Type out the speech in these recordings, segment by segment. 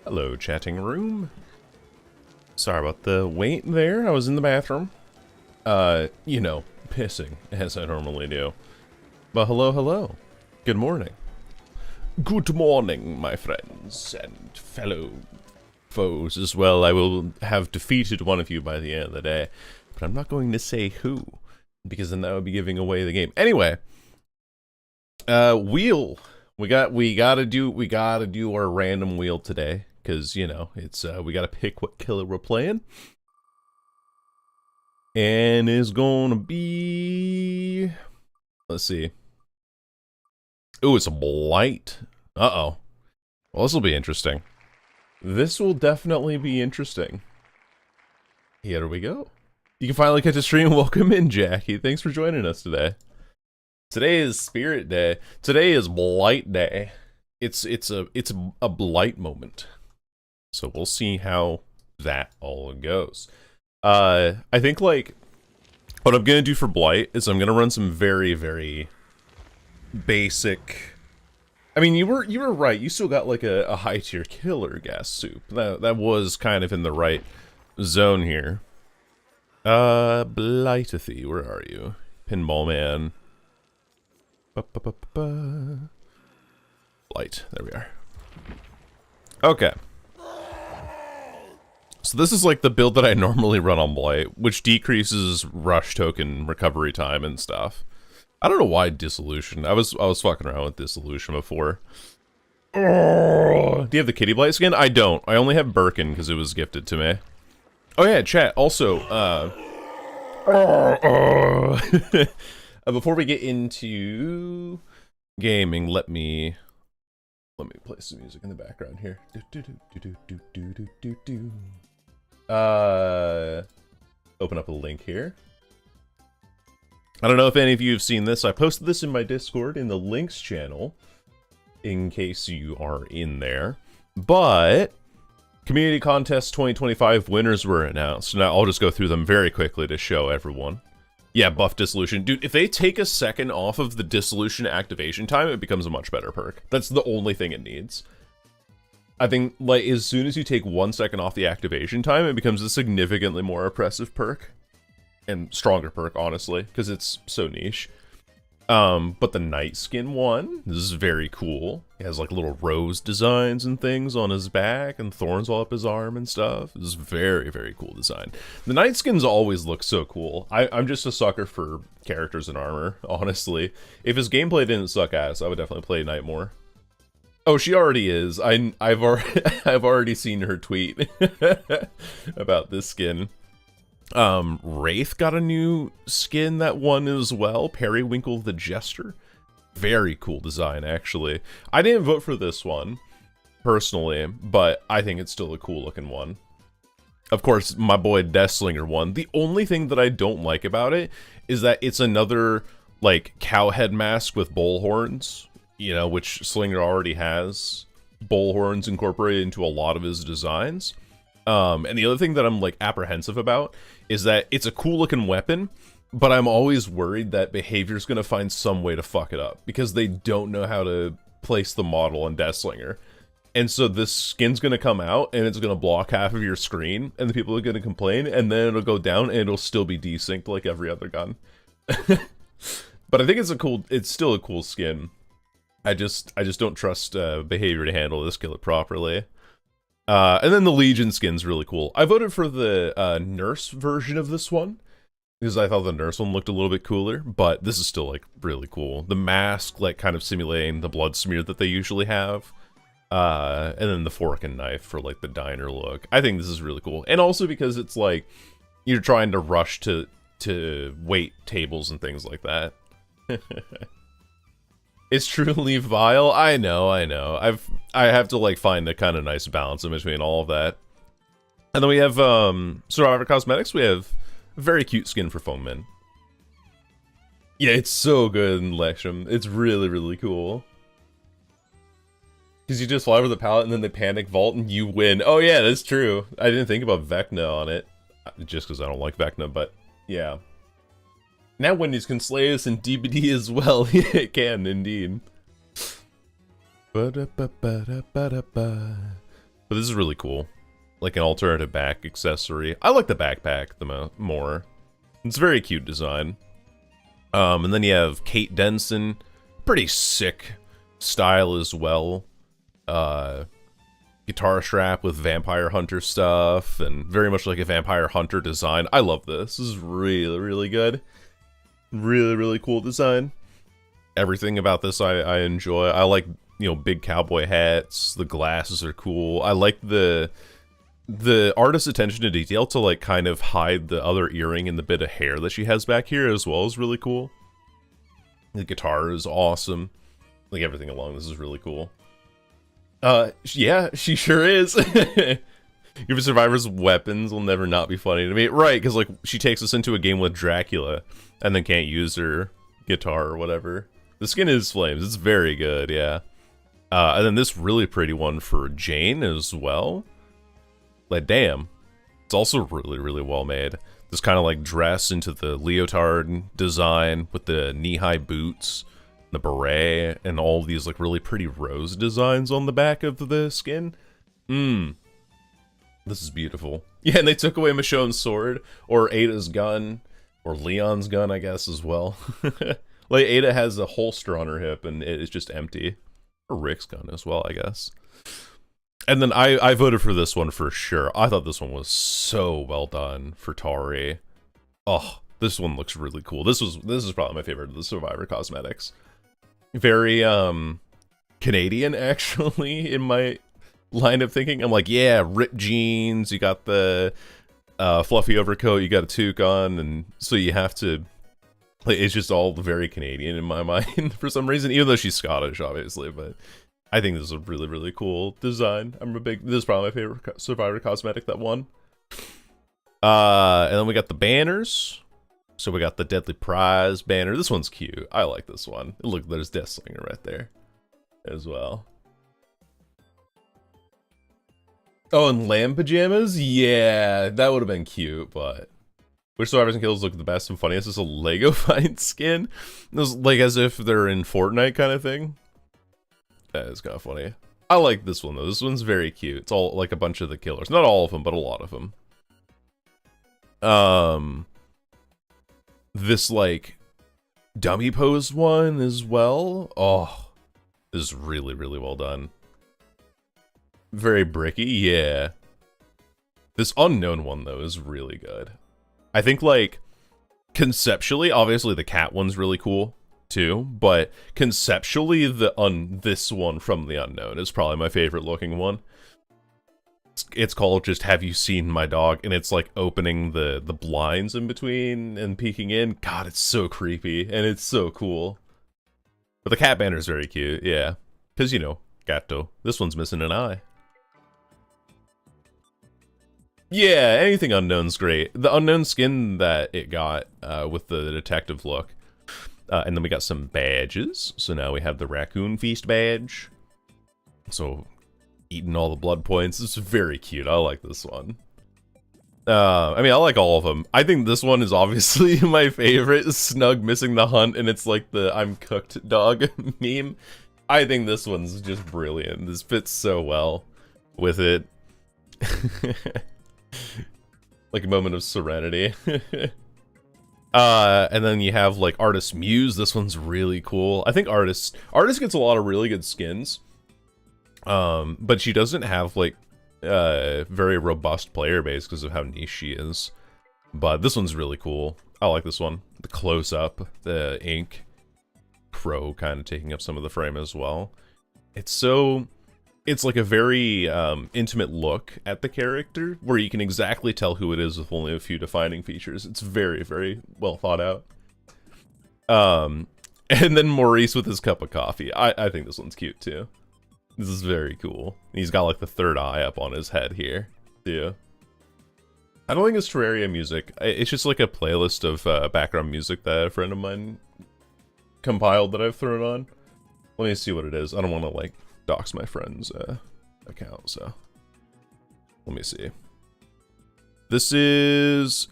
Hello, chatting room. Sorry about the wait there. I was in the bathroom. You know, pissing, as I normally do. But hello, hello. Good morning. Good morning, my friends and fellow foes as well. I will have defeated one of you by the end of the day. But I'm not going to say who, because then that would be giving away the game. Anyway, wheel. We gotta do our random wheel today. Because, you know, it's we gotta pick what killer we're playing. And it's gonna be... Let's see. Ooh, it's a blight. Uh-oh. Well, this will be interesting. This will definitely be interesting. Here we go. You can finally catch a stream. Welcome in, Jackie. Thanks for joining us today. Today is Spirit Day. Today is Blight Day. It's a blight moment. So we'll see how that all goes. I think, like, what I'm gonna do for Blight is I'm gonna run some very, very basic... I mean, you were right. You still got, like, a high-tier killer gas soup. That was kind of in the right zone here. Blightothy, where are you? Pinball Man. Blight, there we are. Okay. So this is like the build that I normally run on Blight, which decreases rush token recovery time and stuff. I don't know why Dissolution. I was fucking around with Dissolution before. Do you have the Kitty Blight skin? I don't. I only have Birkin because it was gifted to me. Oh yeah, chat. Also, before we get into gaming, let me play some music in the background here. Open up a link here. I don't know if any of you have seen this. I posted this in my Discord in the links channel, in case you are in there. But Community Contest 2025 winners were announced. Now I'll just go through them very quickly to show everyone. Yeah, buff Dissolution. Dude, if they take a second off of the Dissolution activation time, it becomes a much better perk. That's the only thing it needs. I think, like, as soon as you take 1 second off the activation time, it becomes a significantly more oppressive perk. And stronger perk, honestly, because it's so niche. But the Night Skin one, this is very cool. He has, like, little rose designs and things on his back, and thorns all up his arm and stuff. This is very, very cool design. The Night Skins always look so cool. I'm just a sucker for characters in armor, honestly. If his gameplay didn't suck ass, I would definitely play Nightmare. Oh, she already is. I've already seen her tweet about this skin. Wraith got a new skin that won as well. Periwinkle the Jester. Very cool design, actually. I didn't vote for this one, personally, but I think it's still a cool looking one. Of course, my boy Deathslinger won. The only thing that I don't like about it is that it's another, like, cow head mask with bull horns. You know, which Slinger already has bull horns incorporated into a lot of his designs. And the other thing that I'm, like, apprehensive about is that it's a cool looking weapon, but I'm always worried that Behavior's gonna find some way to fuck it up, because they don't know how to place the model on Deathslinger. And so this skin's gonna come out, and it's gonna block half of your screen, and the people are gonna complain, and then it'll go down, and it'll still be desynced like every other gun. But I think it's still a cool skin. I just don't trust Behavior to handle this killer properly. And then the Legion skin's really cool. I voted for the Nurse version of this one, because I thought the Nurse one looked a little bit cooler, but this is still, like, really cool. The mask, like, kind of simulating the blood smear that they usually have. And then the fork and knife for, like, the diner look. I think this is really cool. And also because it's, like, you're trying to rush to wait tables and things like that. It's truly vile. I know. I have to, like, find a kind of nice balance in between all of that. And then we have Survivor Cosmetics. We have a very cute skin for Foamman. Yeah, it's so good in Lexham. It's really, really cool. Because you just fly over the pallet and then they panic vault and you win. Oh yeah, that's true. I didn't think about Vecna on it. Just because I don't like Vecna, but yeah. Now Wendy's can slay us in DBD as well. It can, indeed. But this is really cool. Like an alternative back accessory. I like the backpack the more. It's a very cute design. And then you have Kate Denson. Pretty sick style as well. Guitar strap with Vampire Hunter stuff, and very much like a Vampire Hunter design. I love this. This is really, really good. Really, really cool design. Everything about this I enjoy. I like, you know, big cowboy hats. The glasses are cool. I like the artist's attention to detail to like kind of hide the other earring and the bit of hair that she has back here as well is really cool. The guitar is awesome. Like everything along this is really cool. Yeah, she sure is. Your survivor's weapons will never not be funny to me. Right, because like she takes us into a game with Dracula and then can't use her guitar or whatever. The skin is flames. It's very good, yeah. And then this really pretty one for Jane as well. Like, damn. It's also really, really well made. This kind of like dress into the leotard design with the knee-high boots, the beret, and all these like really pretty rose designs on the back of the skin. This is beautiful. Yeah, and they took away Michonne's sword, or Ada's gun, or Leon's gun, I guess, as well. Like, Ada has a holster on her hip, and it is just empty. Or Rick's gun as well, I guess. And then I voted for this one for sure. I thought this one was so well done for Tari. Oh, this one looks really cool. This is probably my favorite of the Survivor cosmetics. Very Canadian, actually, in my line of thinking. I'm like, yeah, ripped jeans, you got the fluffy overcoat, you got a toque on, and so you have to, like, it's just all very Canadian in my mind for some reason, even though she's Scottish, obviously, but I think this is a really, really cool design. This is probably my favorite Survivor cosmetic that won. And then we got the banners. So we got the Deadly Prize banner. This one's cute. I like this one. Look, there's Deathslinger right there as well. Oh, and lamb pajamas? Yeah, that would have been cute, but which Survivors and Kills look the best and funniest is a Lego fight skin. This, like, as if they're in Fortnite kind of thing. That is kind of funny. I like this one, though. This one's very cute. It's all, like, a bunch of the killers. Not all of them, but a lot of them. This, like, dummy pose one as well. Oh, this is really, really well done. Very bricky, yeah. This unknown one, though, is really good. I think, like, conceptually, obviously the cat one's really cool, too. But conceptually, this one from the unknown is probably my favorite looking one. It's called just Have You Seen My Dog? And it's like opening the blinds in between and peeking in. God, it's so creepy and it's so cool. But the cat banner is very cute, yeah. Because, you know, gatto. This one's missing an eye. Yeah, anything unknown's great. The unknown skin that it got with the detective look. And then we got some badges. So now we have the Raccoon Feast badge. So eating all the blood points. It's very cute. I like this one. I mean, I like all of them. I think this one is obviously my favorite. Snug missing the hunt, and it's like the I'm cooked dog meme. I think this one's just brilliant. This fits so well with it. Like a moment of serenity. And then you have like Artist Muse. This one's really cool. I think Artist gets a lot of really good skins. But she doesn't have like very robust player base because of how niche she is. But this one's really cool. I like this one. The close up, the ink, crow kind of taking up some of the frame as well. It's like a very intimate look at the character where you can exactly tell who it is with only a few defining features. It's very, very well thought out. And then Maurice with his cup of coffee. I think this one's cute too. This is very cool. He's got like the third eye up on his head here, too. I don't think it's Terraria music. It's just like a playlist of background music that a friend of mine compiled that I've thrown on. Let me see what it is. I don't want to like dox my friend's account, so let me see. This is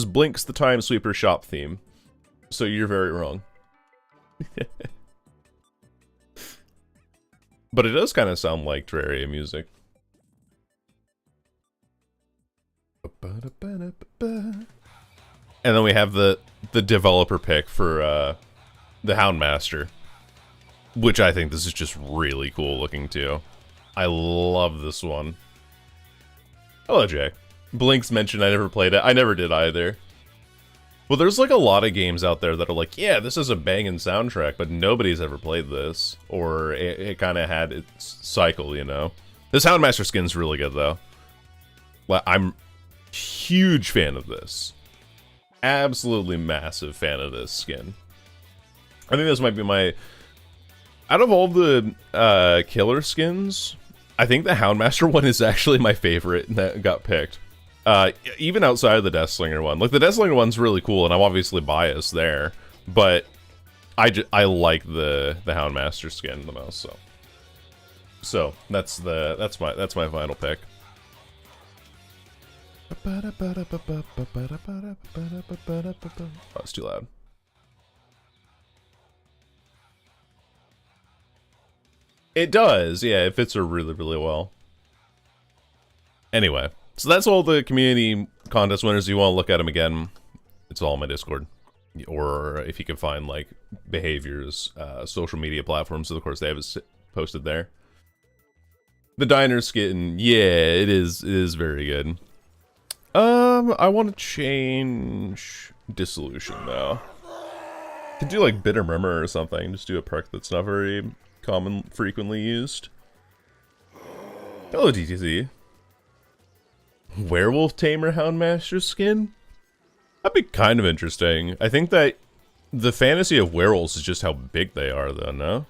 Blink's the Time Sweeper shop theme. So you're very wrong. But it does kind of sound like Terraria music. And then we have the developer pick for the Houndmaster, which I think this is just really cool looking too. I love this one. Hello, Jay. Blinks mentioned I never played it. I never did either. Well, there's like a lot of games out there that are like, yeah, this is a banging soundtrack, but nobody's ever played this. Or it kind of had its cycle, you know? This Houndmaster skin's really good, though. I'm a huge fan of this. Absolutely massive fan of this skin. I think this might be my... Out of all the killer skins, I think the Houndmaster one is actually my favorite that got picked. Even outside of the Deathslinger one. Like, the Deathslinger one's really cool, and I'm obviously biased there. But I like the Houndmaster skin the most, so that's my final pick. Oh, it's too loud. It does, yeah, it fits her really, really well. Anyway, so that's all the community contest winners. You want to look at them again, it's all on my Discord. Or if you can find, like, Behavior's social media platforms, so of course they have it posted there. The Diner skin, yeah, it is very good. I want to change Dissolution, though. Could do, like, Bitter Murmur or something, just do a perk that's not very frequently used. Hello, DTZ. Werewolf Tamer Houndmaster skin? That'd be kind of interesting. I think that the fantasy of werewolves is just how big they are, though, no?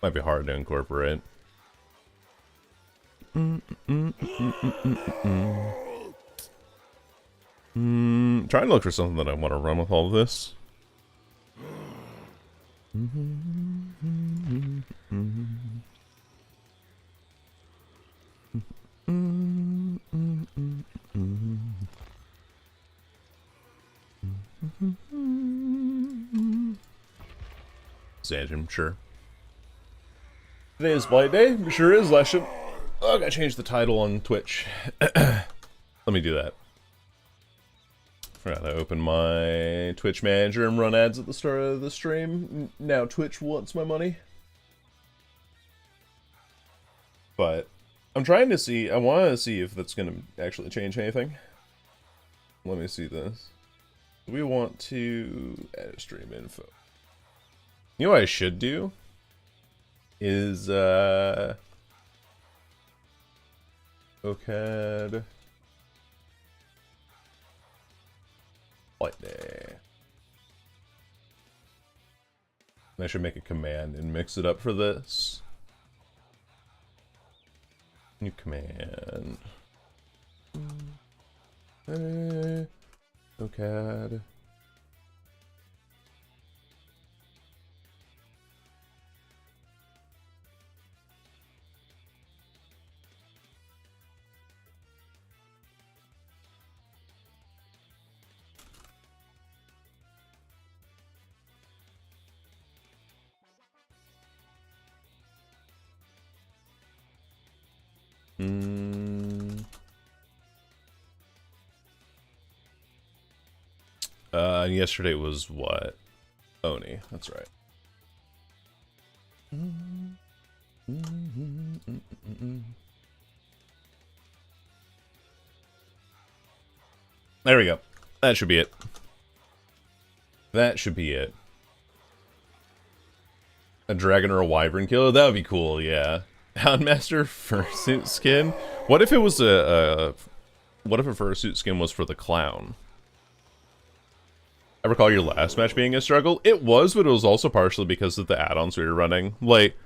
Might be hard to incorporate. Trying to look for something that I want to run with all of this. Zanjum, sure. Today is Blight Day. Sure is, Leshen. Oh, I gotta change the title on Twitch. Let me do that. Forgot to open my Twitch manager and run ads at the start of the stream. Now Twitch wants my money. But I'm trying to see, I want to see if that's going to actually change anything. Let me see this. We want to add stream info. You know what I should do? Is, OCAD. Blight Day. I should make a command and mix it up for this. New command. OCAD. Yesterday was what? Oni, that's right. There we go. That should be it. That should be it. A dragon or a wyvern killer? That would be cool, yeah. Houndmaster fursuit skin? What if it was what if a fursuit skin was for the clown? I recall your last match being a struggle. It was, but it was also partially because of the add-ons we were running. Like,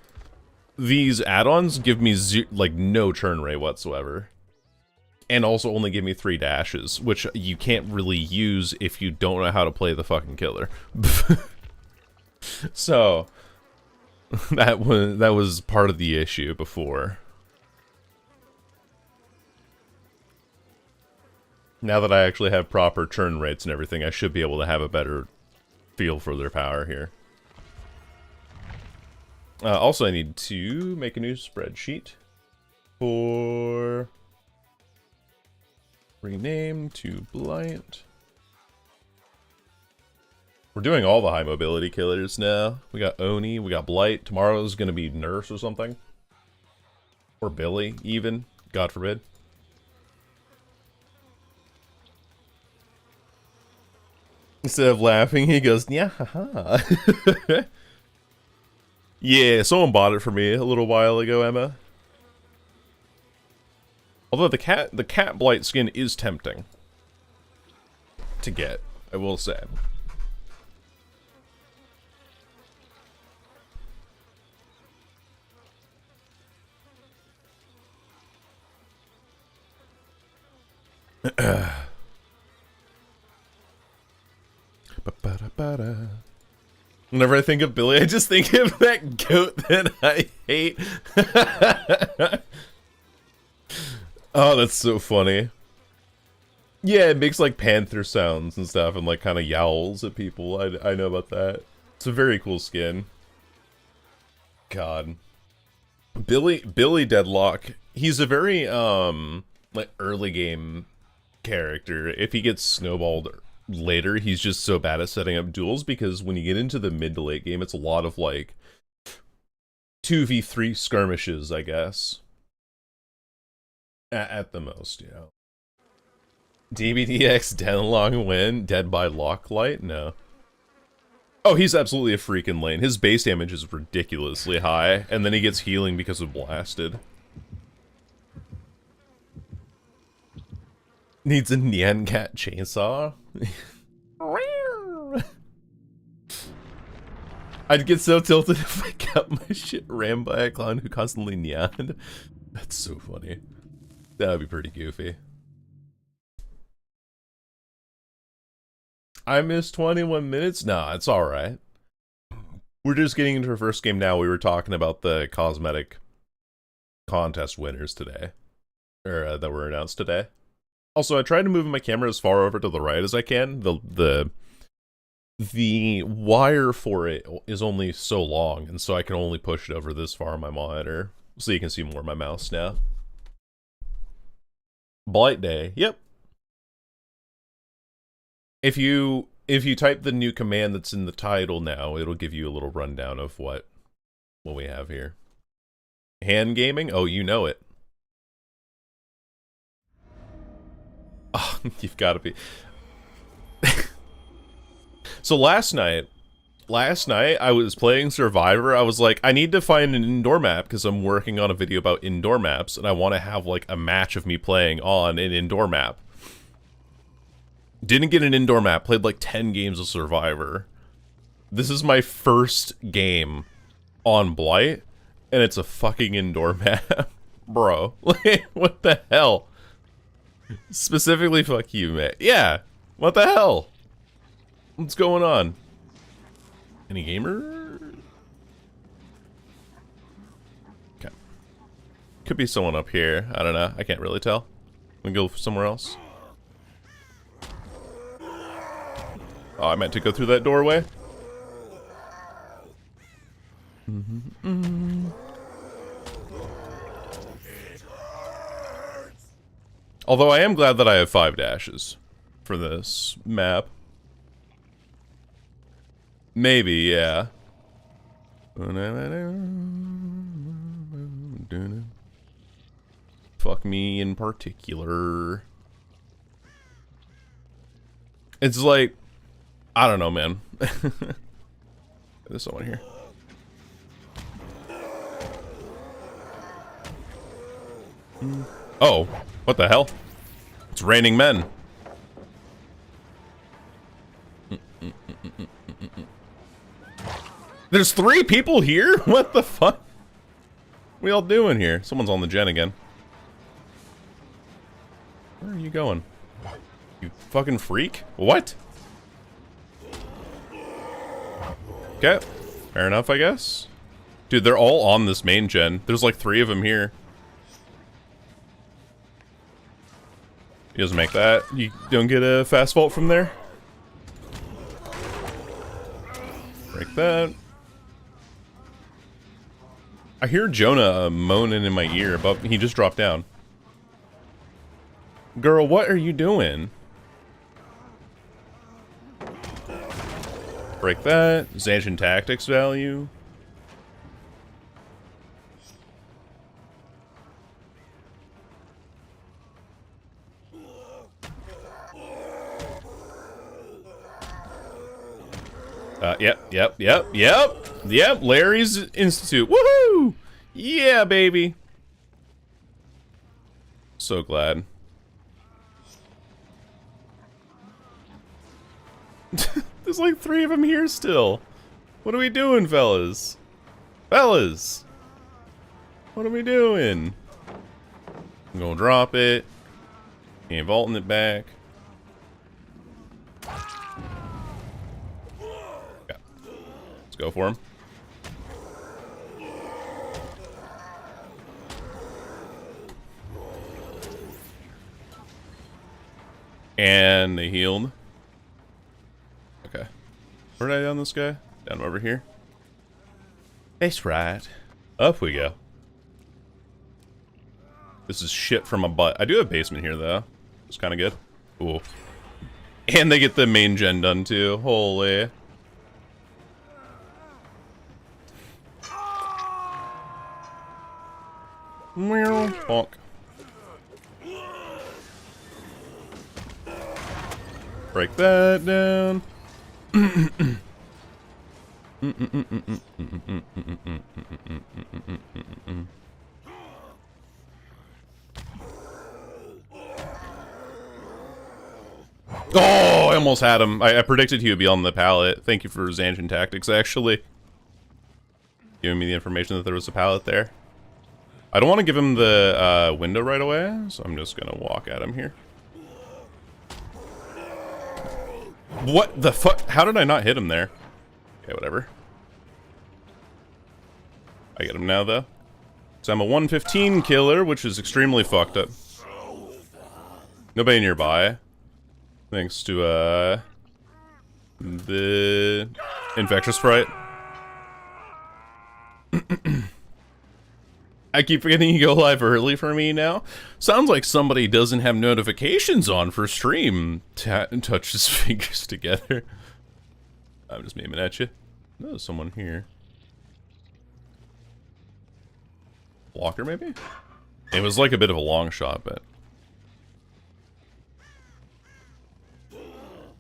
these add-ons give me like no turn rate whatsoever. And also only give me 3 dashes, which you can't really use if you don't know how to play the fucking killer. So, that was part of the issue before. Now that I actually have proper turn rates and everything, I should be able to have a better feel for their power here. Also, I need to make a new spreadsheet for Rename to Blight. We're doing all the high mobility killers now. We got Oni, we got Blight. Tomorrow's gonna be Nurse or something. Or Billy, even. God forbid. Instead of laughing, he goes, yeah, haha. Yeah, someone bought it for me a little while ago, Emma. Although the cat Blight skin is tempting to get, I will say. Whenever I think of Billy, I just think of that goat that I hate. Oh, that's so funny. Yeah, it makes like panther sounds and stuff and like kind of yowls at people. I know about that. It's a very cool skin. God. Billy Deadlock, he's a very like early game character. If he gets snowballed later, he's just so bad at setting up duels, because when you get into the mid to late game, it's a lot of like 2v3 skirmishes, I guess. At the most, you know. DBDX Denlong win, dead by Locklight? No. Oh, he's absolutely a freaking lane. His base damage is ridiculously high, and then he gets healing because of Blasted. Needs a Nyan Cat chainsaw? I'd get so tilted if I got my shit rammed by a clown who constantly Nyan'd. That's so funny. That would be pretty goofy. I missed 21 minutes? Nah, it's alright. We're just getting into our first game now. We were talking about the cosmetic contest winners today. Or, that were announced today. Also, I tried to move my camera as far over to the right as I can. The wire for it is only so long, and so I can only push it over this far on my monitor. So you can see more of my mouse now. Blight Day. Yep. If you type the new command that's in the title now, it'll give you a little rundown of what we have here. Hand gaming? Oh, you know it. Oh, you've got to be. So last night I was playing Survivor. I was like, I need to find an indoor map because I'm working on a video about indoor maps, and I want to have like a match of me playing on an indoor map. Didn't get an indoor map, played like 10 games of Survivor. This is my first game on Blight, and it's a fucking indoor map. Bro, what the hell? Specifically, fuck you, man. Yeah, what the hell? What's going on? Any gamer? Okay. Could be someone up here. I don't know. I can't really tell. We go somewhere else. Oh, I meant to go through that doorway. Although I am glad that I have 5 dashes for this map. Maybe, yeah. Fuck me in particular. It's like, I don't know, man. There's someone here. Oh, what the hell? It's raining men. There's 3 people here? What the fuck? What are y'all doing here? Someone's on the gen again. Where are you going? You fucking freak? What? Okay. Fair enough, I guess. Dude, they're all on this main gen. There's like 3 of them here. He doesn't make that. You don't get a fast vault from there? Break that. I hear Jonah moaning in my ear, but he just dropped down. Girl, what are you doing? Break that. Zancian Tactics value. Yep. Larry's Institute. Woohoo! Yeah, baby. So glad. There's like 3 of them here still. What are we doing, fellas? Fellas! What are we doing? I'm gonna drop it. Ain't vaulting it back. Okay. Let's go for him. And they healed. Okay. Where did I down this guy? Down over here. That's right. Up we go. This is shit from a butt. I do have basement here, though. It's kind of good. Ooh. And they get the main gen done, too. Holy. Bonk. Break that down. Oh, I almost had him. I predicted he would be on the pallet. Thank you for Zancian Tactics, actually. Giving me the information that there was a pallet there. I don't want to give him the window right away, so I'm just going to walk at him here. What the fuck? How did I not hit him there? Okay, whatever. I get him now, though. So I'm a 115 killer, which is extremely fucked up. Nobody nearby. Thanks to, the infectious sprite. I keep forgetting you go live early for me now. Sounds like somebody doesn't have notifications on for stream. Touch his fingers together. I'm just aiming at you. Oh, there's someone here. Walker, maybe? It was like a bit of a long shot, but...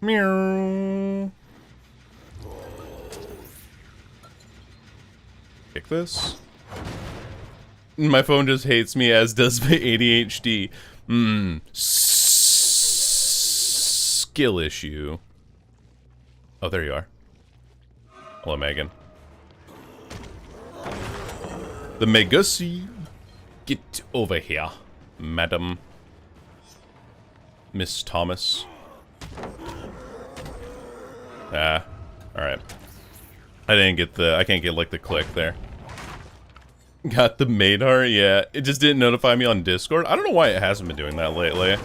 Meow. Kick this. My phone just hates me, as does my ADHD. Skill issue. Oh, there you are. Hello, Megan. The Megusi. Get over here, madam. Miss Thomas. Ah, alright. I didn't get the, I can't get like the click there. Got the Madar? Yeah, it just didn't notify me on Discord. I don't know why it hasn't been doing that lately. Can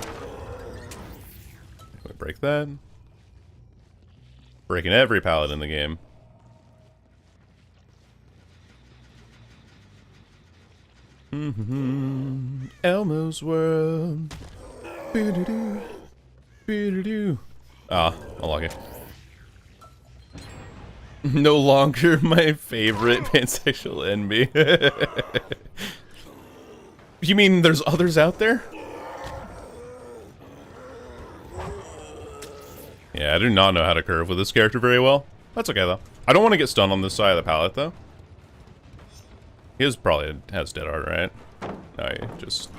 we break that? Breaking every pallet in the game. Elmo's World. Boo-doo-doo. Boo-doo-doo. Ah, unlucky. No longer my favorite pansexual enemy. You mean there's others out there? Yeah, I do not know how to curve with this character very well. That's okay, though. I don't want to get stunned on this side of the pallet, though. He is probably has dead art, right? No, he just...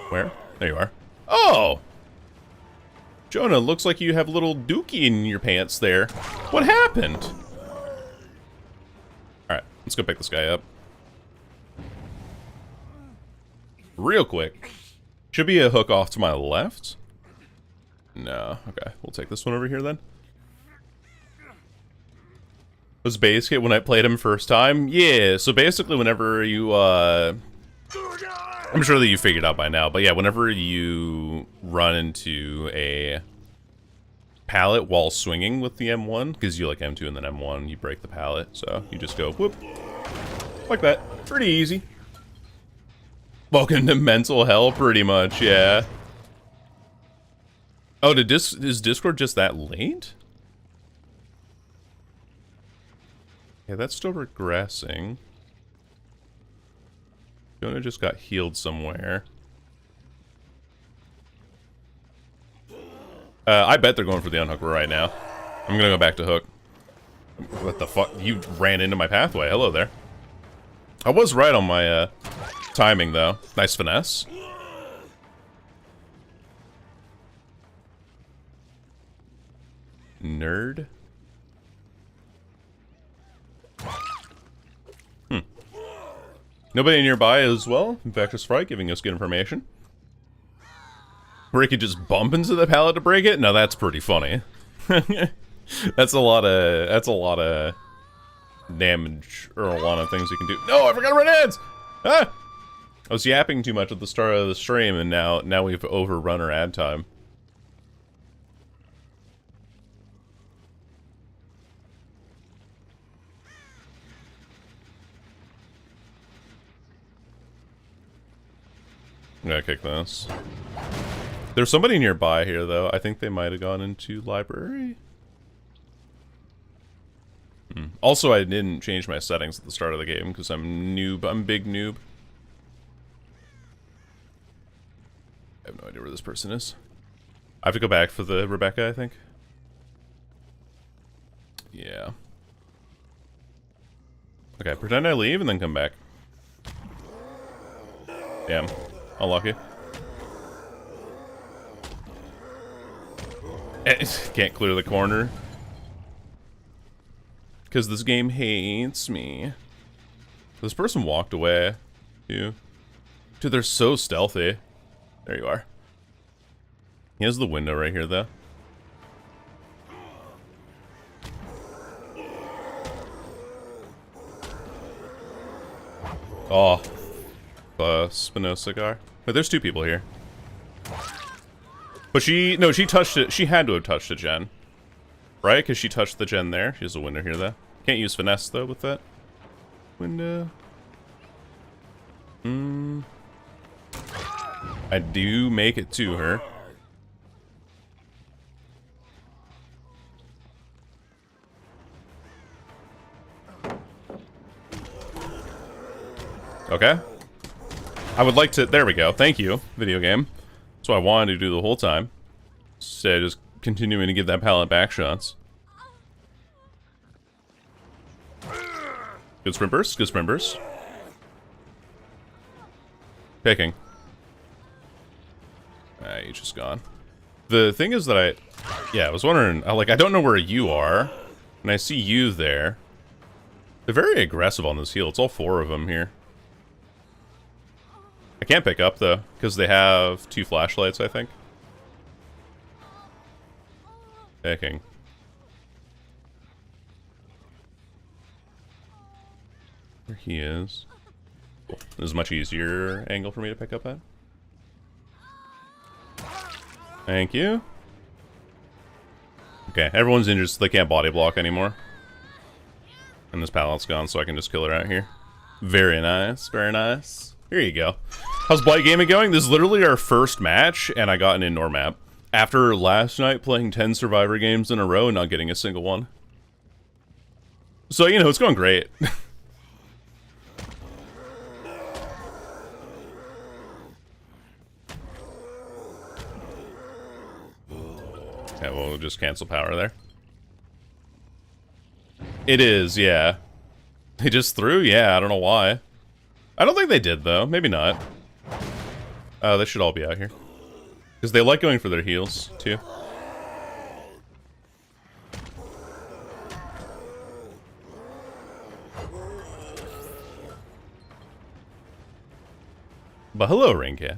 Where? There you are. Oh! Jonah, looks like you have a little dookie in your pants there. What happened? Alright, let's go pick this guy up. Real quick. Should be a hook off to my left. No, okay. We'll take this one over here then. Was base kit when I played him first time? Yeah, so basically whenever you, I'm sure that you figured out by now, but yeah, whenever you run into a pallet while swinging with the M1, because you like M2 and then M1, you break the pallet, so you just go whoop, like that. Pretty easy. Welcome to mental hell, pretty much, yeah. Oh, is Discord just that late? Yeah, that's still regressing. Jonah just got healed somewhere. I bet they're going for the unhook right now. I'm gonna go back to hook. What the fuck? You ran into my pathway. Hello there. I was right on my timing, though. Nice finesse. Nerd. Nobody nearby as well. Infectious Fright giving us good information. Where he could just bump into the pallet to break it? No, that's pretty funny. That's a lot of damage, or a lot of things you can do. No, I forgot to run ads! Ah! I was yapping too much at the start of the stream, and now we've overrun our ad time. I'm gonna kick this. There's somebody nearby here, though. I think they might have gone into library. Also, I didn't change my settings at the start of the game because I'm noob. I'm big noob. I have no idea where this person is. I have to go back for the Rebecca, I think. Yeah. Okay, pretend I leave and then come back. Damn. Unlucky. Can't clear the corner. Because this game hates me. This person walked away, too. Dude, they're so stealthy. There you are. He has the window right here, though. Oh. Spinoza cigar. But there's two people here. But she touched it. She had to have touched the gen. Right? Because she touched the gen there. She has a window here, though. Can't use finesse, though, with that window. I do make it to her. Okay. I would like to... There we go. Thank you, video game. That's what I wanted to do the whole time. Instead of just continuing to give that pallet back shots. Good sprint burst. Good sprint burst. Picking. He's just gone. The thing is that I was wondering, I don't know where you are, and I see you there. They're very aggressive on this heal. It's all four of them here. I can't pick up, though, because they have two flashlights, I think. Picking. There he is. Cool. This is a much easier angle for me to pick up at. Thank you. Okay, everyone's injured, so they can't body block anymore. And this pallet's gone, so I can just kill her out here. Very nice, very nice. Here you go. How's Blight Gaming going? This is literally our first match, and I got an indoor map. After last night playing 10 Survivor games in a row and not getting a single one. So, you know, it's going great. Yeah, we'll just cancel power there. It is, yeah. They just threw? Yeah, I don't know why. I don't think they did, though. Maybe not. They should all be out here. Because they like going for their heals, too. But hello, Raincat.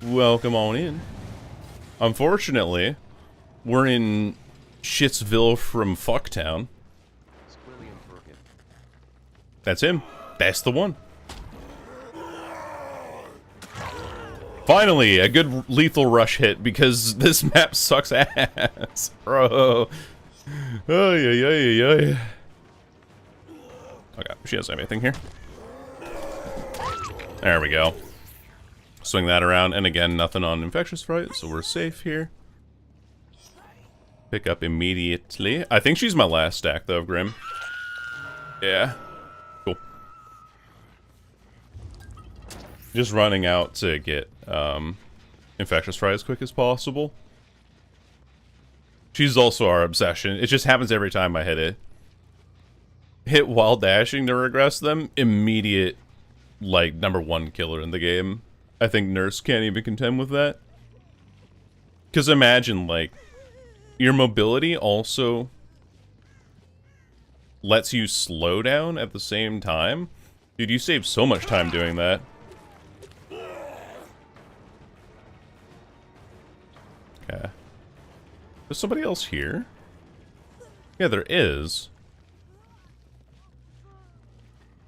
Welcome on in. Unfortunately, we're in Shitsville from Fucktown. That's him. That's the one. Finally, a good lethal rush hit, because this map sucks ass, bro. Oh, yeah. Okay, she doesn't have anything here. There we go. Swing that around, and again, nothing on Infectious Fright, so we're safe here. Pick up immediately. I think she's my last stack, though, Grim. Yeah. Cool. Just running out to get Infectious Fright as quick as possible. She's also our obsession. It just happens every time I hit it. Hit while dashing to regress them. Immediate, like, #1 killer in the game. I think Nurse can't even contend with that. Because imagine, like, your mobility also lets you slow down at the same time. Dude, you save so much time doing that. Okay. There's somebody else here? Yeah, there is.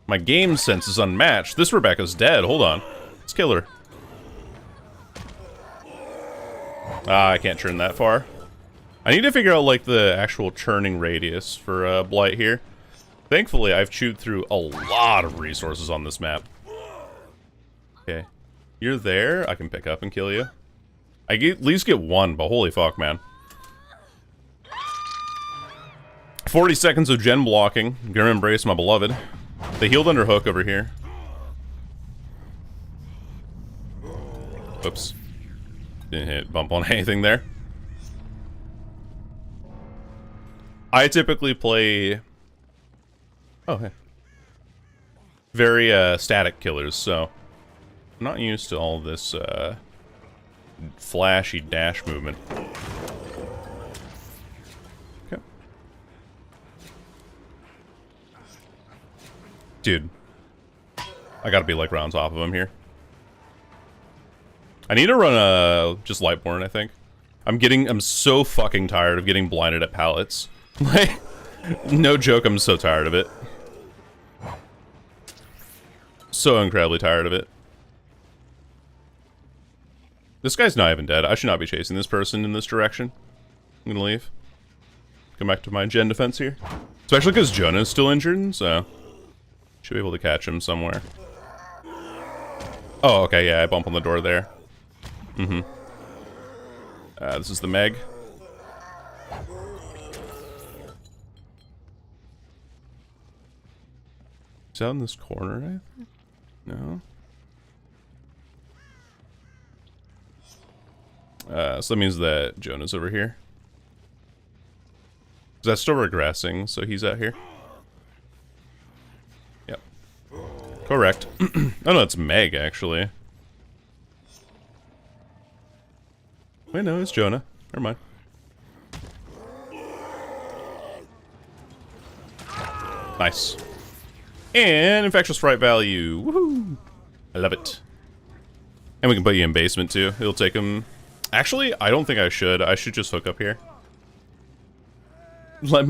My game sense is unmatched. This Rebecca's dead. Hold on. Let's kill her. Ah, I can't turn that far. I need to figure out, like, the actual churning radius for Blight here. Thankfully, I've chewed through a lot of resources on this map. Okay. You're there. I can pick up and kill you. I at least get one, but holy fuck, man. 40 seconds of gen blocking. Grim Embrace, my beloved. They healed under hook over here. Oops. Didn't hit bump on anything there. I typically play... Oh, hey. Very, static killers, so... I'm not used to all this, flashy dash movement. Okay. Dude. I gotta be, like, rounds off of him here. I need to run, just Lightborn, I think. I'm so fucking tired of getting blinded at pallets. Like, no joke, I'm so tired of it. So incredibly tired of it. This guy's not even dead. I should not be chasing this person in this direction. I'm gonna leave. Come back to my gen defense here. Especially because Jonah's still injured, so... Should be able to catch him somewhere. Oh, okay, yeah, I bump on the door there. Mm-hmm. This is the Meg. Is that in this corner, I think? No. So that means that Jonah's over here. That's still regressing, so he's out here. Yep. Correct. Oh no, it's Meg, actually. Wait, no, it's Jonah. Never mind. Nice. And Infectious Fright value. Woohoo! I love it. And we can put you in basement, too. It'll take him... Actually, I don't think I should. I should just hook up here.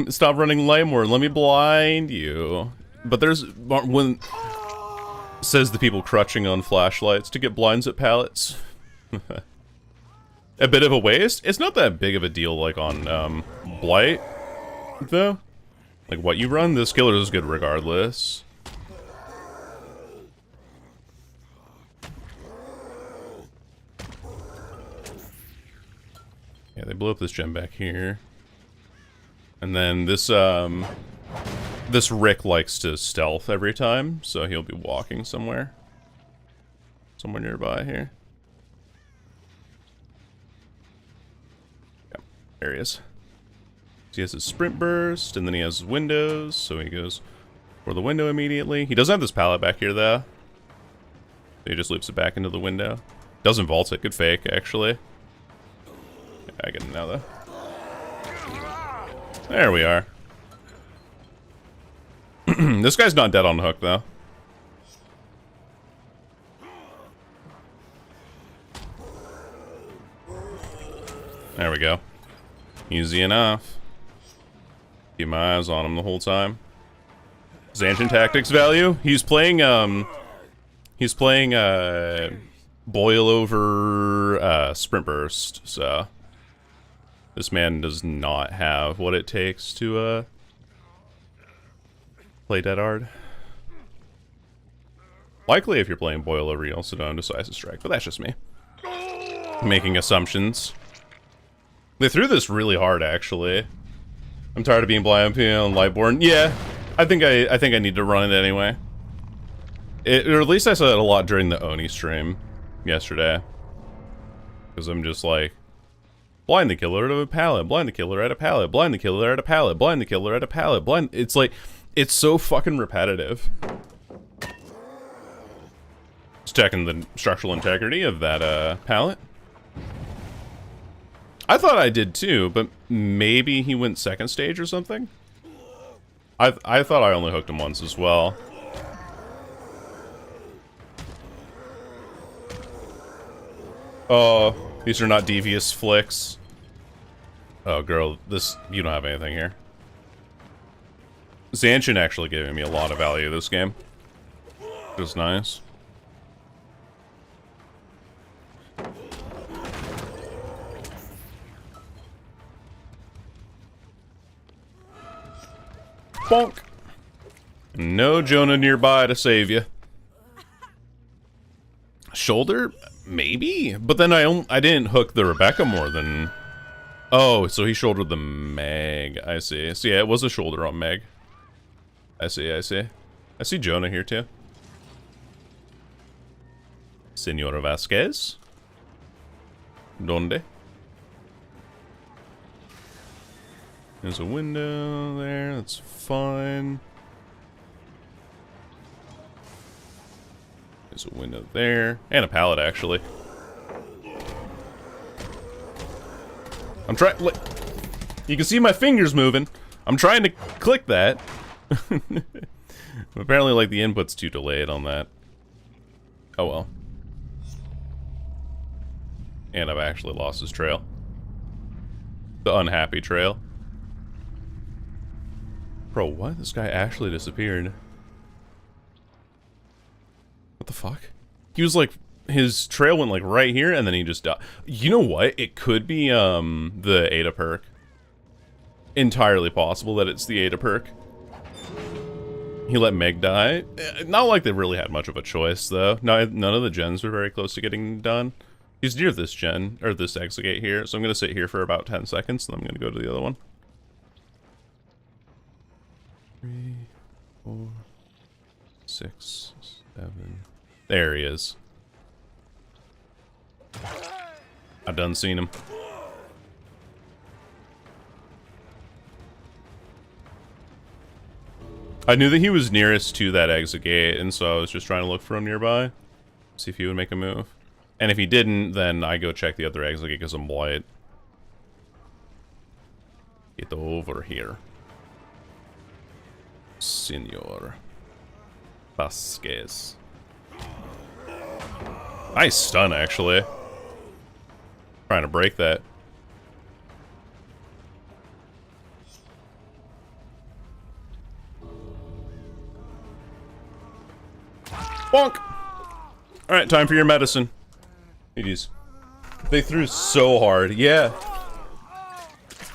Stop running Limeward. Let me blind you. But there's... When... Says the people crutching on flashlights to get blinds at pallets. A bit of a waste. It's not that big of a deal, like, on, Blight, though. Like, what you run, this killer is good regardless. Yeah, they blew up this gem back here. And then this, this Rick likes to stealth every time, so he'll be walking somewhere. Somewhere nearby here. Yeah, there he is. So he has his sprint burst, and then he has windows, so he goes for the window immediately. He doesn't have this pallet back here, though. So he just loops it back into the window. Doesn't vault it. Good fake, actually. Yeah, I get it now, though. There we are. This guy's not dead on the hook, though. There we go. Easy enough. Keep my eyes on him the whole time. Zanchin Tactics value? He's playing boil over sprint burst, so this man does not have what it takes to play Dead Hard. Likely if you're playing boil over, you also don't have Decisive Strike, but that's just me making assumptions. They threw this really hard, actually. I'm tired of being blind on Lightborn. Yeah, I think I need to run it anyway. Or at least I saw it a lot during the Oni stream yesterday. Because I'm just like, blind the killer at a pallet, blind the killer at a pallet, blind the killer at a pallet, blind the killer at a pallet, blind. It's like, it's so fucking repetitive. Just checking the structural integrity of that pallet. I thought I did too, but maybe he went second stage or something? I thought I only hooked him once as well. Oh, these are not devious flicks. Oh, girl, you don't have anything here. Zanshin actually giving me a lot of value this game. It was nice. Bonk. No Jonah nearby to save you. Shoulder? Maybe? But then I didn't hook the Rebecca more than... Oh, so he shouldered the Meg. I see. So yeah, it was a shoulder on Meg. I see. I see Jonah here too. Senora Vasquez. Donde? There's a window there, that's fine. There's a window there, and a pallet actually. I'm trying, like, you can see my fingers moving. I'm trying to click that. Apparently, like, the input's too delayed on that. Oh well. And I've actually lost his trail. The unhappy trail. Bro, what? This guy actually disappeared. What the fuck? He was like, his trail went like right here and then he just died. You know what? It could be the Ada perk. Entirely possible that it's the Ada perk. He let Meg die. Not like they really had much of a choice though. None of the gens were very close to getting done. He's near this gen, or this exit here, so I'm gonna sit here for about 10 seconds and I'm gonna go to the other one. 3, 4, 6, 7. There he is. I done seen him. I knew that he was nearest to that exit gate, and so I was just trying to look for him nearby. See if he would make a move. And if he didn't, then I go check the other exit gate because I'm white. Get over here. Senor Vasquez. Nice stun, actually. Trying to break that. Bonk! Alright, time for your medicine. GG's. They threw so hard. Yeah.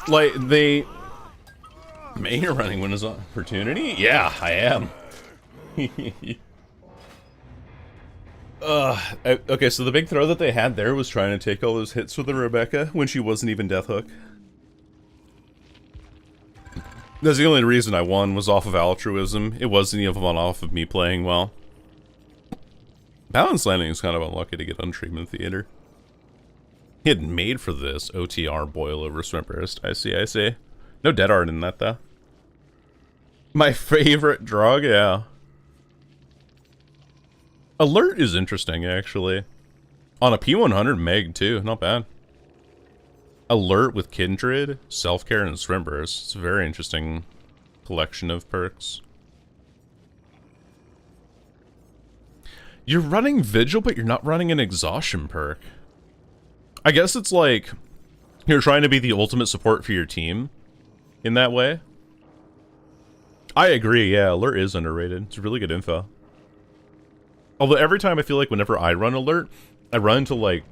Like, they... May you're running when is opportunity? Yeah, I am. Okay, so the big throw that they had there was trying to take all those hits with the Rebecca when she wasn't even Death Hook. That's the only reason I won, was off of altruism. It wasn't even off of me playing well. Balance Landing is kind of unlucky to get on Treatment Theater. He had made for this OTR boil over Swimp Burst. I see. No Dead Hard in that, though. My favorite drug, yeah. Alert is interesting, actually. On a P100 Meg, too. Not bad. Alert with Kindred, Self-Care, and Swimp Burst. It's a very interesting collection of perks. You're running Vigil, but you're not running an Exhaustion perk. I guess it's like you're trying to be the ultimate support for your team in that way. I agree, yeah, Alert is underrated. It's really good info. Although every time I feel like whenever I run Alert, I run into, like,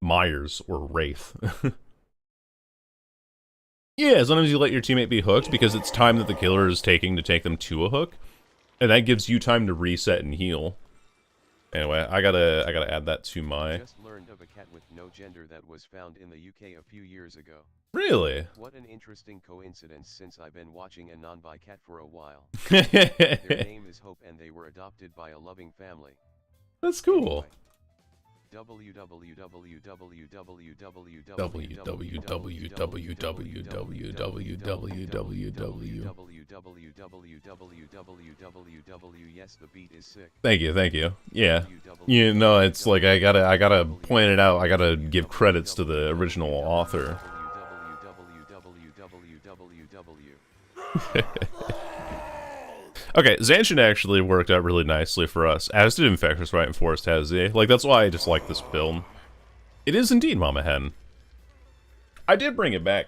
Myers or Wraith. Yeah, sometimes you let your teammate be hooked because it's time that the killer is taking to take them to a hook. And that gives you time to reset and heal. Anyway, I gotta add that to my... Just learned of a cat with no gender that was found in the UK a few years ago. Really? What an interesting coincidence, since I've been watching a non-bi cat for a while. Their name is Hope and they were adopted by a loving family. That's cool. Yes, the beat is sick. Thank you. Yeah. You know, it's like I gotta point it out. I gotta give credits to the original author. Okay, Zanshin actually worked out really nicely for us, as did Infectious Right and Forest Hazy. Like, that's why I just like this build. It is indeed Mama Hen. I did bring it back.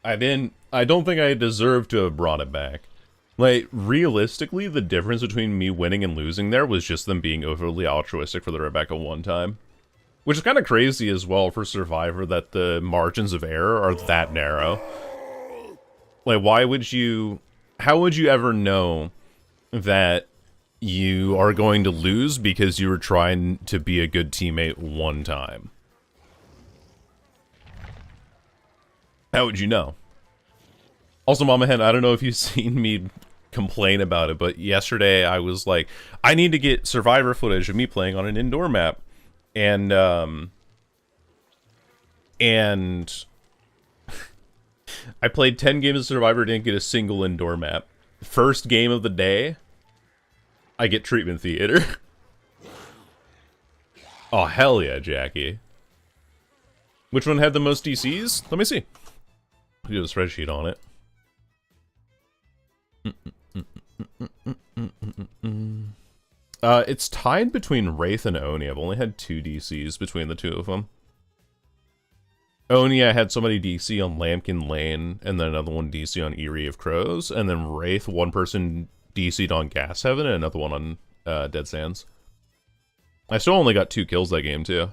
I don't think I deserved to have brought it back. Like, realistically, the difference between me winning and losing there was just them being overly altruistic for the Rebecca one time. Which is kind of crazy as well for Survivor, that the margins of error are that narrow. Like, how would you ever know that you are going to lose because you were trying to be a good teammate one time? How would you know? Also, Mama Hen, I don't know if you've seen me complain about it, but yesterday I was like, I need to get Survivor footage of me playing on an indoor map. And I played 10 games of Survivor, didn't get a single indoor map. First game of the day, I get Treatment Theater. Oh, hell yeah, Jackie. Which one had the most DCs? Let me see. I'll do a spreadsheet on it. It's tied between Wraith and Oni. I've only had 2 DCs between the two of them. Oni, I had somebody DC on Lambkin Lane, and then another one DC on Eyrie of Crows, and then Wraith, one person DC'd on Gas Heaven, and another one on Dead Sands. I still only got 2 kills that game, too.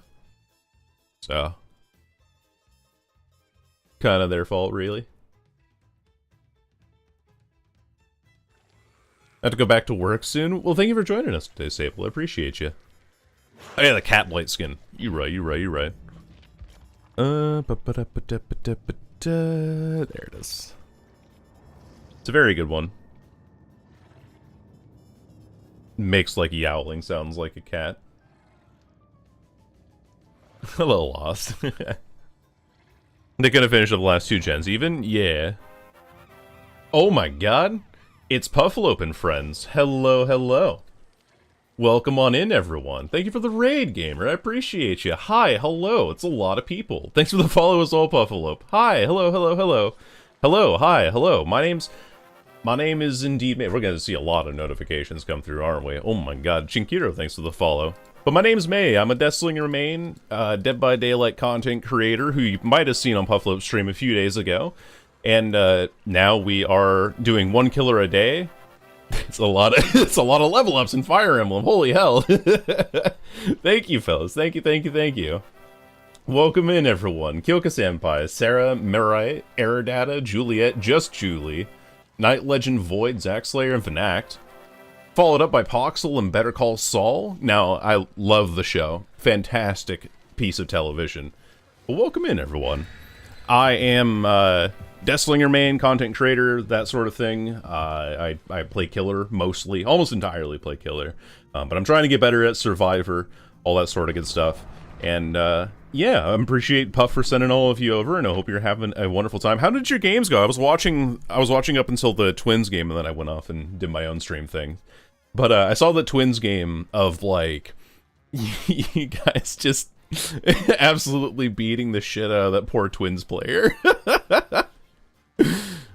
So. Kind of their fault, really. I have to go back to work soon. Well, thank you for joining us today, Sable. I appreciate you. Oh yeah, the cat blight skin. You're right. There it is. It's a very good one. Makes like yowling sounds like a cat. A little lost. They could have finished up the last 2 gens even? Yeah. Oh my god. It's Puffalope and friends. Hello. Welcome on in, everyone. Thank you for the raid, gamer. I appreciate you. Hi, hello. It's a lot of people. Thanks for the follow as well, Puffalope. Hi, hello. Hello, hi, hello. My name is indeed... We're going to see a lot of notifications come through, aren't we? Oh my god. Chinkiro, thanks for the follow. But my name's May. I'm a Deathslinger main, Dead by Daylight content creator who you might have seen on Puffalope's stream a few days ago. And now we are doing 1 killer a day. It's a lot of level ups in Fire Emblem. Holy hell. Thank you, fellas. Thank you. Welcome in, everyone. Kyoka Senpai, Sarah, Mirai, Aerodata, Juliet, Just Julie, Night Legend Void, Zack Slayer, and Fanact. Followed up by Poxel and Better Call Saul. Now, I love the show. Fantastic piece of television. But welcome in, everyone. I am Deathslinger main, content creator, that sort of thing. I play Killer mostly, almost entirely play Killer. But I'm trying to get better at Survivor, all that sort of good stuff. And yeah, I appreciate Puff for sending all of you over, and I hope you're having a wonderful time. How did your games go? I was watching up until the Twins game, and then I went off and did my own stream thing. But I saw the Twins game of, like, you guys just absolutely beating the shit out of that poor Twins player.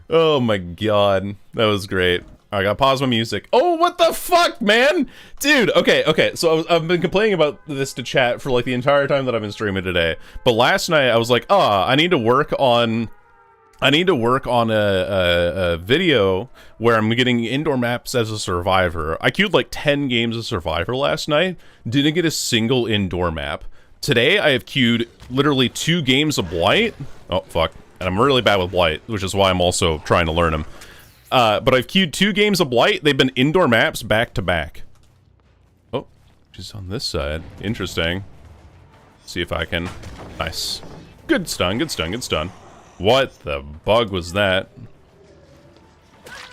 Oh my god, that was great. I gotta pause my music. Oh, what the fuck, man? Dude, okay, so I've been complaining about this to chat for like the entire time that I've been streaming today. But last night I was like, I need to work on a video where I'm getting indoor maps as a Survivor. I queued like 10 games of Survivor last night, didn't get a single indoor map. Today, I have queued literally 2 games of Blight. Oh, fuck. And I'm really bad with Blight, which is why I'm also trying to learn them. But I've queued 2 games of Blight. They've been indoor maps back to back. Oh, she's on this side. Interesting. See if I can... Nice. Good stun, good stun, good stun. What the bug was that?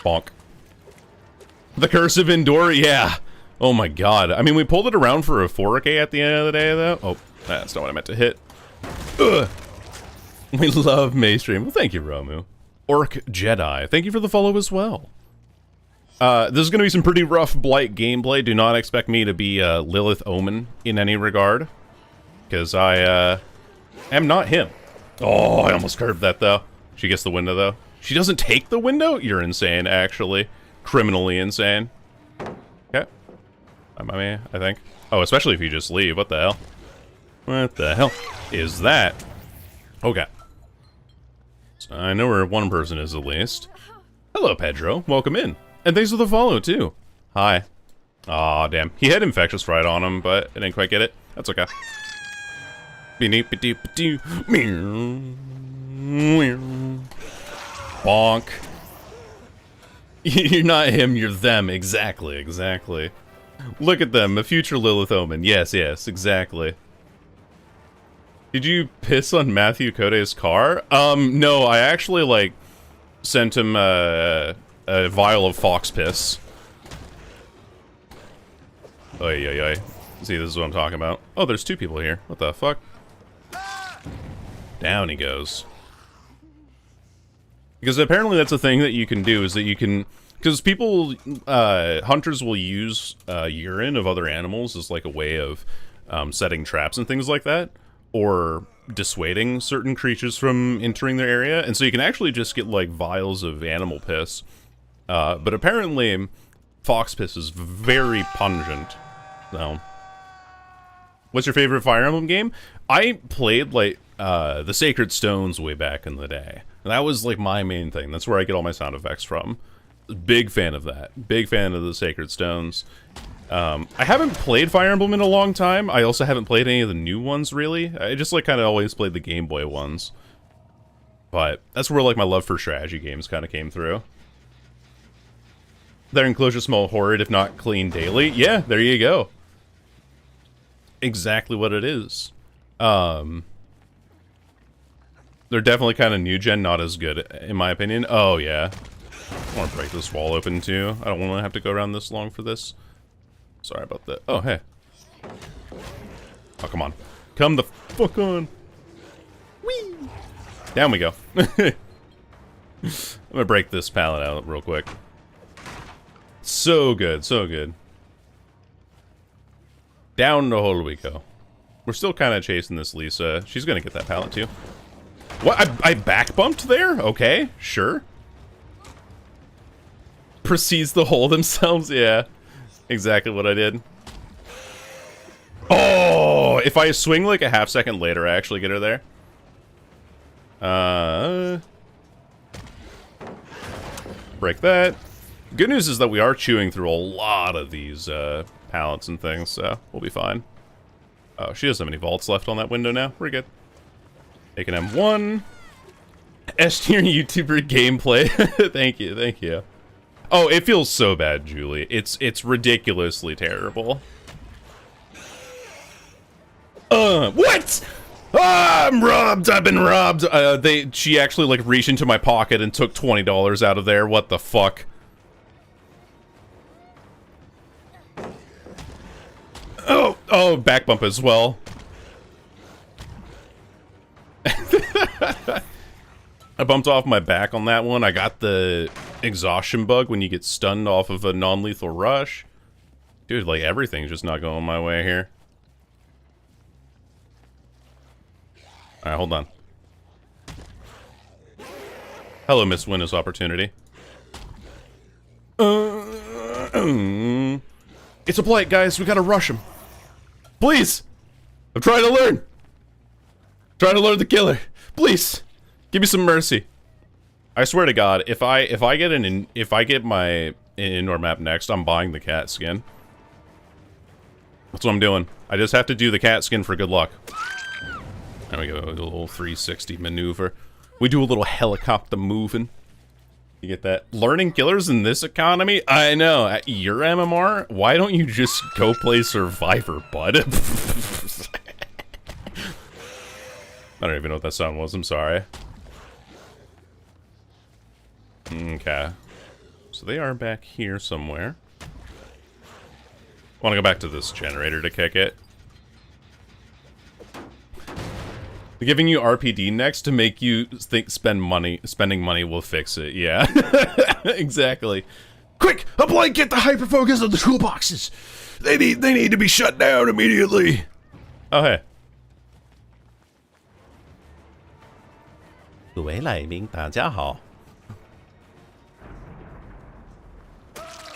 Bonk. The curse of indoor? Yeah. Oh my god. I mean, we pulled it around for a 4K at the end of the day, though. Oh, that's not what I meant to hit. Ugh. We love Maystream. Well, thank you, Romu. Orc Jedi, thank you for the follow as well. This is going to be some pretty rough Blight gameplay. Do not expect me to be Lilith Omen in any regard. Because I am not him. Oh, I almost curved that, though. She gets the window, though. She doesn't take the window? You're insane, actually. Criminally insane. Okay. I think. Oh, especially if you just leave. What the hell? What the hell is that? Okay. So I know where one person is, at least. Hello, Pedro. Welcome in. And thanks for the follow, too. Hi. Aw, damn. He had Infectious Fright on him, but I didn't quite get it. That's okay. Bonk. You're not him, you're them. Exactly, exactly. Look at them, a future Lilith Omen. Yes, yes, exactly. Did you piss on Matthew Code's car? No, I actually, like, sent him a vial of fox piss. Oy, oy, oy. See, this is what I'm talking about. Oh, there's 2 people here. What the fuck? Down he goes. Because apparently that's a thing that you can do, is that you can... Because people, hunters will use urine of other animals as like a way of setting traps and things like that. Or dissuading certain creatures from entering their area. And so you can actually just get like vials of animal piss. But apparently, fox piss is very pungent. So... What's your favorite Fire Emblem game? I played, like, the Sacred Stones way back in the day. And that was, like, my main thing. That's where I get all my sound effects from. Big fan of that. Big fan of the Sacred Stones. I haven't played Fire Emblem in a long time. I also haven't played any of the new ones, really. I just, like, kind of always played the Game Boy ones. But that's where, like, my love for strategy games kind of came through. Their enclosure smell horrid, if not clean daily. Yeah, there you go. Exactly what it is. They're definitely kind of new gen, not as good, in my opinion. Oh, yeah. I want to break this wall open, too. I don't want to have to go around this long for this. Sorry about that. Oh, hey. Oh, come on. Come the fuck on. Whee! Down we go. I'm gonna break this pallet out real quick. So good, so good. Down the hole we go. We're still kind of chasing this Lisa. She's gonna get that pallet too. What? I back bumped there? Okay, sure. Proceeds to hole themselves? Yeah. Exactly what I did. Oh! If I swing like a half second later, I actually get her there. Break that. Good news is that we are chewing through a lot of these, pallets and things, so we'll be fine. Oh, she doesn't have any vaults left on that window now. We're good. Take an M1. S-tier YouTuber gameplay. Thank you, thank you. Oh, it feels so bad, Julie. It's ridiculously terrible. What? Ah, I'm robbed. I've been robbed. She actually like reached into my pocket and took $20 out of there. What the fuck? Oh, back bump as well. I bumped off my back on that one. I got the exhaustion bug when you get stunned off of a non-lethal rush. Dude, like everything's just not going my way here. Alright, hold on. Hello, Miss Windows Opportunity. It's a blight, guys. We gotta rush him. Please! I'm trying to learn! Trying to learn the killer. Please! Give me some mercy. I swear to God, if I get my indoor map next, I'm buying the cat skin. That's what I'm doing. I just have to do the cat skin for good luck. There we go, a little 360 maneuver. We do a little helicopter moving. You get that? Learning killers in this economy? I know. At your MMR? Why don't you just go play Survivor, bud? I don't even know what that sound was. I'm sorry. Okay. So they are back here somewhere. Want to go back to this generator to kick it. They're giving you RPD next to make you think spending money will fix it. Yeah. Exactly. Quick, apply get the hyperfocus on the toolboxes. They need to be shut down immediately. Oh hey. 各位来宾，大家好。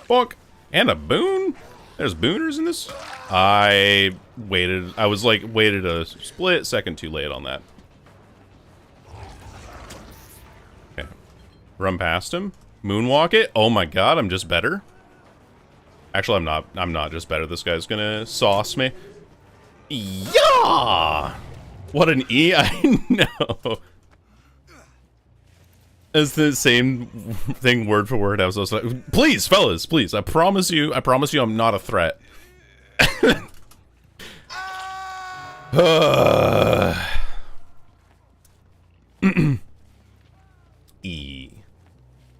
Fuck. And a boon? There's booners in this? I waited a split second too late on that. Okay. Run past him. Moonwalk it. Oh my god, I'm just better. Actually, I'm not just better. This guy's gonna sauce me. Yeah! What an E, I know. It's the same thing word for word. I was also like, please, fellas, please. I promise you I'm not a threat. E.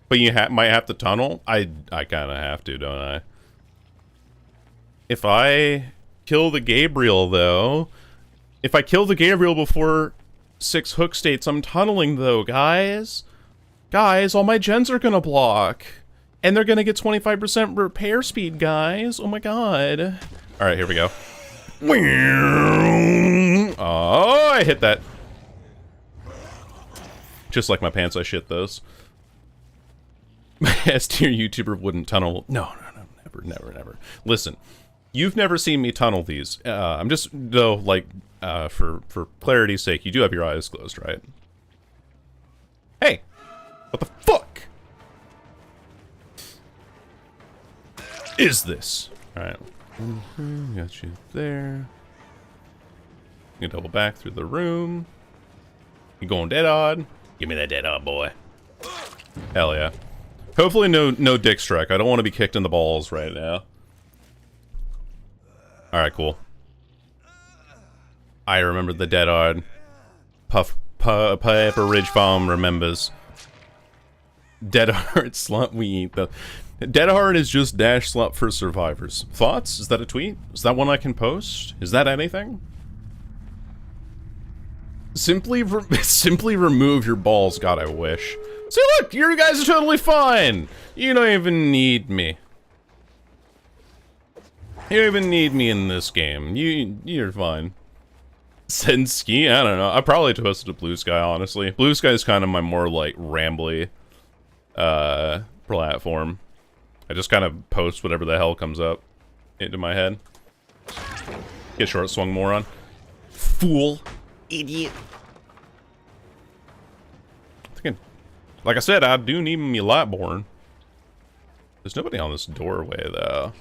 But you might have to tunnel? I kind of have to, don't I? If I kill the Gabriel, though... If I kill the Gabriel before 6 hook states, I'm tunneling, though, guys. Guys, all my gens are gonna block. And they're gonna get 25% repair speed, guys. Oh my god. Alright, here we go. Oh, I hit that. Just like my pants, I shit those. S-tier YouTuber wouldn't tunnel. No, never. Listen, you've never seen me tunnel these. I'm just, though, like, for clarity's sake, you do have your eyes closed, right? Hey! What the fuck is this? Alright. Got you there. You double back through the room. You going dead odd? Give me that dead odd, boy. Hell yeah. Hopefully no dick strike. I don't want to be kicked in the balls right now. Alright, cool. I remember the dead odd. Pepper Ridge Farm remembers. Dead Hard Slump, we eat the... Dead Hard is just dash slump for survivors. Thoughts? Is that a tweet? Is that one I can post? Is that anything? Simply remove your balls, god I wish. See look, you guys are totally fine! You don't even need me. You don't even need me in this game. You're fine. Sensky? I don't know. I probably toasted to Blue Sky, honestly. Blue Sky is kind of my more, like, rambly platform. I just kind of post whatever the hell comes up into my head. Get short swung moron. Fool. Idiot. Like I said, I do need me Lightborn. There's nobody on this doorway, though.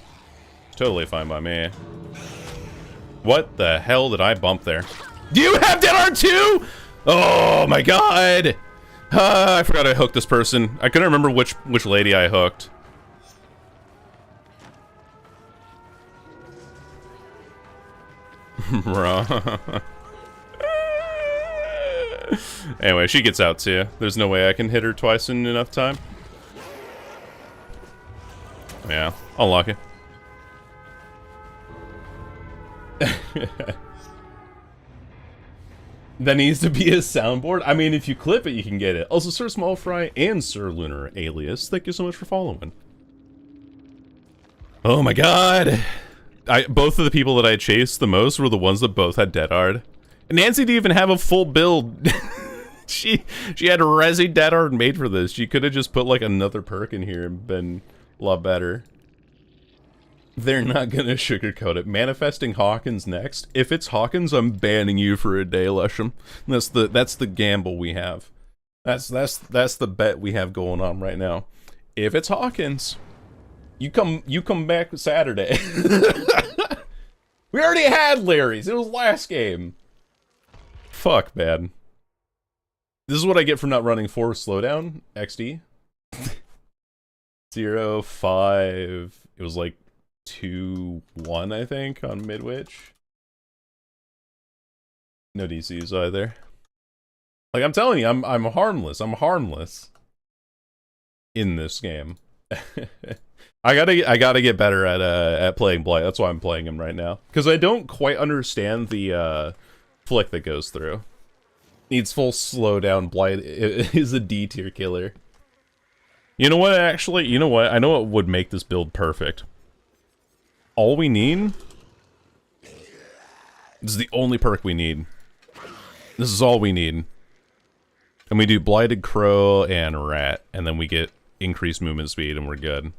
It's totally fine by me. What the hell did I bump there? Do you have Dead Hard too? Oh my god! I forgot I hooked this person. I couldn't remember which lady I hooked. Bruh. Anyway, she gets out too. There's no way I can hit her twice in enough time. Yeah, unlucky. That needs to be a soundboard. I mean, if you clip it, you can get it. Also, Sir Small Fry and Sir Lunar Alias, thank you so much for following. Oh my god. Both of the people that I chased the most were the ones that both had Dead Hard. Nancy didn't even have a full build. she had a Resi Dead Hard made for this. She could have just put like another perk in here and been a lot better. They're not gonna sugarcoat it. Manifesting Hawkins next. If it's Hawkins, I'm banning you for a day, Lesham. That's the gamble we have. That's the bet we have going on right now. If it's Hawkins, you come back Saturday. We already had Larry's. It was last game. Fuck, man. This is what I get for not running Force Slowdown XD. 0, 5. It was like 2, 1, I think, on Midwich. No DCs either. Like, I'm telling you, I'm harmless. I'm harmless in this game. I gotta get better at playing Blight. That's why I'm playing him right now, because I don't quite understand the flick that goes through. Needs full slowdown. Blight is a D tier killer. You know what? Actually, you know what? I know what would make this build perfect. All we need. This is the only perk we need. This is all we need. And we do Blighted Crow and Rat, and then we get increased movement speed, and we're good.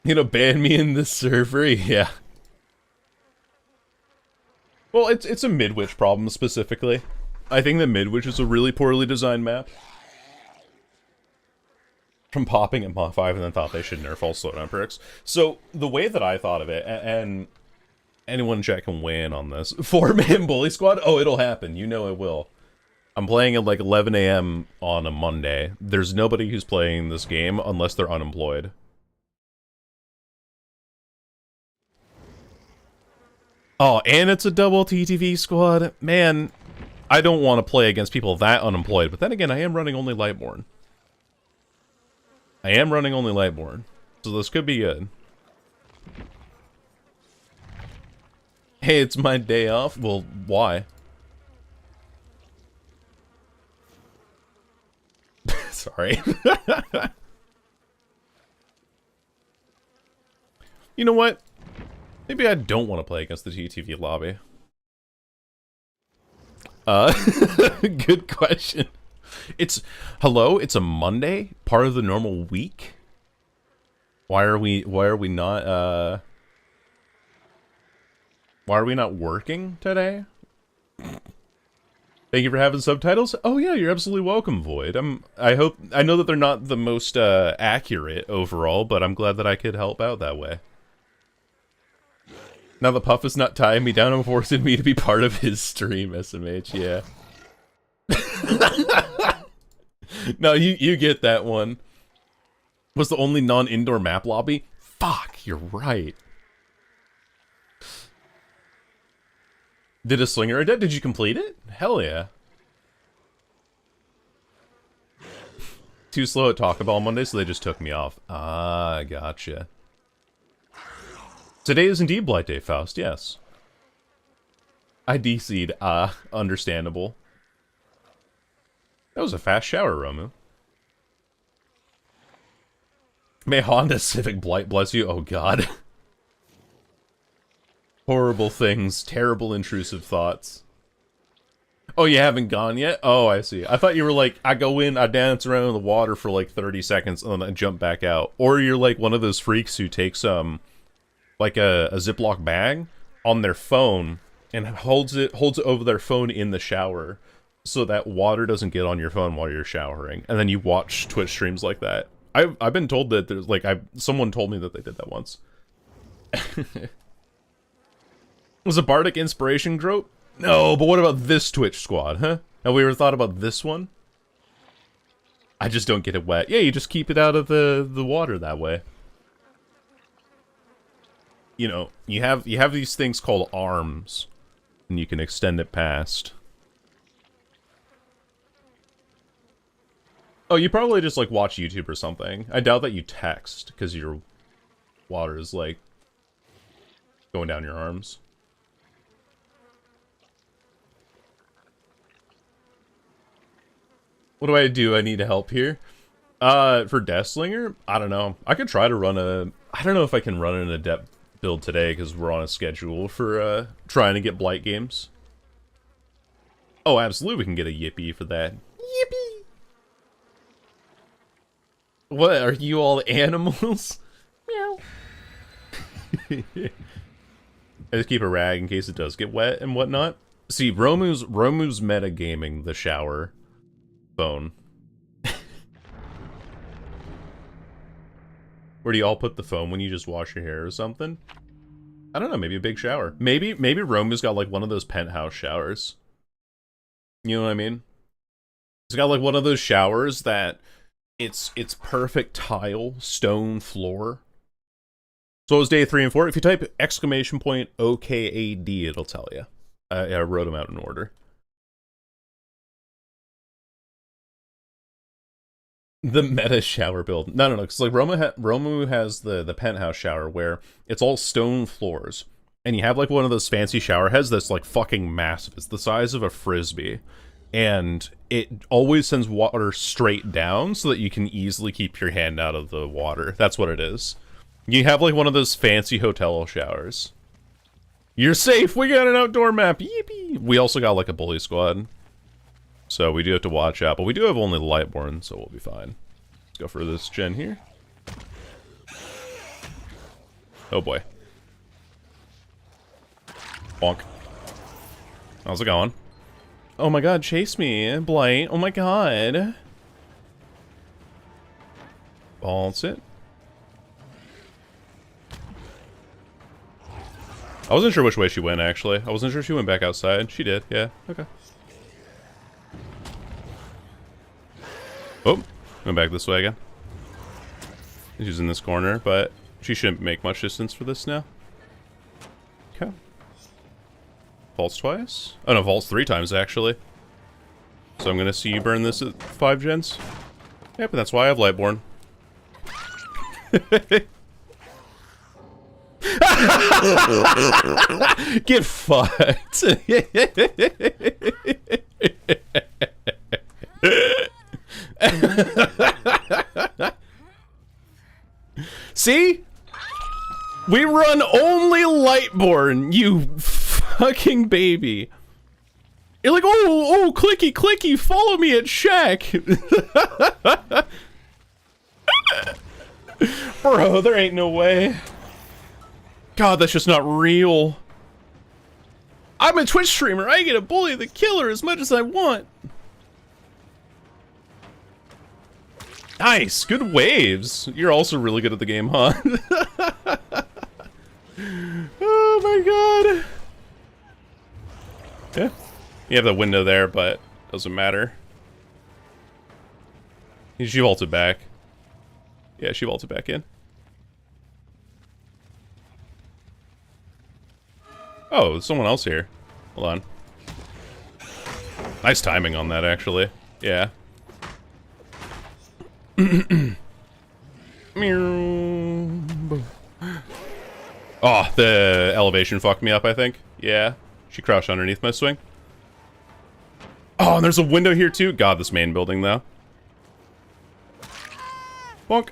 You know, ban me in this server? Yeah. Well, it's a Midwich problem, specifically. I think that Midwich is a really poorly designed map. From popping at Mach 5 and then thought they should nerf all slowdown perks. So, the way that I thought of it, and anyone in chat can weigh in on this. 4-man bully squad? Oh, it'll happen. You know it will. I'm playing at like 11 AM on a Monday. There's nobody who's playing this game unless they're unemployed. Oh, and it's a double TTV squad? Man, I don't want to play against people that unemployed, but then again, I am running only Lightborn. So this could be good. Hey, it's my day off? Well, why? Sorry. You know what? Maybe I don't want to play against the TTV lobby. Good question. Hello, it's a Monday, part of the normal week. Why are we not working today? Thank you for having subtitles. Oh yeah, you're absolutely welcome, Void. I know that they're not the most accurate overall, but I'm glad that I could help out that way. Now the Puff is not tying me down and forcing me to be part of his stream, SMH, yeah. No, you get that one. Was the only non-indoor map lobby? Fuck, you're right. Did a Slinger a dead? Did you complete it? Hell yeah. Too slow at Taco Bell Monday, so they just took me off. Ah, gotcha. Today is indeed Blight Day, Faust, yes. I DC'd, understandable. That was a fast shower, Romu. May Honda Civic Blight bless you, oh god. Horrible things, terrible intrusive thoughts. Oh, you haven't gone yet? Oh, I see. I thought you were like, I go in, I dance around in the water for like 30 seconds, and then I jump back out. Or you're like one of those freaks who takes, like a Ziploc bag on their phone and holds it over their phone in the shower so that water doesn't get on your phone while you're showering. And then you watch Twitch streams like that. I've been told that there's like, someone told me that they did that once. Was a Bardic inspiration grope? No, but what about this Twitch squad, huh? Have we ever thought about this one? I just don't get it wet. Yeah, you just keep it out of the water that way. You know, you have these things called arms, and you can extend it past. Oh, you probably just like watch YouTube or something. I doubt that you text because your water is like going down your arms. What do I do? I need help here. For Deathslinger, I don't know. I could try to run I don't know if I can run an adept build today because we're on a schedule for trying to get Blight games. Oh, absolutely, we can get a Yippee for that. Yippee! What, are you all animals? Meow. I just keep a rag in case it does get wet and whatnot. See, Romu's metagaming the shower phone. Where do you all put the phone when you just wash your hair or something? I don't know, maybe a big shower. Maybe Romu's got like one of those penthouse showers. You know what I mean? It's got like one of those showers that it's perfect tile, stone floor. So it was day 3 and 4. If you type exclamation point OKAD, it'll tell you. I wrote them out in order. The meta shower build. No, because like Romu has the penthouse shower where it's all stone floors, and you have like one of those fancy shower heads that's like fucking massive. It's the size of a frisbee, and it always sends water straight down so that you can easily keep your hand out of the water. That's what it is. You have like one of those fancy hotel showers. You're safe. We got an outdoor map. Yippee! We also got like a bully squad. So we do have to watch out, but we do have only the Lightborn, so we'll be fine. Let's go for this gen here. Oh boy. Bonk. How's it going? Oh my god, chase me, Blight. Oh my god. Bounce it. I wasn't sure which way she went, actually. I wasn't sure she went back outside. She did, yeah. Okay. Oh, going back this way again. She's in this corner, but she shouldn't make much distance for this now. Okay. Vaults twice? Oh no, vaults 3 times actually. So I'm gonna see you burn this at 5 gens. Yep, and that's why I have Lightborn. Get fucked. See? We run only Lightborn, you fucking baby. You're like, oh, clicky, follow me at Shack. Bro, there ain't no way. God, that's just not real. I'm a Twitch streamer. I get to bully the killer as much as I want. Nice, good waves. You're also really good at the game, huh? Oh my god. Yeah. You have the window there, but doesn't matter. She vaulted back. Yeah, she vaulted back in. Oh, there's someone else here. Hold on. Nice timing on that, actually. Yeah. Oh, the elevation fucked me up, I think. Yeah. She crouched underneath my swing. Oh, and there's a window here, too. God, this main building, though. Bonk.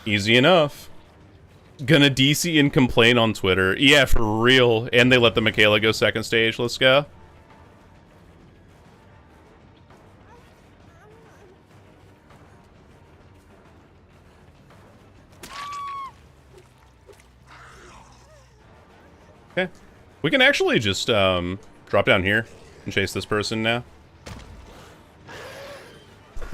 Easy enough. Gonna DC and complain on Twitter. Yeah, for real. And they let the Michaela go second stage. Let's go. Okay. We can actually just drop down here and chase this person now.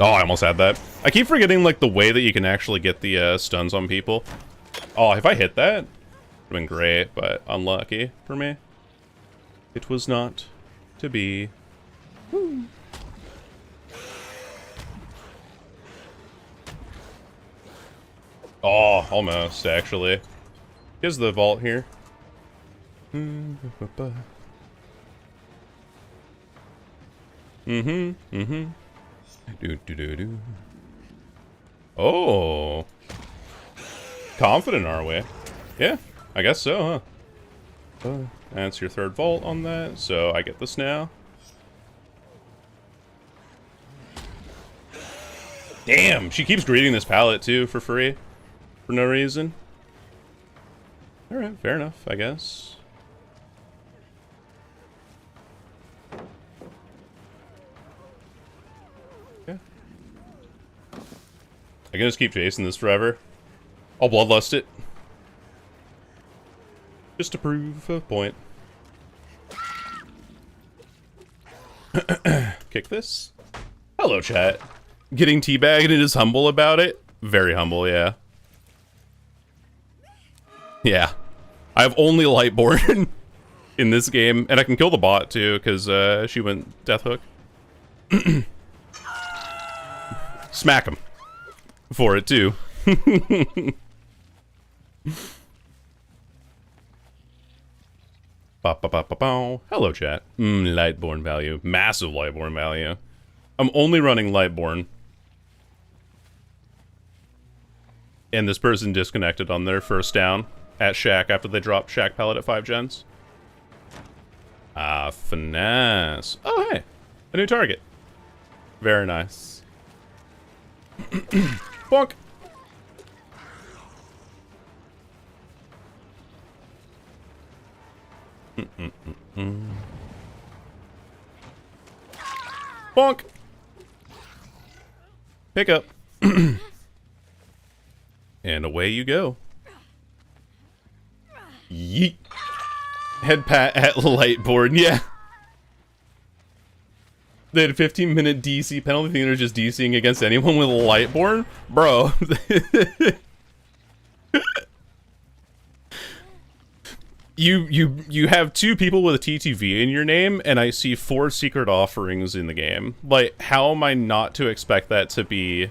Oh, I almost had that. I keep forgetting like the way that you can actually get the stuns on people. Oh, if I hit that, it would have been great, but unlucky for me. It was not to be. Woo. Oh, almost, actually. Here's the vault here. Do. Oh. Confident, are we? Yeah, I guess so, huh? That's your third vault on that, so I get this now. Damn, she keeps greeting this pallet, too, for free. For no reason. Alright, fair enough, I guess. Yeah. I can just keep chasing this forever. I'll bloodlust it. Just to prove a point. Kick this. Hello, chat. Getting teabagged and is humble about it? Very humble, yeah. Yeah. I have only Lightborn in this game, and I can kill the bot too, because she went Death Hook. Smack him for it too. Hello, chat. Lightborn value. Massive Lightborn value. I'm only running Lightborn. And this person disconnected on their first down at Shack after they dropped Shack Pallet at 5 gens. Ah, finesse. Oh, hey. A new target. Very nice. Bonk. Bonk. Pick up. And away you go. Yeet. Head pat at Lightborn, yeah. They had a 15-minute DC penalty. I think they're just DCing against anyone with Lightborn? Bro. You have 2 people with a TTV in your name, and I see 4 secret offerings in the game. Like, how am I not to expect that to be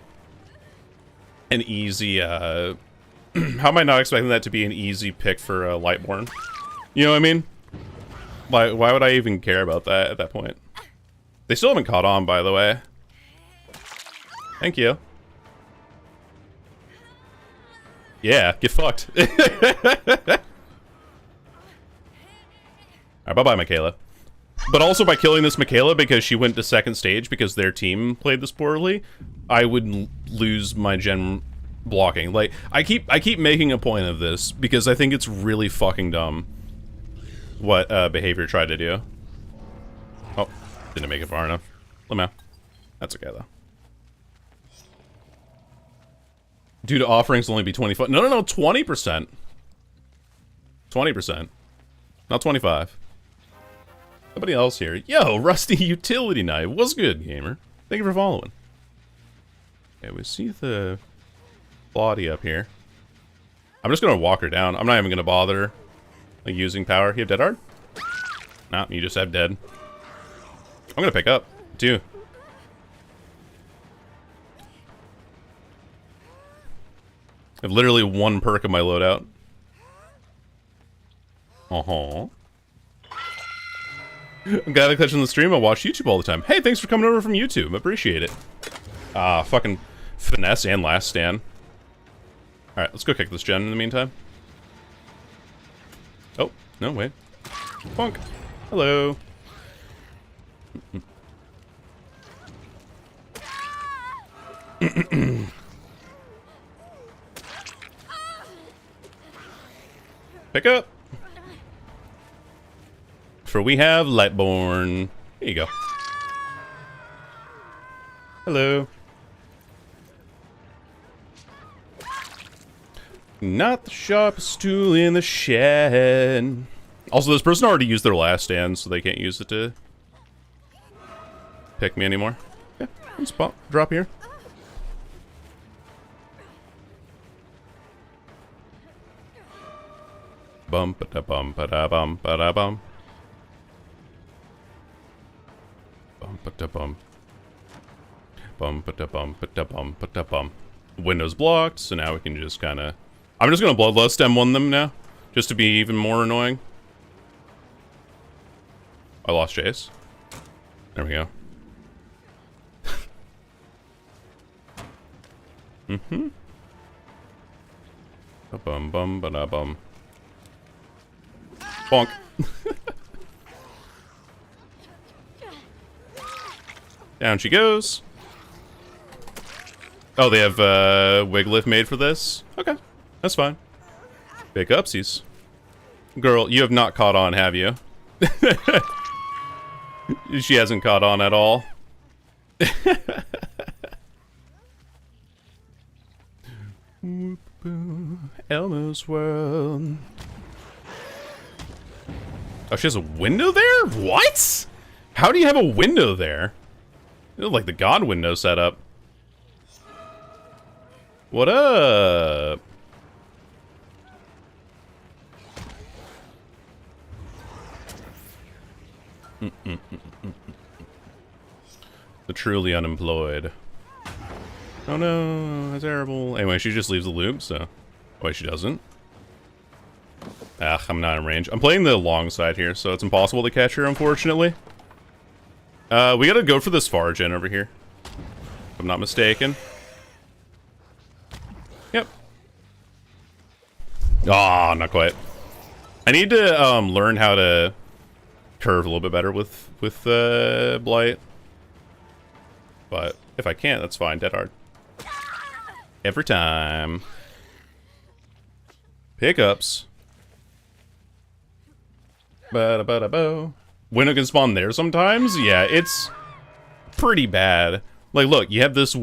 an easy, how am I not expecting that to be an easy pick for Lightborn? You know what I mean? Why would I even care about that at that point? They still haven't caught on, by the way. Thank you. Yeah, get fucked. Alright, bye-bye, Michaela. But also by killing this Michaela because she went to second stage because their team played this poorly, I would lose my gen blocking. Like, I keep making a point of this because I think it's really fucking dumb what Behavior tried to do. Oh, didn't make it far enough. Lamau. That's okay, though. Due to offerings only be 25. No, 20%. 20%. Not 25. Somebody else here. Yo, Rusty Utility Knife. What's good, gamer? Thank you for following. Okay, we see the body up here. I'm just gonna walk her down. I'm not even gonna bother like using power. You have dead hard? Nah, you just have dead. I'm gonna pick up, too. I have literally 1 perk of my loadout. I'm glad I catch on the stream. I watch YouTube all the time. Hey, thanks for coming over from YouTube. Appreciate it. Fucking finesse and last stand. Alright, let's go kick this gen in the meantime. Oh, no, wait. Bonk. Hello. Pick up. For we have Lightborn. Here you go. Hello. Not the sharpest tool in the shed. Also, this person already used their last stand, so they can't use it to pick me anymore. Yeah, let's pop, drop here. Bum ba da bum ba da bum ba da bum. Bum ba da bum. Bum ba da bum ba da bum ba da bum. Window's blocked, so now we can just kind of. I'm just gonna Bloodlust M1 them now, just to be even more annoying. I lost Chase. There we go. Ba-bum bum ba-da-bum. Bonk. Down she goes. Oh, they have Wiglif made for this? Okay, that's fine. Big upsies. Girl, you have not caught on, have you? She hasn't caught on at all. Elmo's World. Oh, she has a window there? What? How do you have a window there? You look like the God window setup. What up? The truly unemployed. Oh no, that's terrible. Anyway, she just leaves the loop, so... Oh, wait, she doesn't. Ah, I'm not in range. I'm playing the long side here, so it's impossible to catch her, unfortunately. We gotta go for this far gen over here. If I'm not mistaken. Yep. Ah, not quite. I need to learn how to curve a little bit better with Blight. But if I can't, that's fine. Dead hard. Every time. Pickups. Ba-da-ba-da-bo. Window can spawn there sometimes? Yeah, it's pretty bad. Like, look, you have this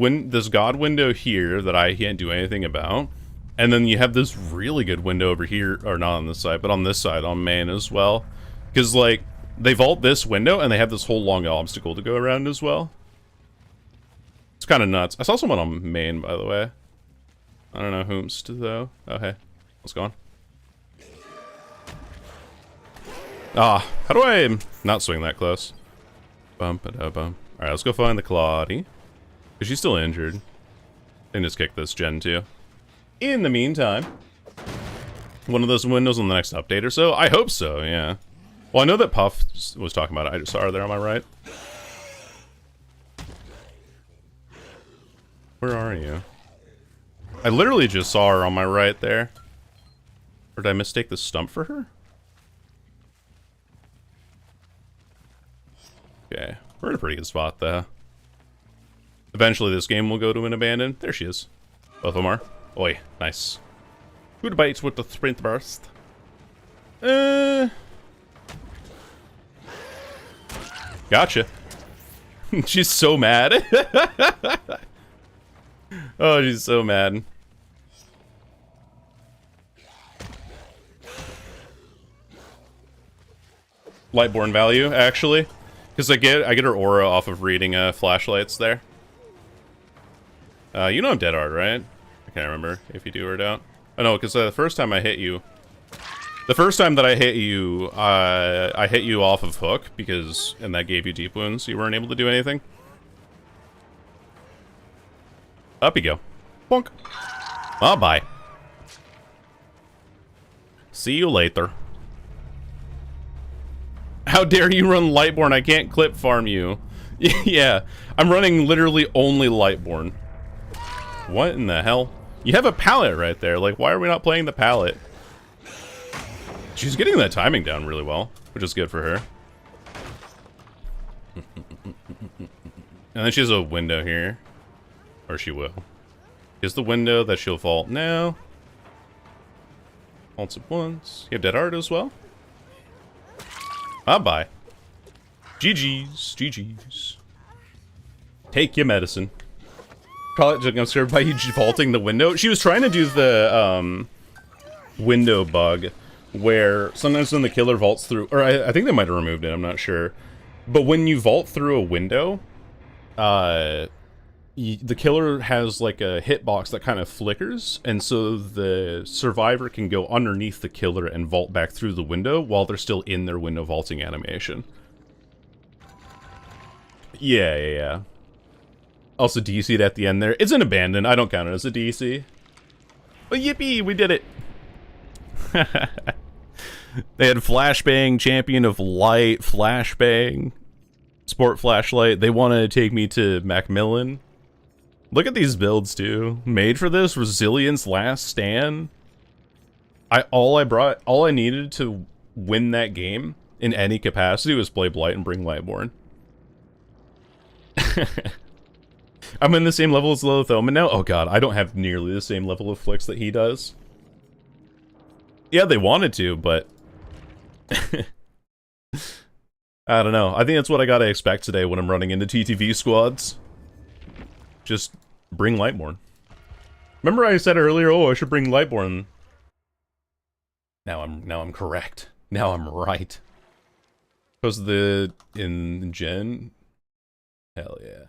god window here that I can't do anything about. And then you have this really good window over here, or not on this side, but on this side, on main as well. Because, like, they vault this window, and they have this whole long obstacle to go around as well. It's kind of nuts. I saw someone on main, by the way. I don't know whomst, though. Oh, hey. What's going on? Ah, how do I not swing that close? Bum-ba-da-bum. Alright, let's go find the Claudie. Because she's still injured. And just kick this gen, too. In the meantime, one of those windows on the next update or so? I hope so, yeah. Well, I know that Puff was talking about it. I just saw her there on my right. Where are you? I literally just saw her on my right there. Or did I mistake the stump for her? Okay, we're in a pretty good spot, though. Eventually this game will go to an abandon. There she is. Both of them are. Oi, nice. Good bites with the sprint burst. Gotcha. She's so mad. Oh, she's so mad. Lightborn value, actually. Because I get her aura off of reading flashlights there. You know I'm dead hard, right? I can't remember if you do or don't. Oh no, because the first time I hit you... The first time that I hit you off of hook, because... And that gave you deep wounds, so you weren't able to do anything. Up you go. Bonk. Oh, bye. See you later. How dare you run Lightborn? I can't clip farm you. Yeah, I'm running literally only Lightborn. What in the hell? You have a pallet right there. Like, why are we not playing the pallet? She's getting that timing down really well, which is good for her. And then she has a window here. Or she will. Here's the window that she'll vault now. Vaults at once. You have Dead Art as well? Ah, bye. GG's. GG's. Take your medicine. Probably I'm scared by you vaulting the window. She was trying to do the window bug where sometimes when the killer vaults through, or I think they might have removed it, I'm not sure. But when you vault through a window, the killer has like a hitbox that kind of flickers, and so the survivor can go underneath the killer and vault back through the window while they're still in their window vaulting animation. Yeah. Also DC'd at the end there. It's an abandon. I don't count it as a DC. But yippee, we did it. They had Flashbang, Champion of Light, Flashbang, Sport Flashlight. They wanted to take me to Macmillan. Look at these builds, too. Made for this, Resilience, Last Stand. All I needed to win that game in any capacity was play Blight and bring Lightborn. I'm in the same level as Lilith-Omen now? Oh god, I don't have nearly the same level of flicks that he does. Yeah, they wanted to, but... I don't know. I think that's what I gotta expect today when I'm running into TTV squads. Just bring Lightborn. Remember I said earlier, oh, I should bring Lightborn. Now I'm correct. Now I'm right. Because in Gen? Hell yeah.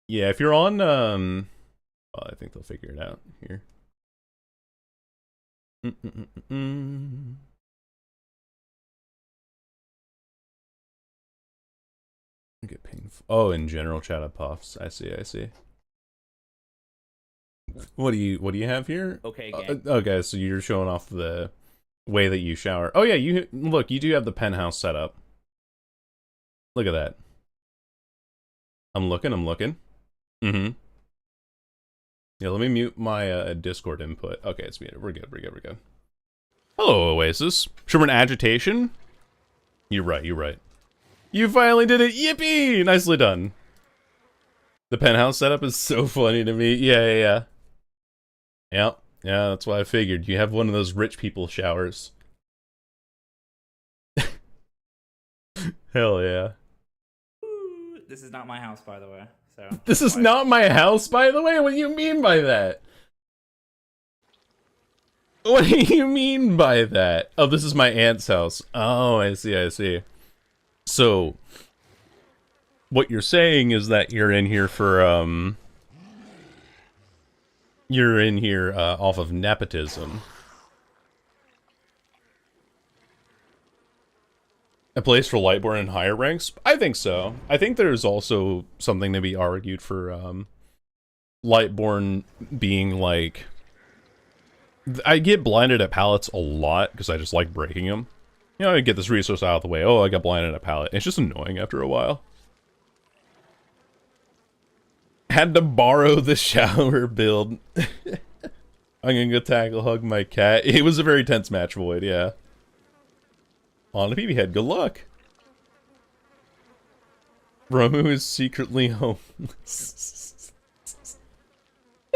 Yeah, if you're on, well, I think they'll figure it out here. Get painful. Oh, in general, chat up puffs. I see. I see. What do you have here? Okay, gang. Okay, so you're showing off the way that you shower. Oh yeah, you look. You do have the penthouse set up. Look at that. I'm looking. Mm-hmm. Yeah, let me mute my Discord input. Okay, it's muted. We're good. Hello, Oasis. Sherman agitation? You're right. You finally did it. Yippee! Nicely done. The penthouse setup is so funny to me. Yeah. Yeah, that's why I figured. You have one of those rich people showers. Hell yeah. Ooh, this is not my house, by the way. So this is not my house, by the way? What do you mean by that? What do you mean by that? Oh, this is my aunt's house. Oh, I see. So, what you're saying is that you're in here for, you're in here, off of nepotism. A place for Lightborn in higher ranks? I think so. I think there's also something to be argued for, Lightborn being, like... I get blinded at pallets a lot, because I just like breaking them. You know, I get this resource out of the way. Oh, I got blinded at pallet. It's just annoying after a while. Had to borrow the shower build. I'm gonna go tackle hug my cat. It was a very tense match, Void, yeah. On the PB head, good luck. Romu is secretly homeless.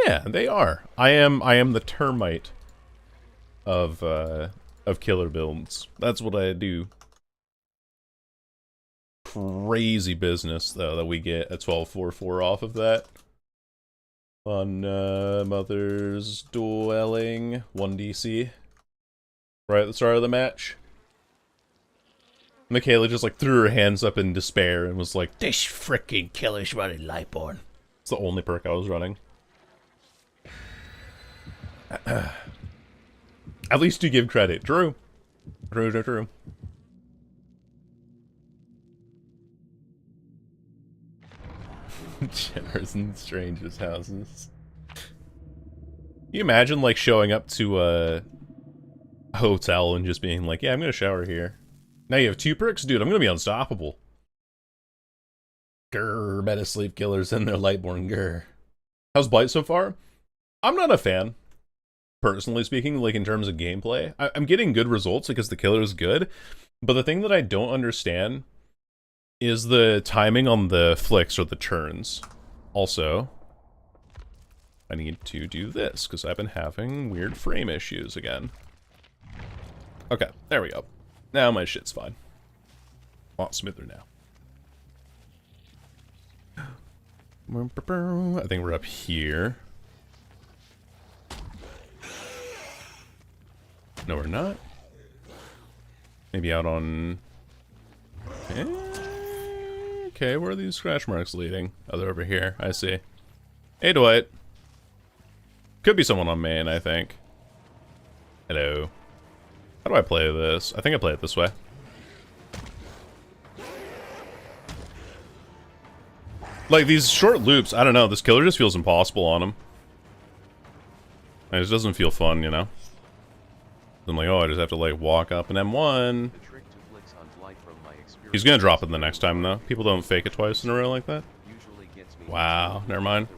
Yeah, they are. I am the termite of killer builds. That's what I do. Crazy business though that we get a 1244 off of that. On Mother's Dwelling 1DC. Right at the start of the match. Michaela just like threw her hands up in despair and was like, "This freaking killer's running Lightborn." It's the only perk I was running. At least you give credit. True. Showers in strangers' houses. Can you imagine, like, showing up to a hotel and just being like, yeah, I'm gonna shower here. Now you have 2 perks? Dude, I'm gonna be unstoppable. Grr, meta sleep killers and their Lightborn, grr. How's Blight so far? I'm not a fan. Personally speaking, like, in terms of gameplay. I'm getting good results because the killer is good, but the thing that I don't understand is the timing on the flicks or the turns. Also, I need to do this, because I've been having weird frame issues again. Okay, there we go. Now my shit's fine. A lot smoother now. I think we're up here. No, we're not. Maybe out on... Okay, where are these scratch marks leading? Oh, they're over here. I see. Hey, Dwight. Could be someone on main, I think. Hello. How do I play this? I think I play it this way. Like, these short loops, I don't know. This killer just feels impossible on him. It just doesn't feel fun, you know? I'm like, oh, I just have to, like, walk up an M1. He's gonna drop it the next time, though. People don't fake it twice in a row like that. Wow, never mind.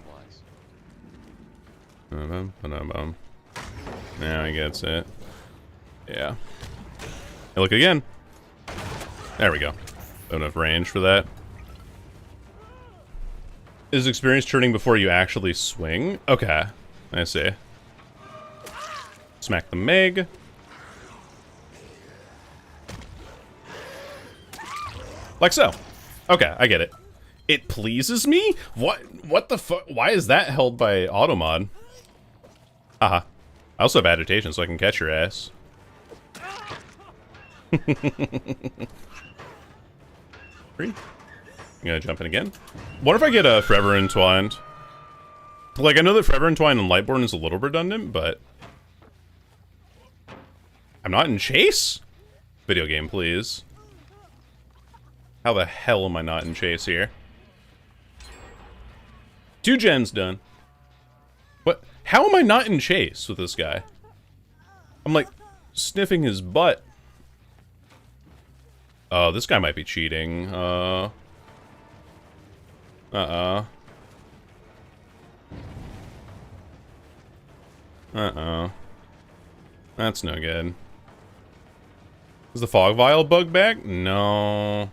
Now he gets it. Yeah. Hey, look again. There we go. Don't have range for that. Is experience turning before you actually swing? Okay. I see. Smack the Meg. Like so. Okay, I get it. It pleases me? What the fuck? Why is that held by automod? Haha. I also have agitation, so I can catch your ass. Three. I'm gonna jump in again. What if I get a Forever Entwined? Like, I know that Forever Entwined and Lightborn is a little redundant, but... I'm not in chase? Video game, please. How the hell am I not in chase here? 2 gens done. What? How am I not in chase with this guy? I'm like sniffing his butt. Oh, this guy might be cheating. That's no good. Is the fog vial bug back? No.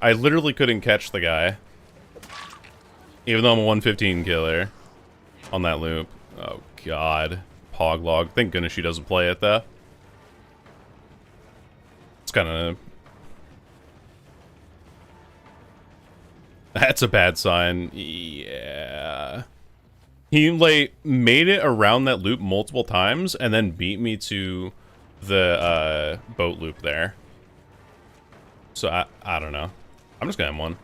I literally couldn't catch the guy. Even though I'm a 115 killer on that loop. Oh god. Poglog. Thank goodness she doesn't play it though. It's kinda... That's a bad sign. Yeah. He, like, made it around that loop multiple times and then beat me to the, boat loop there. So, I don't know. I'm just gonna M1.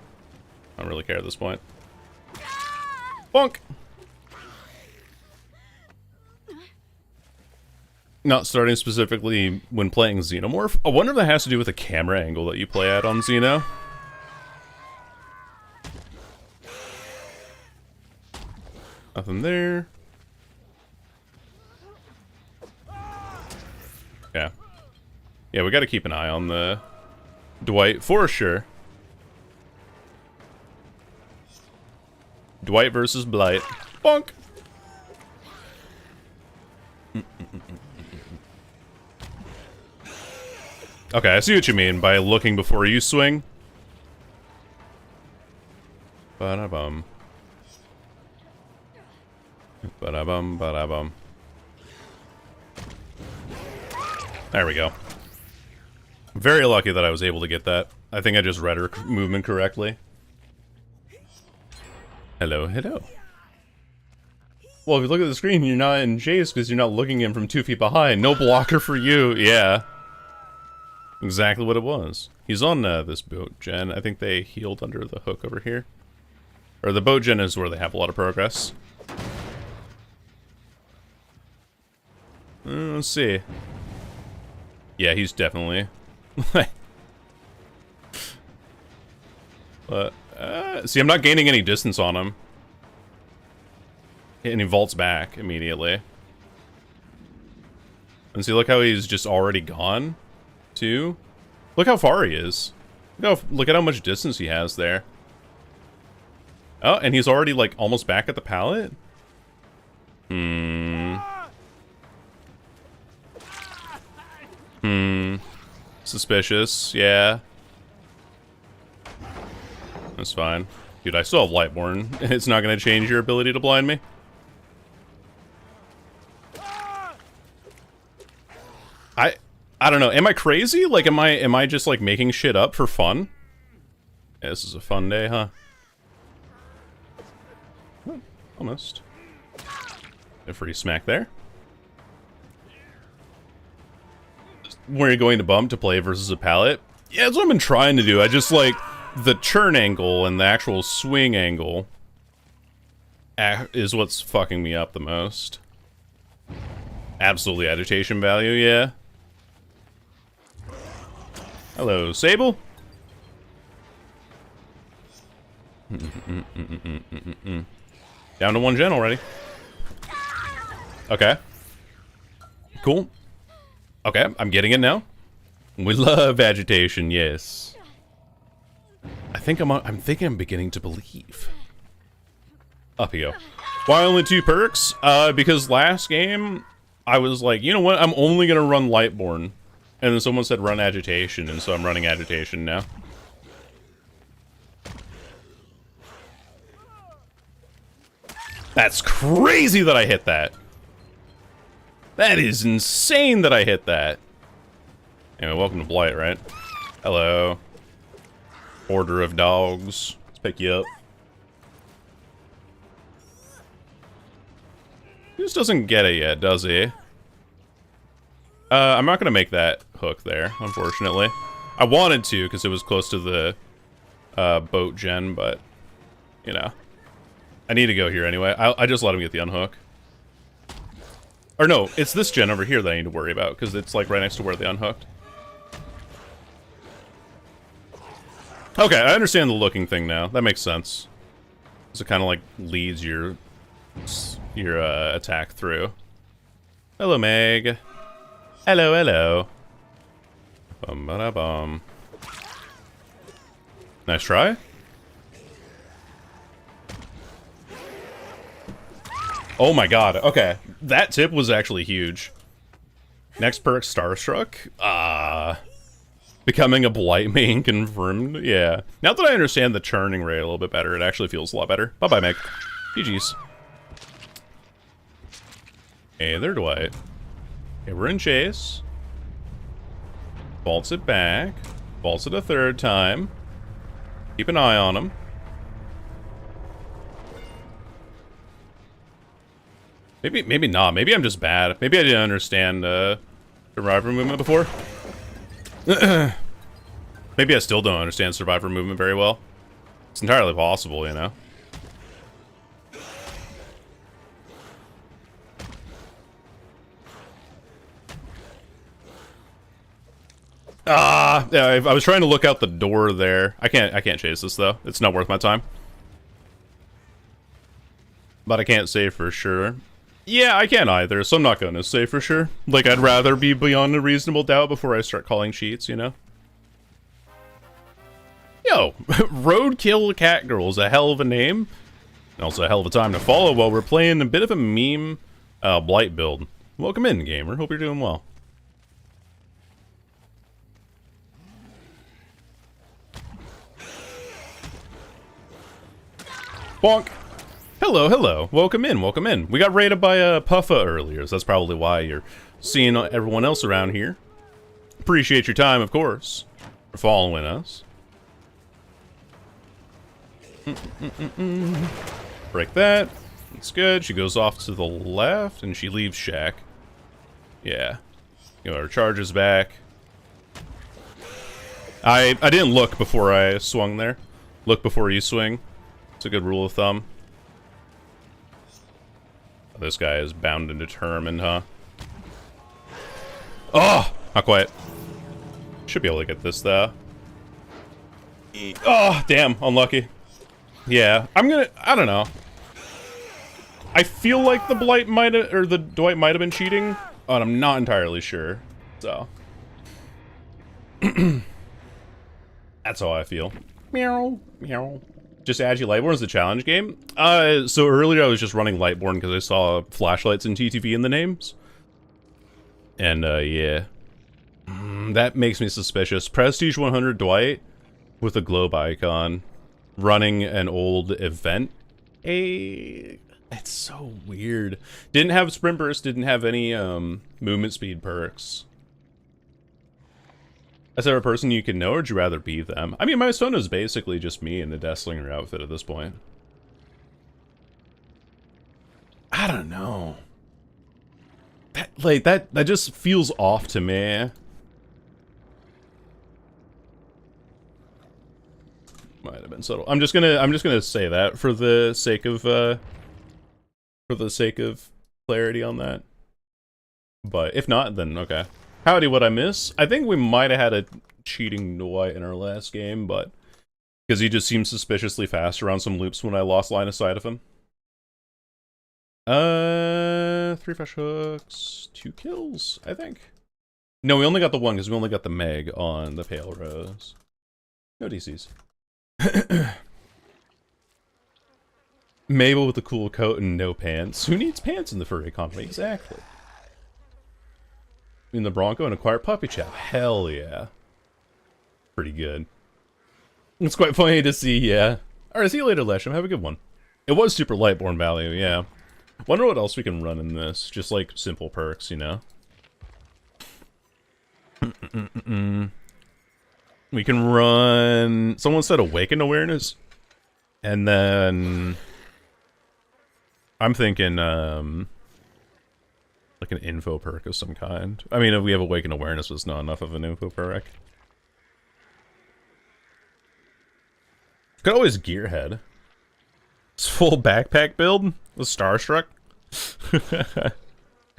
I don't really care at this point. Bonk! Not starting specifically when playing Xenomorph? I wonder if that has to do with the camera angle that you play at on Xeno. Nothing there. Yeah. Yeah, we gotta keep an eye on the Dwight for sure. Dwight versus Blight. Bonk! Okay, I see what you mean by looking before you swing. Ba-da-bum. Ba-da-bum, ba-da-bum. There we go. Very lucky that I was able to get that. I think I just read her movement correctly. Hello, hello. Well, if you look at the screen, you're not in chase because you're not looking in from 2 feet behind. No blocker for you. Yeah. Exactly what it was. He's on this boat gen. I think they healed under the hook over here. Or the boat gen is where they have a lot of progress. Let's see. Yeah, he's definitely... see, I'm not gaining any distance on him. And he vaults back immediately. And see, look how he's just already gone, too. Look how far he is. Look at how much distance he has there. Oh, and he's already, like, almost back at the pallet? Suspicious, yeah. That's fine. Dude, I still have Lightborn. It's not gonna change your ability to blind me. I don't know. Am I crazy? Like, am I just, like, making shit up for fun? Yeah, this is a fun day, huh? Oh, almost. A free smack there. Where you're going to bump to play versus a pallet? Yeah, that's what I've been trying to do. I just, like, the turn angle and the actual swing angle is what's fucking me up the most. Absolutely agitation value, yeah. Hello, Sable. Down to 1 gen already. Okay. Cool. Okay, I'm getting it now. We love agitation, yes. I think I'm beginning to believe. Up you go. Why only 2 perks? Because last game, I was like, you know what? I'm only gonna run Lightborn. And then someone said run agitation, and so I'm running agitation now. That's crazy that I hit that. That is insane that I hit that. Anyway, welcome to Blight, right? Hello. Order of dogs. Let's pick you up. He just doesn't get it yet, does he? I'm not gonna make that hook there, unfortunately. I wanted to, because it was close to the boat gen, but, you know. I need to go here anyway. I just let him get the unhook. Or no, it's this gen over here that I need to worry about, because it's like right next to where they unhooked. Okay, I understand the looking thing now. That makes sense. So it kind of like leads your attack through. Hello, Meg. Hello, hello. Bum ba da bum. Nice try. Oh my god. Okay, that tip was actually huge. Next perk, Starstruck. Becoming a Blight main confirmed. Yeah. Now that I understand the churning rate a little bit better, it actually feels a lot better. Bye-bye, Meg. GG's. Hey there, Dwight. Okay, we're in chase. Vaults it back. Vaults it a third time. Keep an eye on him. Maybe not. Maybe I'm just bad. Maybe I didn't understand survivor movement before. Maybe I still don't understand survivor movement very well. It's entirely possible, you know. Yeah, I was trying to look out the door there. I can't chase this though. It's not worth my time. But I can't say for sure. Yeah, I can't either, so I'm not gonna say for sure. Like, I'd rather be beyond a reasonable doubt before I start calling cheats, you know? Yo, Roadkill Catgirl is a hell of a name. And also a hell of a time to follow while we're playing a bit of a meme Blight build. Welcome in, gamer. Hope you're doing well. Bonk! Hello, hello. Welcome in, welcome in. We got raided by Puffa earlier, so that's probably why you're seeing everyone else around here. Appreciate your time, of course, for following us. Break that. That's good. She goes off to the left, and she leaves Shack. Yeah. You know, her charges back. I didn't look before I swung there. Look before you swing. It's a good rule of thumb. This guy is bound and determined, huh? Oh! Not quite. Should be able to get this, though. Oh, damn. Unlucky. Yeah. I don't know. I feel like the Blight might have, or the Dwight might have been cheating, but I'm not entirely sure. So. That's how I feel. Meow. Meow. Just Agi Lightborn is the challenge game? So earlier I was just running Lightborn because I saw flashlights in TTV in the names. And, yeah. That makes me suspicious. Prestige 100 Dwight with a globe icon running an old event. It's so weird. Didn't have sprint burst, didn't have any, movement speed perks. Is there a person you can know, or would you rather be them? I mean, my son is basically just me in the Deathslinger outfit at this point. I don't know. That just feels off to me. Might have been subtle. I'm just gonna say that for the sake of clarity on that. But if not, then okay. Howdy, what I miss? I think we might have had a cheating Dwight in our last game, but because he just seemed suspiciously fast around some loops when I lost line of sight of him. 3 fresh hooks, 2 kills, I think. No, we only got the 1 because we only got the Meg on the Pale Rose. No DCs. Mabel with a cool coat and no pants. Who needs pants in the furry economy? Exactly. In the Bronco and acquire Puppy Chow. Hell yeah. Pretty good. It's quite funny to see, yeah. Alright, see you later, Lesham. Have a good one. It was super Lightborn value, yeah. Wonder what else we can run in this. Just like simple perks, you know? We can run... Someone said Awaken Awareness. And then... I'm thinking, like an info perk of some kind. I mean, if we have Awaken Awareness, it's not enough of an info perk. Could always Gearhead. It's full backpack build with Starstruck.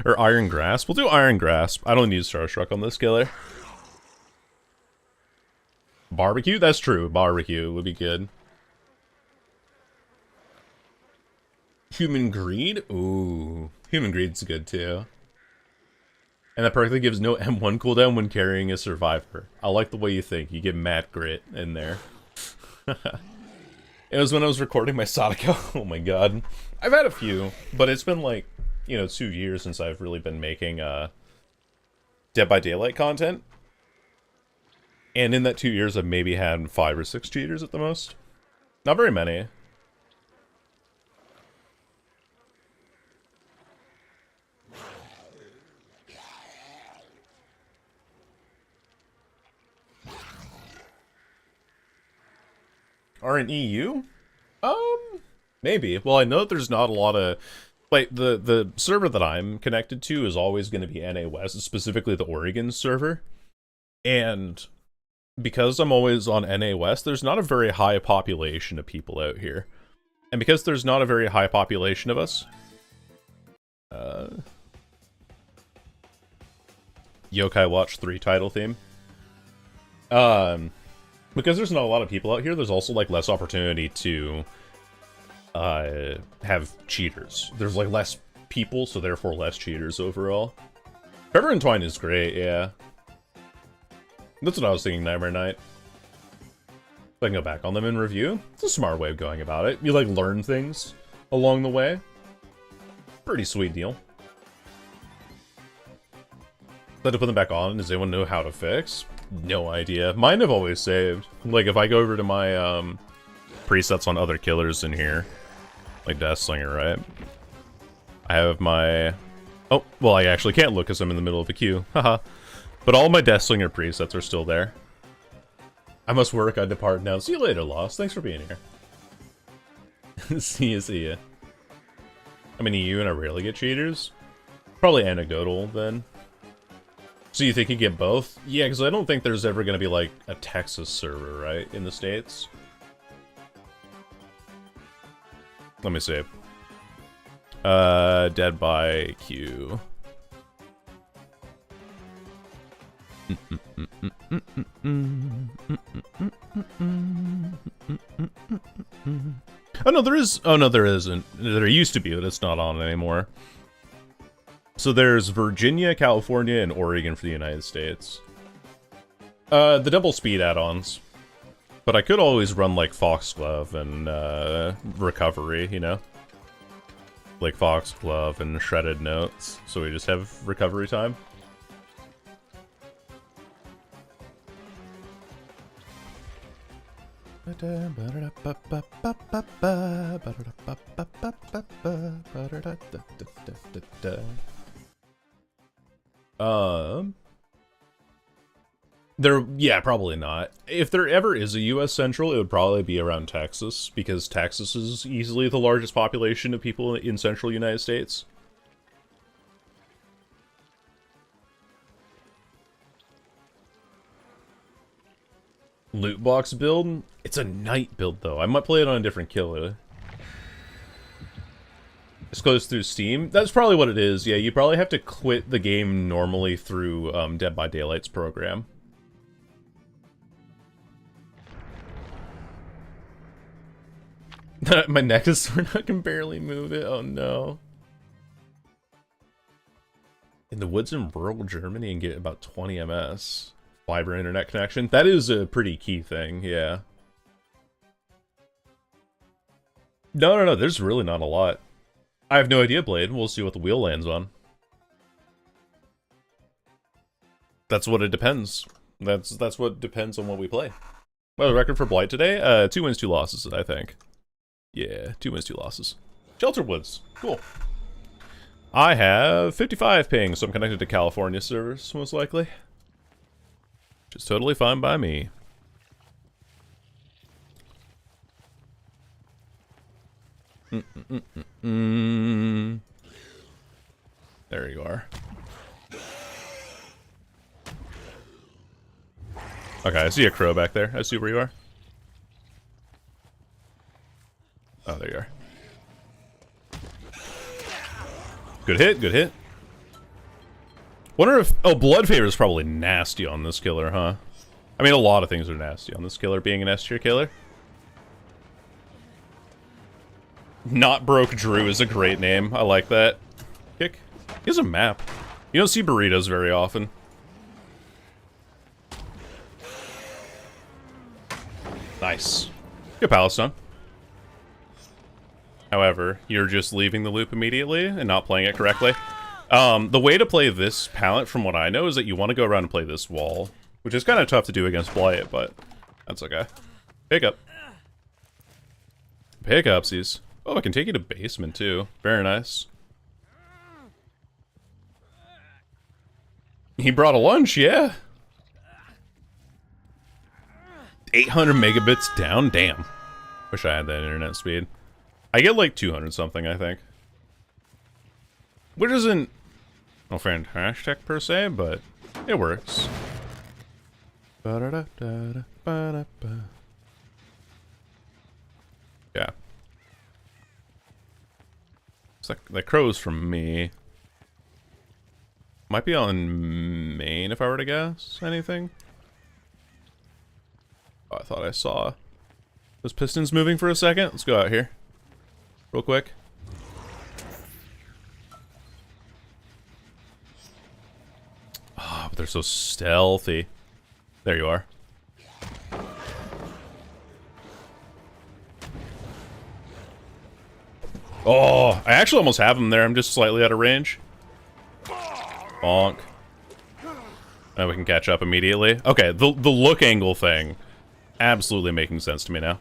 Or Iron Grasp. We'll do Iron Grasp. I don't need Starstruck on this killer. Barbecue? That's true. Barbecue would be good. Human Greed? Ooh. Human Greed's good too. And that perk that gives no M1 cooldown when carrying a survivor. I like the way you think. You get Mad Grit in there. It was when I was recording my Sadako. Oh my god. I've had a few, but it's been like, you know, 2 years since I've really been making Dead by Daylight content. And in that 2 years, I've maybe had 5 or 6 cheaters at the most. Not very many. Aren't EU? Maybe. Well, I know that there's not a lot of... Like, the server that I'm connected to is always going to be NA West, specifically the Oregon server. And because I'm always on NA West, there's not a very high population of people out here. And because there's not a very high population of us... Yokai Watch 3 title theme. Because there's not a lot of people out here, there's also, like, less opportunity to, have cheaters. There's, like, less people, so therefore less cheaters overall. Forever Entwined is great, yeah. That's what I was thinking, Nightmare Night. I can go back on them in review. It's a smart way of going about it. You, like, learn things along the way. Pretty sweet deal. Had to put them back on. Does anyone know how to fix? No idea. Mine have always saved. Like, if I go over to my, presets on other killers in here, like Deathslinger, right? I have my... Oh, well, I actually can't look because I'm in the middle of a queue. Haha. But all my Deathslinger presets are still there. I must work, I depart now. See you later, Lost. Thanks for being here. See ya. I'm in EU and I rarely get cheaters. Probably anecdotal, then. So you think you get both? Yeah, because I don't think there's ever going to be, like, a Texas server, right, in the States? Let me see. Dead by Q. Oh, no, there is... Oh, no, there isn't. There used to be, but it's not on anymore. So there's Virginia, California, and Oregon for the United States. The double speed add-ons. But I could always run, like, Foxglove and, Recovery, you know? Like Foxglove and Shredded Notes, so we just have recovery time. Yeah, probably not. If there ever is a US Central, it would probably be around Texas, because Texas is easily the largest population of people in central United States. Loot box build? It's a night build, though. I might play it on a different killer. It's closed through Steam? That's probably what it is. Yeah, you probably have to quit the game normally through Dead by Daylight's program. My neck is sore, I can barely move it. Oh no. In the woods in rural Germany and get about 20 ms. Fiber internet connection. That is a pretty key thing, yeah. No, there's really not a lot. I have no idea, Blade. We'll see what the wheel lands on. That's what it depends. That's what depends on what we play. Well, the record for Blight today? 2 wins, 2 losses, I think. Yeah, 2 wins, 2 losses. Shelter Woods. Cool. I have 55 ping, so I'm connected to California servers, most likely. Which is totally fine by me. There you are. Okay, I see a crow back there. I see where you are. Oh, there you are. Good hit, good hit. Wonder if... Oh, Blood Favor is probably nasty on this killer, huh? I mean, a lot of things are nasty on this killer being an S tier killer. Not Broke Drew is a great name. I like that. Kick. He has a map. You don't see burritos very often. Nice. Good Palestine. However, you're just leaving the loop immediately and not playing it correctly. The way to play this palette, from what I know, is that you want to go around and play this wall. Which is kind of tough to do against Blight, but that's okay. Pick up. Pick upsies. Oh, I can take you to basement, too. Very nice. He brought a lunch, yeah. 800 megabits down? Damn. Wish I had that internet speed. I get like 200 something, I think. Which isn't no fantastic per se, but it works. Yeah. It's like the crow's from me. Might be on main if I were to guess anything. Oh, I thought I saw those pistons moving for a second. Let's go out here. Real quick. Ah, but they're so stealthy. There you are. Oh, I actually almost have him there. I'm just slightly out of range. Bonk. Now we can catch up immediately. Okay, the look angle thing. Absolutely making sense to me now.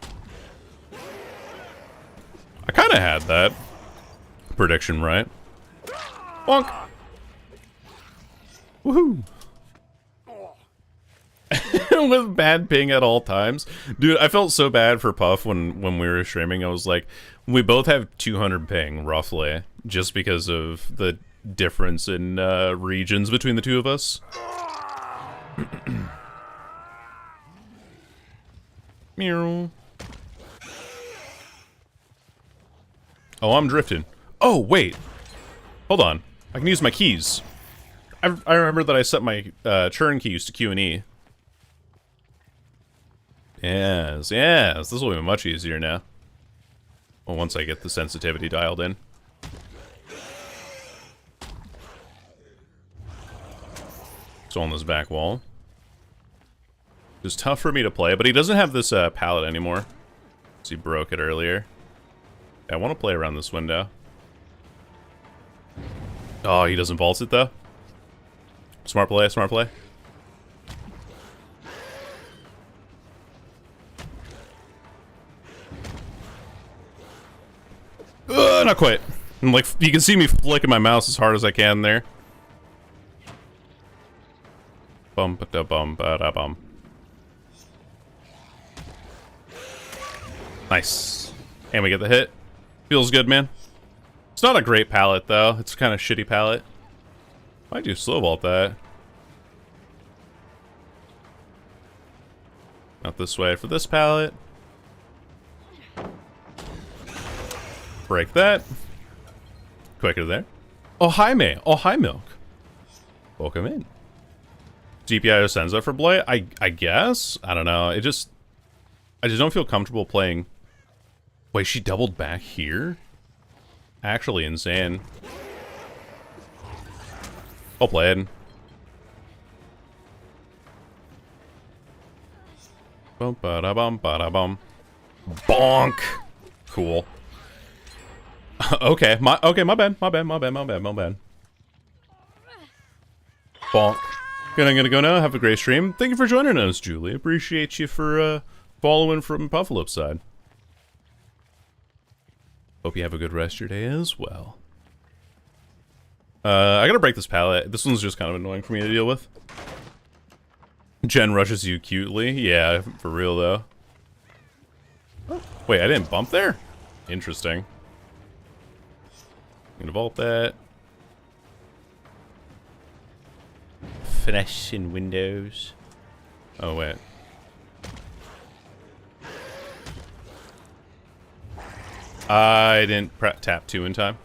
I kind of had that prediction right. Bonk. Woohoo. With bad ping at all times. Dude, I felt so bad for Puff when we were streaming. I was like, we both have 200 ping, roughly, just because of the difference in regions between the two of us. Meow. Oh, I'm drifting. Oh, wait. Hold on. I can use my keys. I remember that I set my churn keys to Q and E. Yes, yes. This will be much easier now. Well, once I get the sensitivity dialed in. So on this back wall. It's tough for me to play, but he doesn't have this pallet anymore. So he broke it earlier. I want to play around this window. Oh, he doesn't vault it though. Smart play, smart play. Not quite. I'm like, you can see me flicking my mouse as hard as I can there. Bum ba da bum ba da bum. Nice. And we get the hit. Feels good, man. It's not a great palette though. It's kind of shitty palette. Why'd you slow vault that? Not this way for this palette. Break that. Quicker there. Oh, hi, May. Oh, hi, Milk. Welcome in. GPIO Senza for Blight? I guess? I don't know. I just don't feel comfortable playing. Wait, she doubled back here? Actually insane. I'll play it. Bum ba da bum ba da bum. Bonk. Cool. Okay, my bad. Bonk. Gonna go now. Have a great stream. Thank you for joining us, Julie. Appreciate you for following from Puffalope's side. Hope you have a good rest of your day as well. I gotta break this pallet. This one's just kind of annoying for me to deal with. Jen rushes you cutely. Yeah, for real though. Oh, wait, I didn't bump there? Interesting. I'm gonna vault that. Finishing windows. Oh, wait. I didn't tap 2 in time.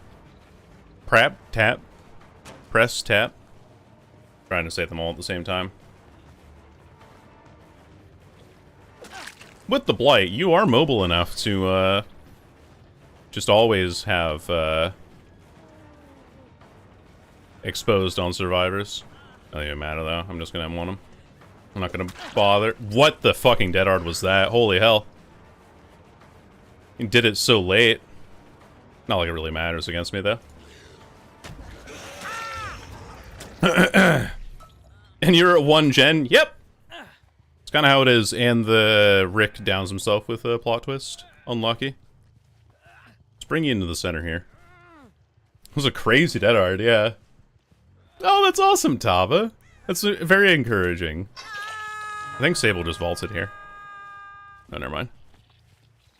Prep, tap, press, tap. Trying to say them all at the same time. with the Blight, you are mobile enough to, just always have, exposed on survivors. Doesn't even matter, though. I'm just gonna M1 them. I'm not gonna bother. What the fucking Deadard was that? Holy hell. He did it so late. Not like it really matters against me, though. And you're at 1 gen? Yep! It's kind of how it is, and the Rick downs himself with a plot twist. Unlucky. Let's bring you into the center here. It was a crazy Deadard, yeah. Oh, that's awesome, Tava. That's very encouraging. I think Sable just vaulted here. Oh, never mind.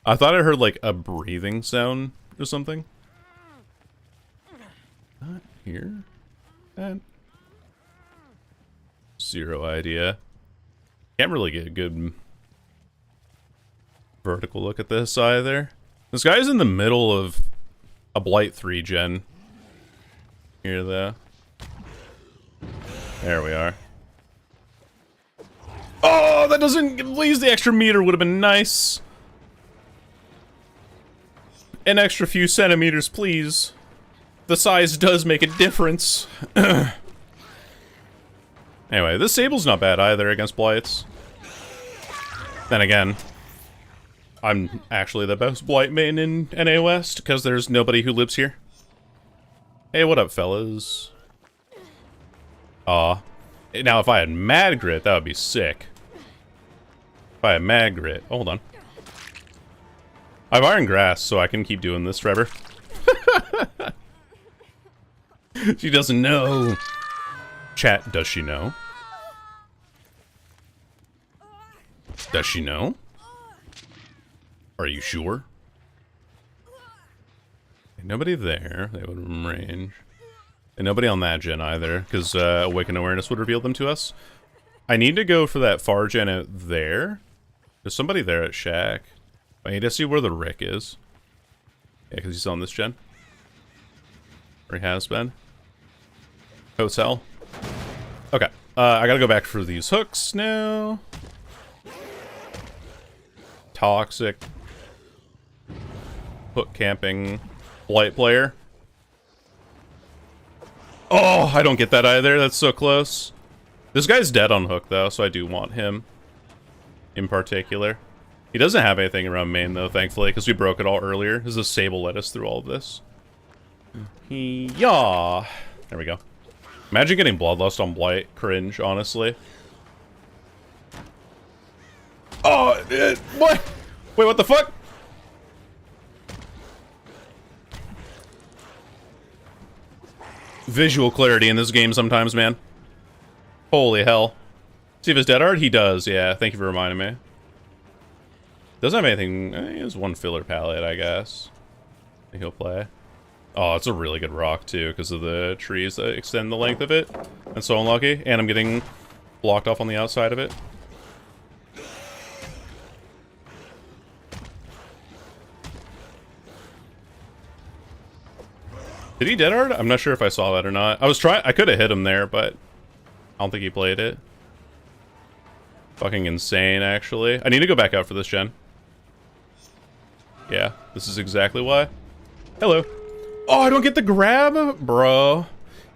I thought I heard, like, a breathing sound or something. Not here? Zero idea. Can't really get a good vertical look at this either. This guy's in the middle of a Blight 3 gen. Here, though. There we are. Oh, that doesn't... Please, the extra meter would have been nice. An extra few centimeters, please. The size does make a difference. Anyway, this Sable's not bad either against Blights. Then again, I'm actually the best Blight main in NA West, because there's nobody who lives here. Hey, what up, fellas? Aw. Now, if I had Mad Grit, that would be sick. If I had Mad Grit. Oh, hold on. I have Iron Grass, so I can keep doing this forever. She doesn't know. Chat, does she know? Does she know? Are you sure? Nobody there. They would range. And nobody on that gen either, because Awakened Awareness would reveal them to us. I need to go for that far gen out there. There's somebody there at Shack. I need to see where the Rick is. Yeah, because he's on this gen. Or he has been. Hotel. Okay. I gotta go back for these hooks now. Toxic. Hook camping. Blight player. Oh, I don't get that either. That's so close. This guy's dead on hook, though, so I do want him. In particular. He doesn't have anything around main, though, thankfully, because we broke it all earlier. This is a Sable led us through all of this. Yeah. There we go. Imagine getting Bloodlust on Blight. Cringe, honestly. Oh, what? Wait, what the fuck? Visual clarity in this game sometimes, man. Holy hell. See if it's Deadard? He does, yeah. Thank you for reminding me. Doesn't have anything... he has one filler palette, I guess. He'll play. Oh, it's a really good rock, too, because of the trees that extend the length of it. And so unlucky. And I'm getting blocked off on the outside of it. Did he Deadard? I'm not sure if I saw that or not. I could have hit him there, but I don't think he played it. Fucking insane, actually. I need to go back out for this gen. Yeah, this is exactly why. Hello. Oh, I don't get the grab? Bro.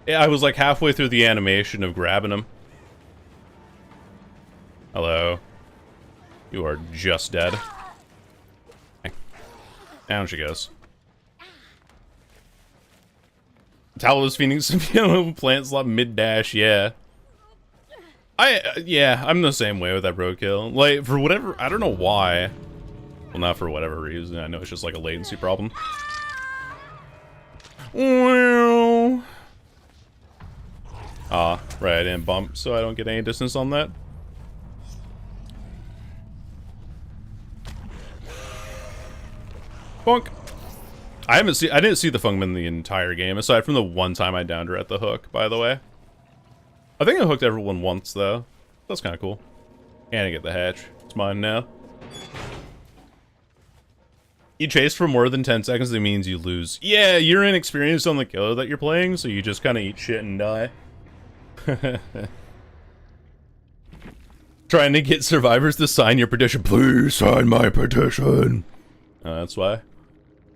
Yeah, I was like halfway through the animation of grabbing him. Hello. You are just dead. Down she goes. Talos Phoenix plant slot mid-dash, yeah. Yeah, I'm the same way with that roadkill. Like, for whatever, I don't know why. Well, not for whatever reason. I know it's just like a latency problem. Well. Right, I didn't bump, so I don't get any distance on that. Bonk. I didn't see the Fungman the entire game, aside from the one time I downed her at the hook, by the way. I think I hooked everyone once, though. That's kind of cool. And I get the hatch. It's mine now. You chase for more than 10 seconds, that means you lose. Yeah, you're inexperienced on the killer that you're playing, so you just kind of eat shit and die. Trying to get survivors to sign your petition. Please sign my petition. That's why.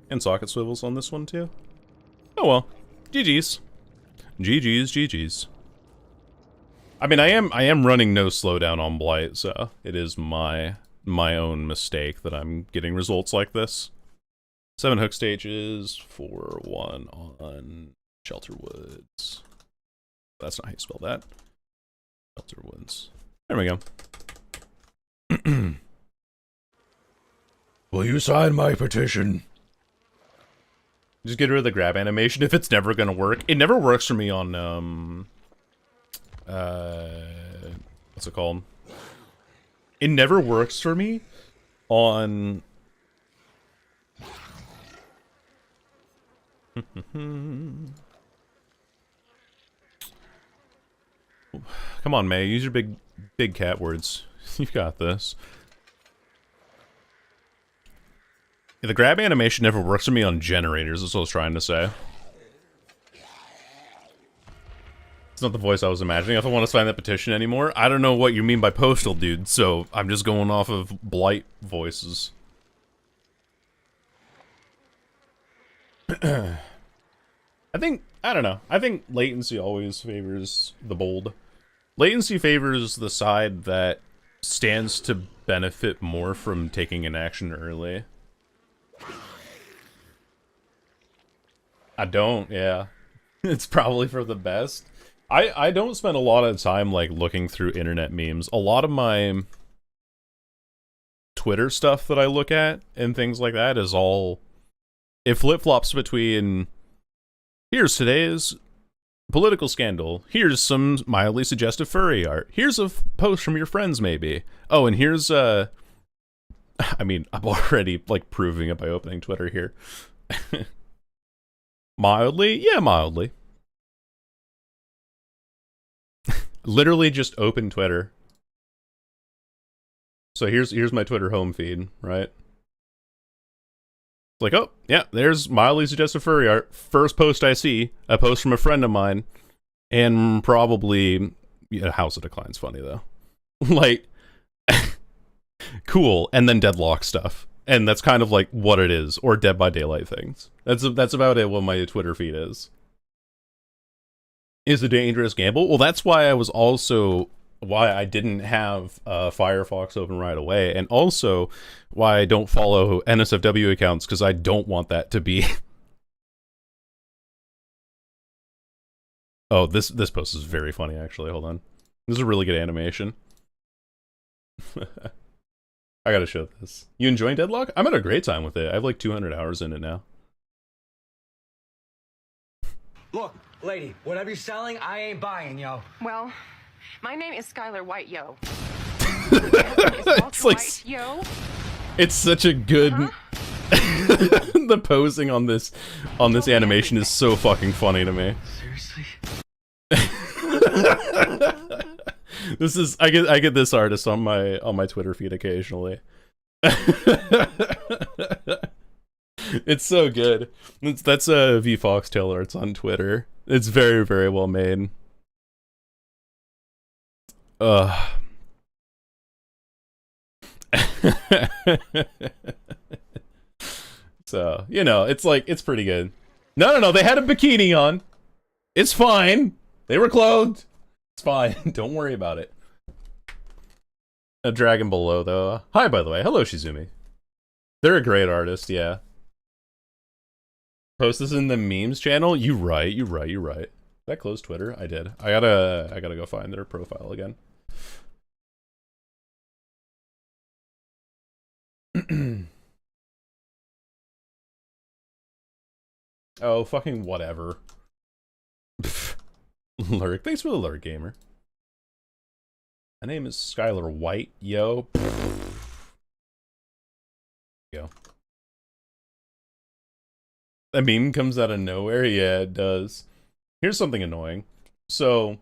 And socket swivels on this one too. Oh well. GG's. GG's, GG's. I mean, I am running no slowdown on Blight, so it is my own mistake that I'm getting results like this. 7 hook stages, 4-1 on Shelter Woods. That's not how you spell that. Shelter Woods. There we go. Will you sign my petition? Just get rid of the grab animation if it's never gonna work. It never works for me on, what's it called? It never works for me on... Come on, May. Use your big cat words. You've got this. Yeah, the grab animation never works for me on generators, that's what I was trying to say. It's not the voice I was imagining. If I want to sign that petition anymore, I don't know what you mean by postal, dude, so I'm just going off of Blight voices. I don't know. I think latency always favors the bold. Latency favors the side that stands to benefit more from taking an action early. I don't, yeah. It's probably for the best. I don't spend a lot of time, like, looking through internet memes. A lot of my Twitter stuff that I look at and things like that is all... It flip-flops between... Here's today's political scandal. Here's some mildly suggestive furry art. Here's a post from your friends, maybe. Oh, and here's, I mean, I'm already, like, proving it by opening Twitter here. Mildly? Yeah, mildly. Literally just open Twitter. So here's my Twitter home feed, right? Like, oh, yeah, there's mildly suggestive furry art. First post I see, a post from a friend of mine, and probably, yeah, House of Decline's funny, though. Like, cool, and then Deadlock stuff. And that's kind of like what it is, or Dead by Daylight things. That's about it, what my Twitter feed is. Is a dangerous gamble? Well, that's why I was also... why I didn't have Firefox open right away, and also why I don't follow NSFW accounts, because I don't want that to be... Oh, this post is very funny, actually. Hold on. This is a really good animation. I gotta show this. You enjoying Deadlock? I'm having a great time with it. I have like 200 hours in it now. Look, lady, whatever you're selling, I ain't buying, yo. Well... My name is Skylar White, yo. It's like, White, yo. It's such a good. The posing on this animation is so fucking funny to me. Seriously? This is I get this artist on my Twitter feed occasionally. It's so good. That's V Foxtail Arts on Twitter. It's very, very well made. So, you know, it's like, it's pretty good. No, they had a bikini on. It's fine. They were clothed. It's fine. Don't worry about it. A dragon below, though. Hi, by the way. Hello, Shizumi. They're a great artist, yeah. Post this in the memes channel? You right. Did I close Twitter? I did. I gotta go find their profile again. Oh, fucking whatever. Lurk. Thanks for the lurk, gamer. My name is Skylar White, yo. Go. That meme comes out of nowhere? Yeah, it does. Here's something annoying. So,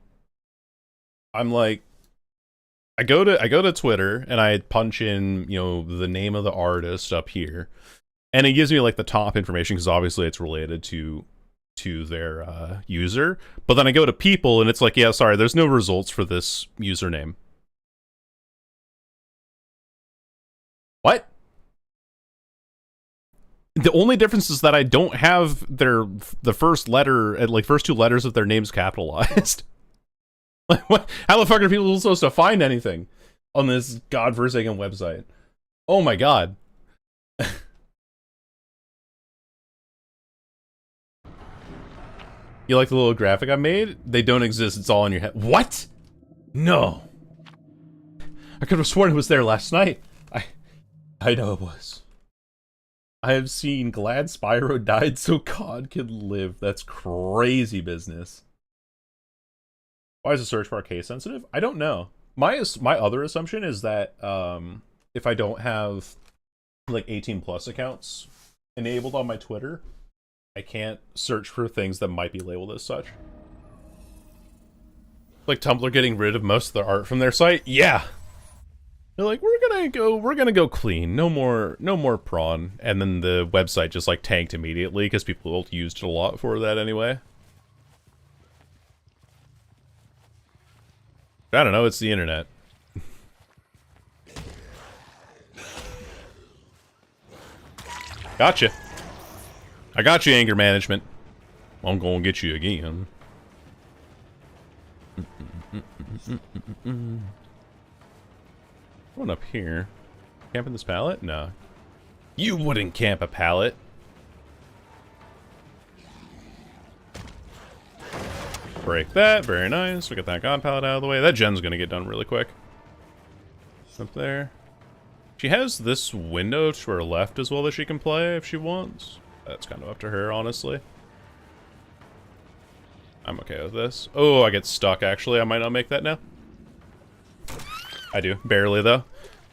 I'm like, I go to Twitter and I punch in, you know, the name of the artist up here, and it gives me like the top information because obviously it's related to their user. But then I go to people and it's like, yeah, sorry, there's no results for this username. What? The only difference is that I don't have the first letter, like first two letters of their names capitalized. Like, what? How the fuck are people supposed to find anything on this godforsaken website? Oh my god. You like the little graphic I made? They don't exist, it's all in your head. What? No. I could have sworn it was there last night. I know it was. I have seen glad Spyro died so COD could live. That's crazy business. Why is the search bar case sensitive? I don't know. My other assumption is that if I don't have like 18 plus accounts enabled on my Twitter, I can't search for things that might be labeled as such. Like Tumblr getting rid of most of their art from their site? Yeah. They're like, we're gonna go clean. No more prawn. And then the website just like tanked immediately because people used it a lot for that anyway. I don't know, it's the internet. Gotcha. I got you, anger management. I'm gonna get you again. Going up here. Camping this pallet? No. You wouldn't camp a pallet. Break that. Very nice. We got that god pallet out of the way. That gen's gonna get done really quick. Up there. She has this window to her left as well that she can play if she wants. That's kind of up to her, honestly. I'm okay with this. Oh, I get stuck, actually. I might not make that now. I do. Barely, though.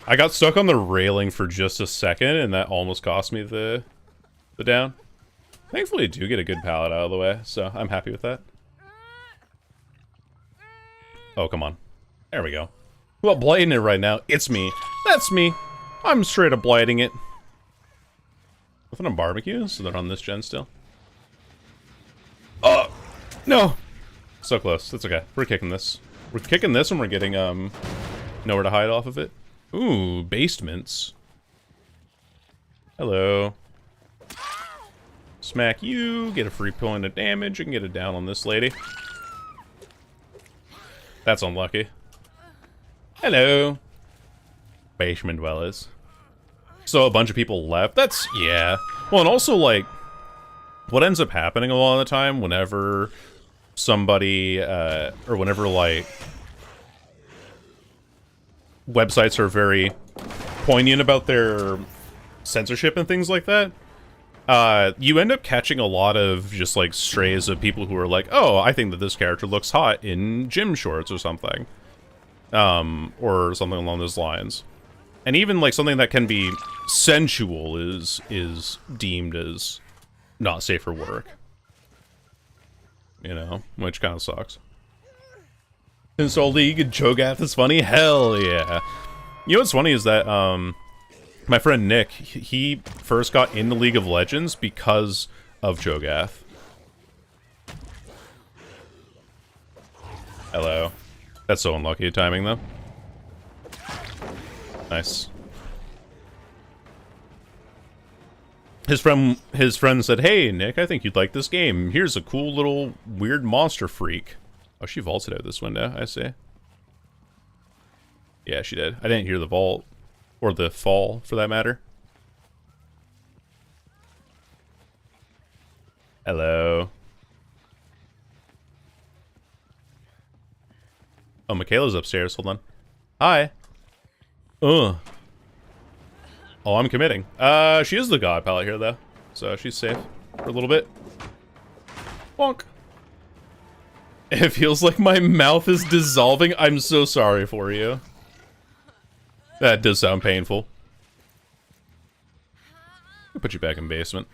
I got stuck on the railing for just a second, and that almost cost me the down. Thankfully, I do get a good pallet out of the way, so I'm happy with that. Oh, come on. There we go. Well, blighting it right now. It's me. That's me. I'm straight up blighting it. Nothing on barbecue, so they're on this gen still. Oh! No! So close. That's okay. We're kicking this. We're kicking this and we're getting, nowhere to hide off of it. Ooh, basements. Hello. Smack you, get a free point of damage, and get it down on this lady. That's unlucky. Hello. Basement dwellers. So a bunch of people left. That's, yeah. Well, and also, like, what ends up happening a lot of the time whenever somebody, or whenever, like, websites are very poignant about their censorship and things like that, you end up catching a lot of just, like, strays of people who are like, oh, I think that this character looks hot in gym shorts or something. Or something along those lines. And even, like, something that can be sensual is deemed as not safe for work. You know, which kind of sucks. Install League, Cho'Gath is funny? Hell yeah. You know what's funny is that, my friend Nick, he first got into League of Legends because of Cho'Gath. Hello. That's so unlucky timing, though. Nice. His friend said, hey, Nick, I think you'd like this game. Here's a cool little weird monster freak. Oh, she vaulted out this window, I see. Yeah, she did. I didn't hear the vault. Or the fall, for that matter. Hello. Oh, Michaela's upstairs. Hold on. Hi. Ugh. Oh, I'm committing. She is the god palette here, though. So she's safe for a little bit. Bonk. It feels like my mouth is dissolving. I'm so sorry for you. That does sound painful. I'll put you back in basement.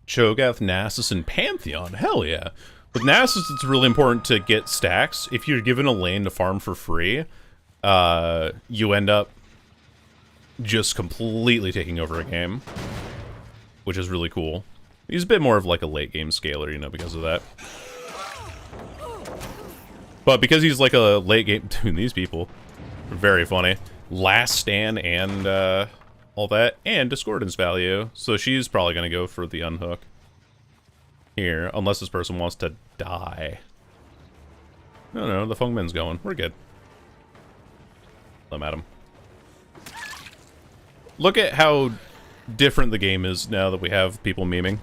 Cho'Gath, Nasus, and Pantheon. Hell yeah. With Nasus, it's really important to get stacks. If you're given a lane to farm for free, you end up just completely taking over a game, which is really cool. He's a bit more of like a late game scaler, you know, because of that. But because he's like a late game... Dude, these people. Very funny. Last stand and all that, and discordance value. So she's probably gonna go for the unhook here, unless this person wants to die. No, the Feng Min's going. We're good. I'm at him. Look at how different the game is now that we have people memeing.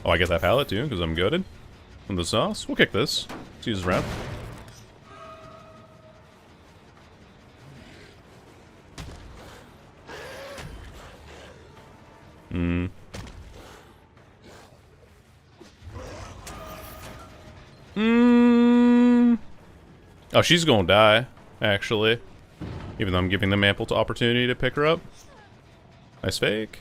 Oh, I get that pallet too, because I'm goaded. And the sauce. We'll kick this. Let's use this round. Oh, she's gonna die, actually. Even though I'm giving them ample opportunity to pick her up. Nice fake.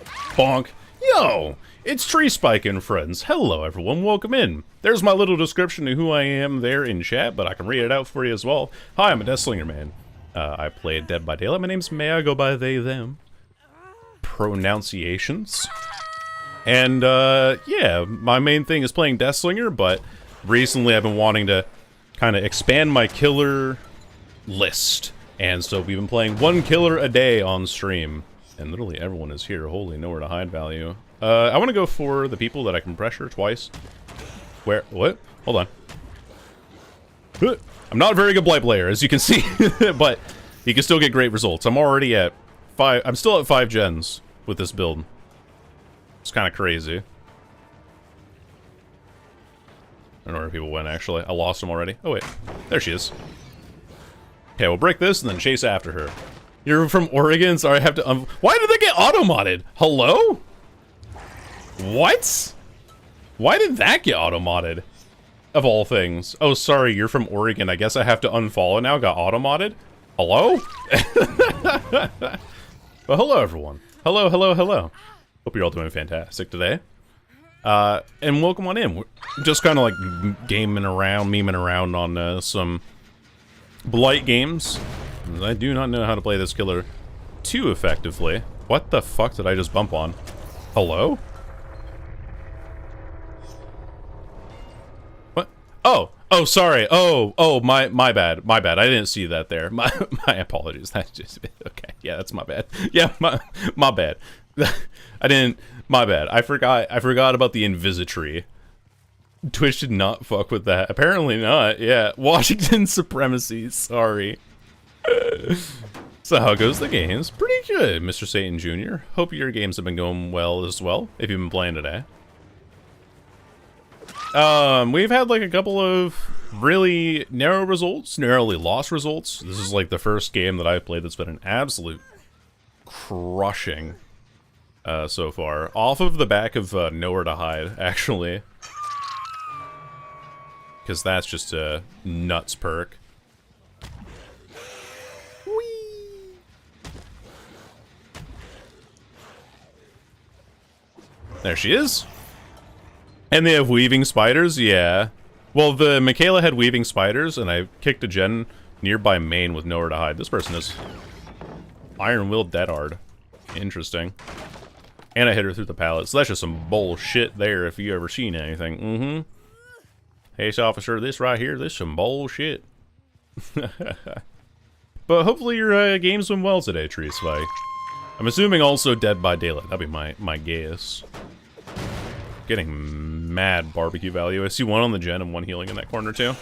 Bonk. Yo! It's Tree Spike and friends. Hello, everyone. Welcome in. There's my little description of who I am there in chat, but I can read it out for you as well. Hi, I'm a Deathslinger man. I played Dead by Daylight. My name's May. I go by they, them. Pronunciations. And, yeah, my main thing is playing Deathslinger, but recently I've been wanting to kind of expand my killer list. And so we've been playing 1 killer a day on stream. And literally everyone is here. Holy, nowhere to hide value. I want to go for the people that I can pressure twice. Where? What? Hold on. I'm not a very good Blight player, as you can see. But you can still get great results. I'm already at 5. I'm still at 5 gens with this build. It's kind of crazy. I don't know where people went, actually. I lost them already. Oh, wait. There she is. Okay, we'll break this and then chase after her. You're from Oregon? Sorry, I have to... Why did they get auto-modded? Hello? What? Why did that get auto-modded? Of all things. Oh, sorry, you're from Oregon. I guess I have to unfollow now. Got auto-modded? Hello? Well, hello, everyone. Hello, hello, hello. Hope you're all doing fantastic today. And welcome on in. We're just kind of like gaming around, memeing around on some Blight games. I do not know how to play this killer too effectively. What the fuck did I just bump on? Hello? What? Oh, sorry. Oh, my bad. My bad. I didn't see that there. My apologies. That's just okay. Yeah, that's my bad. Yeah, my bad. I didn't. My bad. I forgot about the Invisitry. Twitch did not fuck with that. Apparently not. Yeah, Washington supremacy. Sorry. So how goes the games? Pretty good, Mr. Satan Jr. Hope your games have been going well as well, if you've been playing today. We've had like a couple of really narrowly lost results. This is like the first game that I've played that's been an absolute crushing so far. Off of the back of Nowhere to Hide, actually. Because that's just a nuts perk. There she is. And they have weaving spiders? Yeah. Well, the Michaela had weaving spiders, and I kicked a gen nearby main with Nowhere to Hide. This person is Iron Will Dead Hard. Interesting. And I hit her through the pallet, so that's just some bullshit there if you ever seen anything. Mm-hmm. Hey, officer, this right here, this some bullshit. But hopefully your games went well today, Tree Spike. I'm assuming also Dead by Daylight. That'd be my guess. Getting mad barbecue value. I see one on the gen and one healing in that corner too.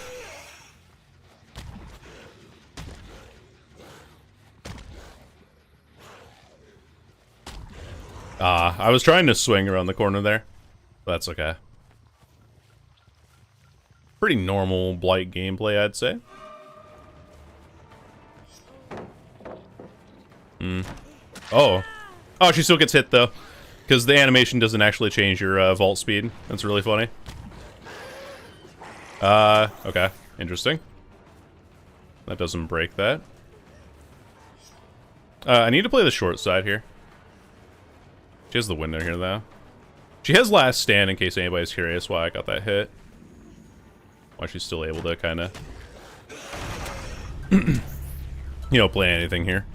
I was trying to swing around the corner there. But that's okay. Pretty normal Blight gameplay, I'd say. Oh. Oh, she still gets hit, though. Because the animation doesn't actually change your vault speed. That's really funny. Okay. Interesting. That doesn't break that. I need to play the short side here. She has the window here, though. She has last stand in case anybody's curious why I got that hit. Why she's still able to kind of... you know, play anything here.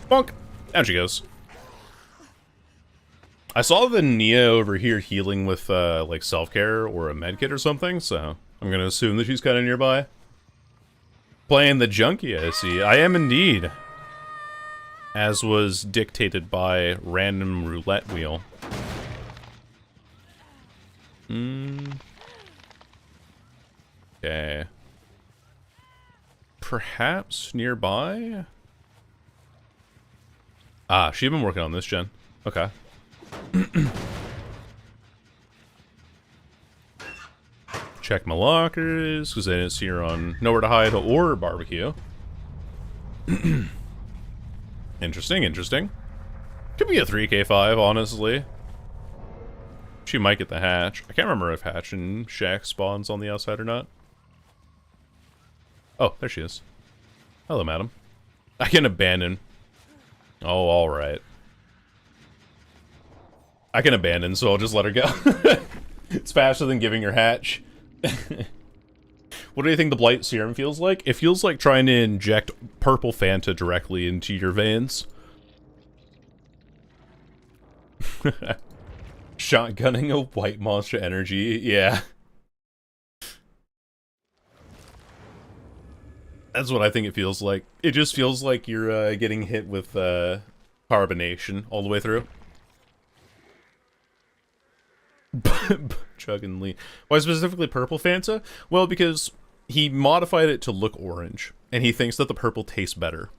Bonk! Down she goes. I saw the Nia over here healing with, like, self-care or a medkit or something, so I'm gonna assume that she's kind of nearby. Playing the junkie, I see. I am indeed. As was dictated by random roulette wheel. Okay. Perhaps nearby? Ah, she'd been working on this gen. Okay. Check my lockers, because I didn't see her on Nowhere to Hide or Barbecue. Interesting, interesting. Could be a 3k5, honestly. She might get the hatch. I can't remember if hatch and shack spawns on the outside or not. Oh, there she is. Hello, madam. I can abandon. Oh, alright. I can abandon, so I'll just let her go. It's faster than giving her hatch. What do you think the Blight Serum feels like? It feels like trying to inject purple Fanta directly into your veins. Shotgunning a white monster energy, yeah. That's what I think it feels like. It just feels like you're getting hit with carbonation all the way through. Chugging Lee. Why specifically purple Fanta? Well, because he modified it to look orange, and he thinks that the purple tastes better.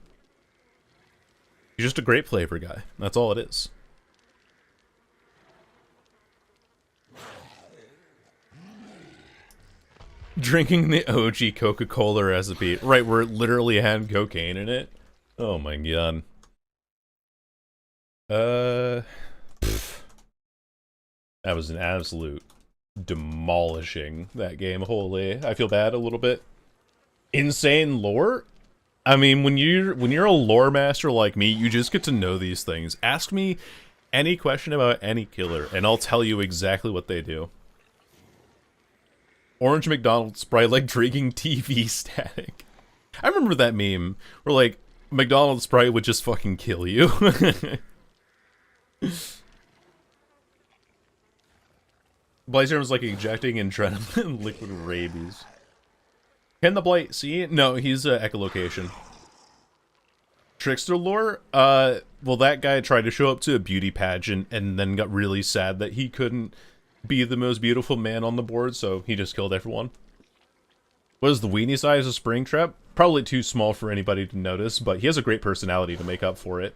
He's just a great flavor guy. That's all it is. Drinking the OG Coca-Cola recipe. Right, where it literally had cocaine in it. Oh my god. That was an absolute demolishing, that game. Holy, I feel bad a little bit. Insane lore? I mean, when you're a lore master like me, you just get to know these things. Ask me any question about any killer, and I'll tell you exactly what they do. Orange McDonald's Sprite like drinking TV static. I remember that meme where like McDonald's Sprite would just fucking kill you. Blight was like injecting adrenaline liquid rabies. Can the Blight see? No, he's echolocation. Trickster lore? Well, that guy tried to show up to a beauty pageant and then got really sad that he couldn't be the most beautiful man on the board, so he just killed everyone. What is the weenie size of Springtrap? Probably too small for anybody to notice, but he has a great personality to make up for it.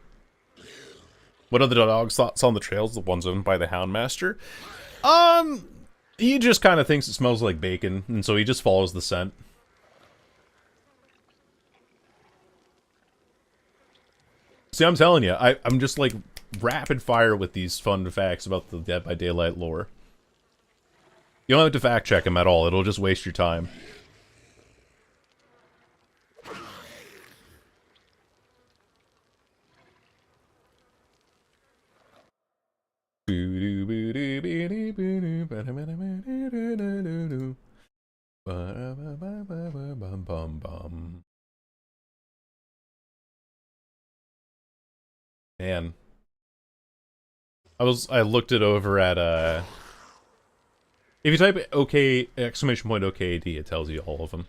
What are the dog's thoughts on the trails, the ones owned by the Houndmaster? He just kind of thinks it smells like bacon, and so he just follows the scent. See, I'm telling you, I'm just like rapid fire with these fun facts about the Dead by Daylight lore. You don't have to fact check them at all, it'll just waste your time. Man. I looked it over at if you type OK !OKAD, it tells you all of them.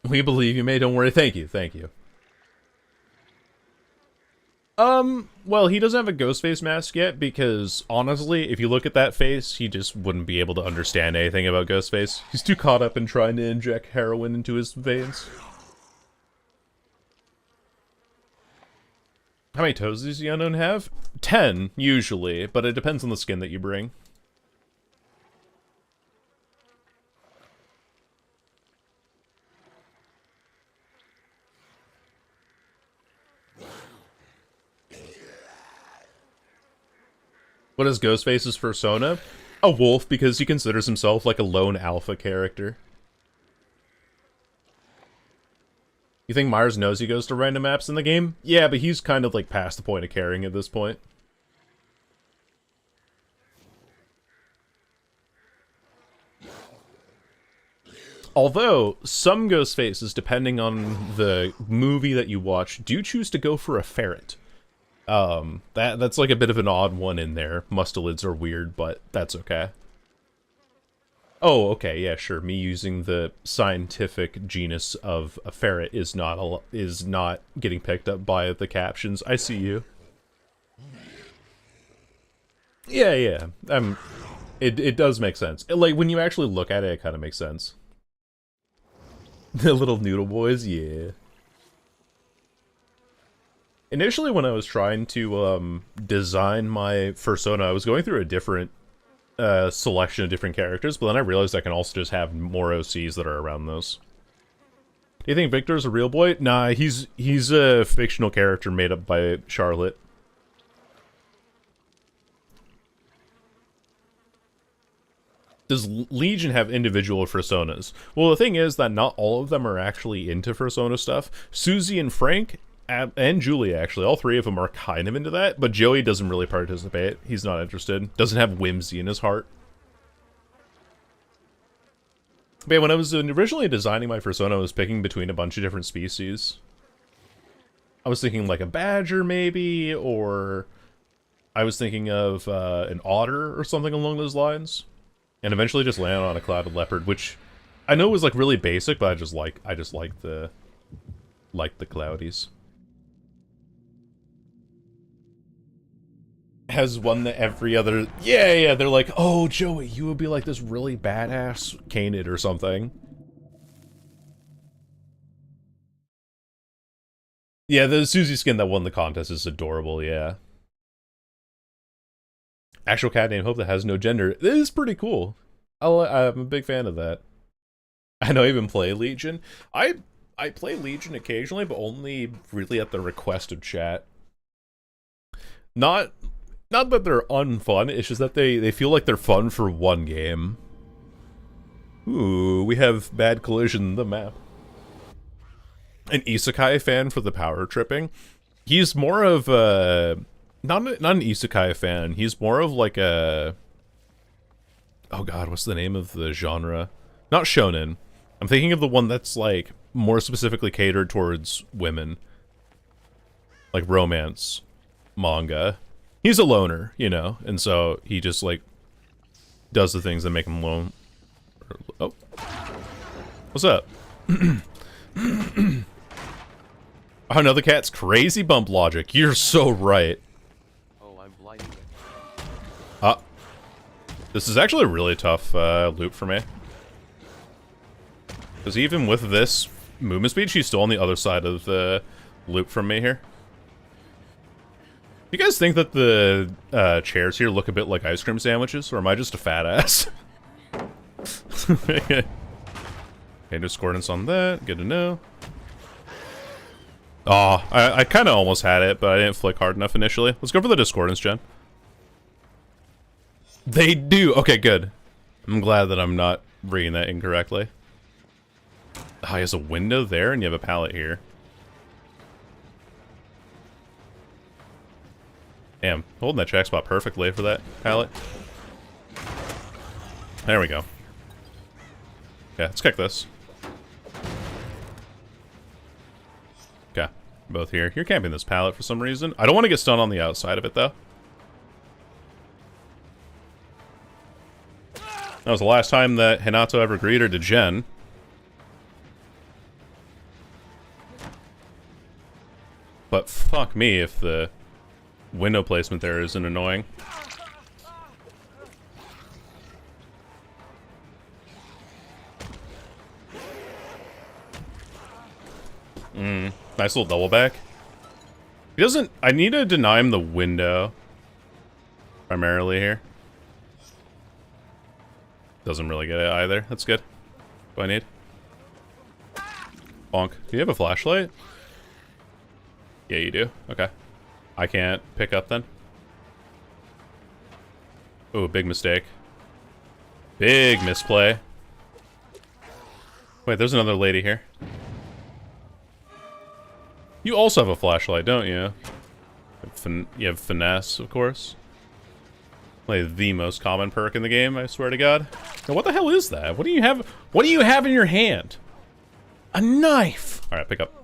We believe you, May. Don't worry. Thank you. Thank you. Well, he doesn't have a ghost face mask yet because, honestly, if you look at that face, he just wouldn't be able to understand anything about Ghostface. He's too caught up in trying to inject heroin into his veins. How many toes does the Unknown have? 10, usually, but it depends on the skin that you bring. What is Ghostface's persona? A wolf, because he considers himself like a lone alpha character. You think Myers knows he goes to random maps in the game? Yeah, but he's kind of like past the point of caring at this point. Although, some Ghostfaces, depending on the movie that you watch, do choose to go for a ferret. That's like a bit of an odd one in there. Mustelids are weird, but that's okay. Oh, okay, yeah, sure. Me using the scientific genus of a ferret is not getting picked up by the captions. I see you. Yeah. It does make sense. Like when you actually look at it, it kind of makes sense. The little noodle boys, yeah. Initially, when I was trying to design my fursona, I was going through a different selection of different characters, but then I realized I can also just have more OCs that are around those. Do you think Victor's a real boy? Nah, he's a fictional character made up by Charlotte. Does Legion have individual fursonas? Well, the thing is that not all of them are actually into fursona stuff. Susie and Frank, and Julie, actually, all three of them are kind of into that, but Joey doesn't really participate. He's not interested. Doesn't have whimsy in his heart. But yeah, when I was originally designing my fursona, I was picking between a bunch of different species. I was thinking like a badger, maybe, or I was thinking of an otter or something along those lines. And eventually just landed on a clouded leopard, which I know was like really basic, but I just like the cloudies. Has one that every other... Yeah, they're like, oh, Joey, you would be like this really badass canid or something. Yeah, the Susie skin that won the contest is adorable, yeah. Actual cat named Hope that has no gender. It is pretty cool. I'm a big fan of that. I know I even play Legion. I play Legion occasionally, but only really at the request of chat. Not that they're unfun, it's just that they feel like they're fun for one game. Ooh, we have bad collision in the map. An isekai fan for the power tripping. He's more of a... Not an isekai fan, he's more of like a... Oh god, what's the name of the genre? Not shonen. I'm thinking of the one that's like more specifically catered towards women. Like romance manga. He's a loner, you know, and so he just like does the things that make him lone. Oh. What's up? Oh no, the cat's crazy bump logic. You're so right. This is actually a really tough loop for me. Because even with this movement speed, she's still on the other side of the loop from me here. You guys think that the chairs here look a bit like ice cream sandwiches? Or am I just a fat ass? Okay, discordance on that. Good to know. Oh, I kind of almost had it, but I didn't flick hard enough initially. Let's go for the discordance, Jen. They do! Okay, good. I'm glad that I'm not reading that incorrectly. Ah, he has a window there, and you have a pallet here. Damn, holding that track spot perfectly for that pallet. There we go. Okay, let's kick this. Okay, both here. You're camping this pallet for some reason. I don't want to get stunned on the outside of it, though. That was the last time that Hinato ever greeted to Jen. But fuck me if the window placement there isn't annoying. Nice little double back. He doesn't... I need to deny him the window. Primarily here. Doesn't really get it either. That's good. What do I need? Bonk. Do you have a flashlight? Yeah, you do. Okay. I can't pick up then. Oh, big mistake. Big misplay. Wait, there's another lady here. You also have a flashlight, don't you? You have finesse, of course. Like the most common perk in the game, I swear to God. Now, what the hell is that? What do you have? What do you have in your hand? A knife! Alright, pick up.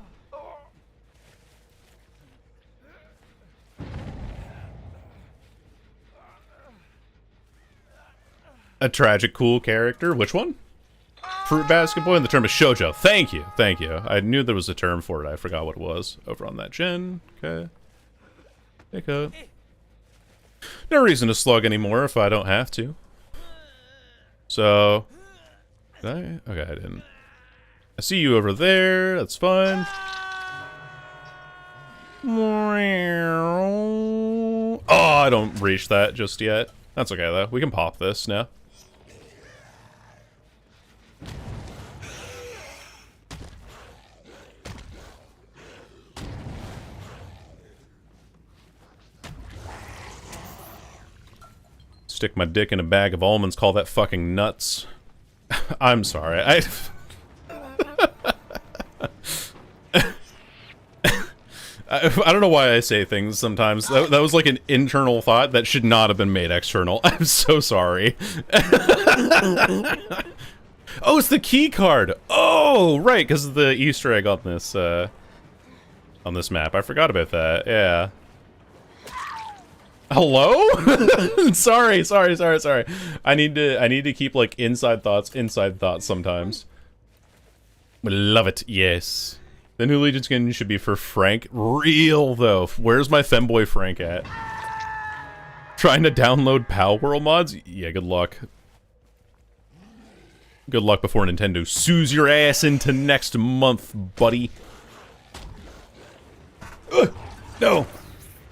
A tragic cool character. Which one? Fruit Basket Boy, and the term is shoujo. Thank you, thank you. I knew there was a term for it. I forgot what it was. Over on that gen. Okay. Pick up. No reason to slug anymore if I don't have to. So... Did I? Okay, I didn't. I see you over there. That's fine. Oh, I don't reach that just yet. That's okay, though. We can pop this now. Stick my dick in a bag of almonds, call that fucking nuts. I'm sorry, I don't know why I say things sometimes. That was like an internal thought that should not have been made external. I'm so sorry. Oh, it's the key card. Oh, right, because of the Easter egg on this map. I forgot about that. Yeah. Hello? sorry. I need to keep like inside thoughts sometimes. Love it. Yes. The new Legion skin should be for Frank. Real though. Where's my femboy Frank at? Trying to download Pal World mods? Yeah, good luck. Good luck before Nintendo sues your ass into next month, buddy. No.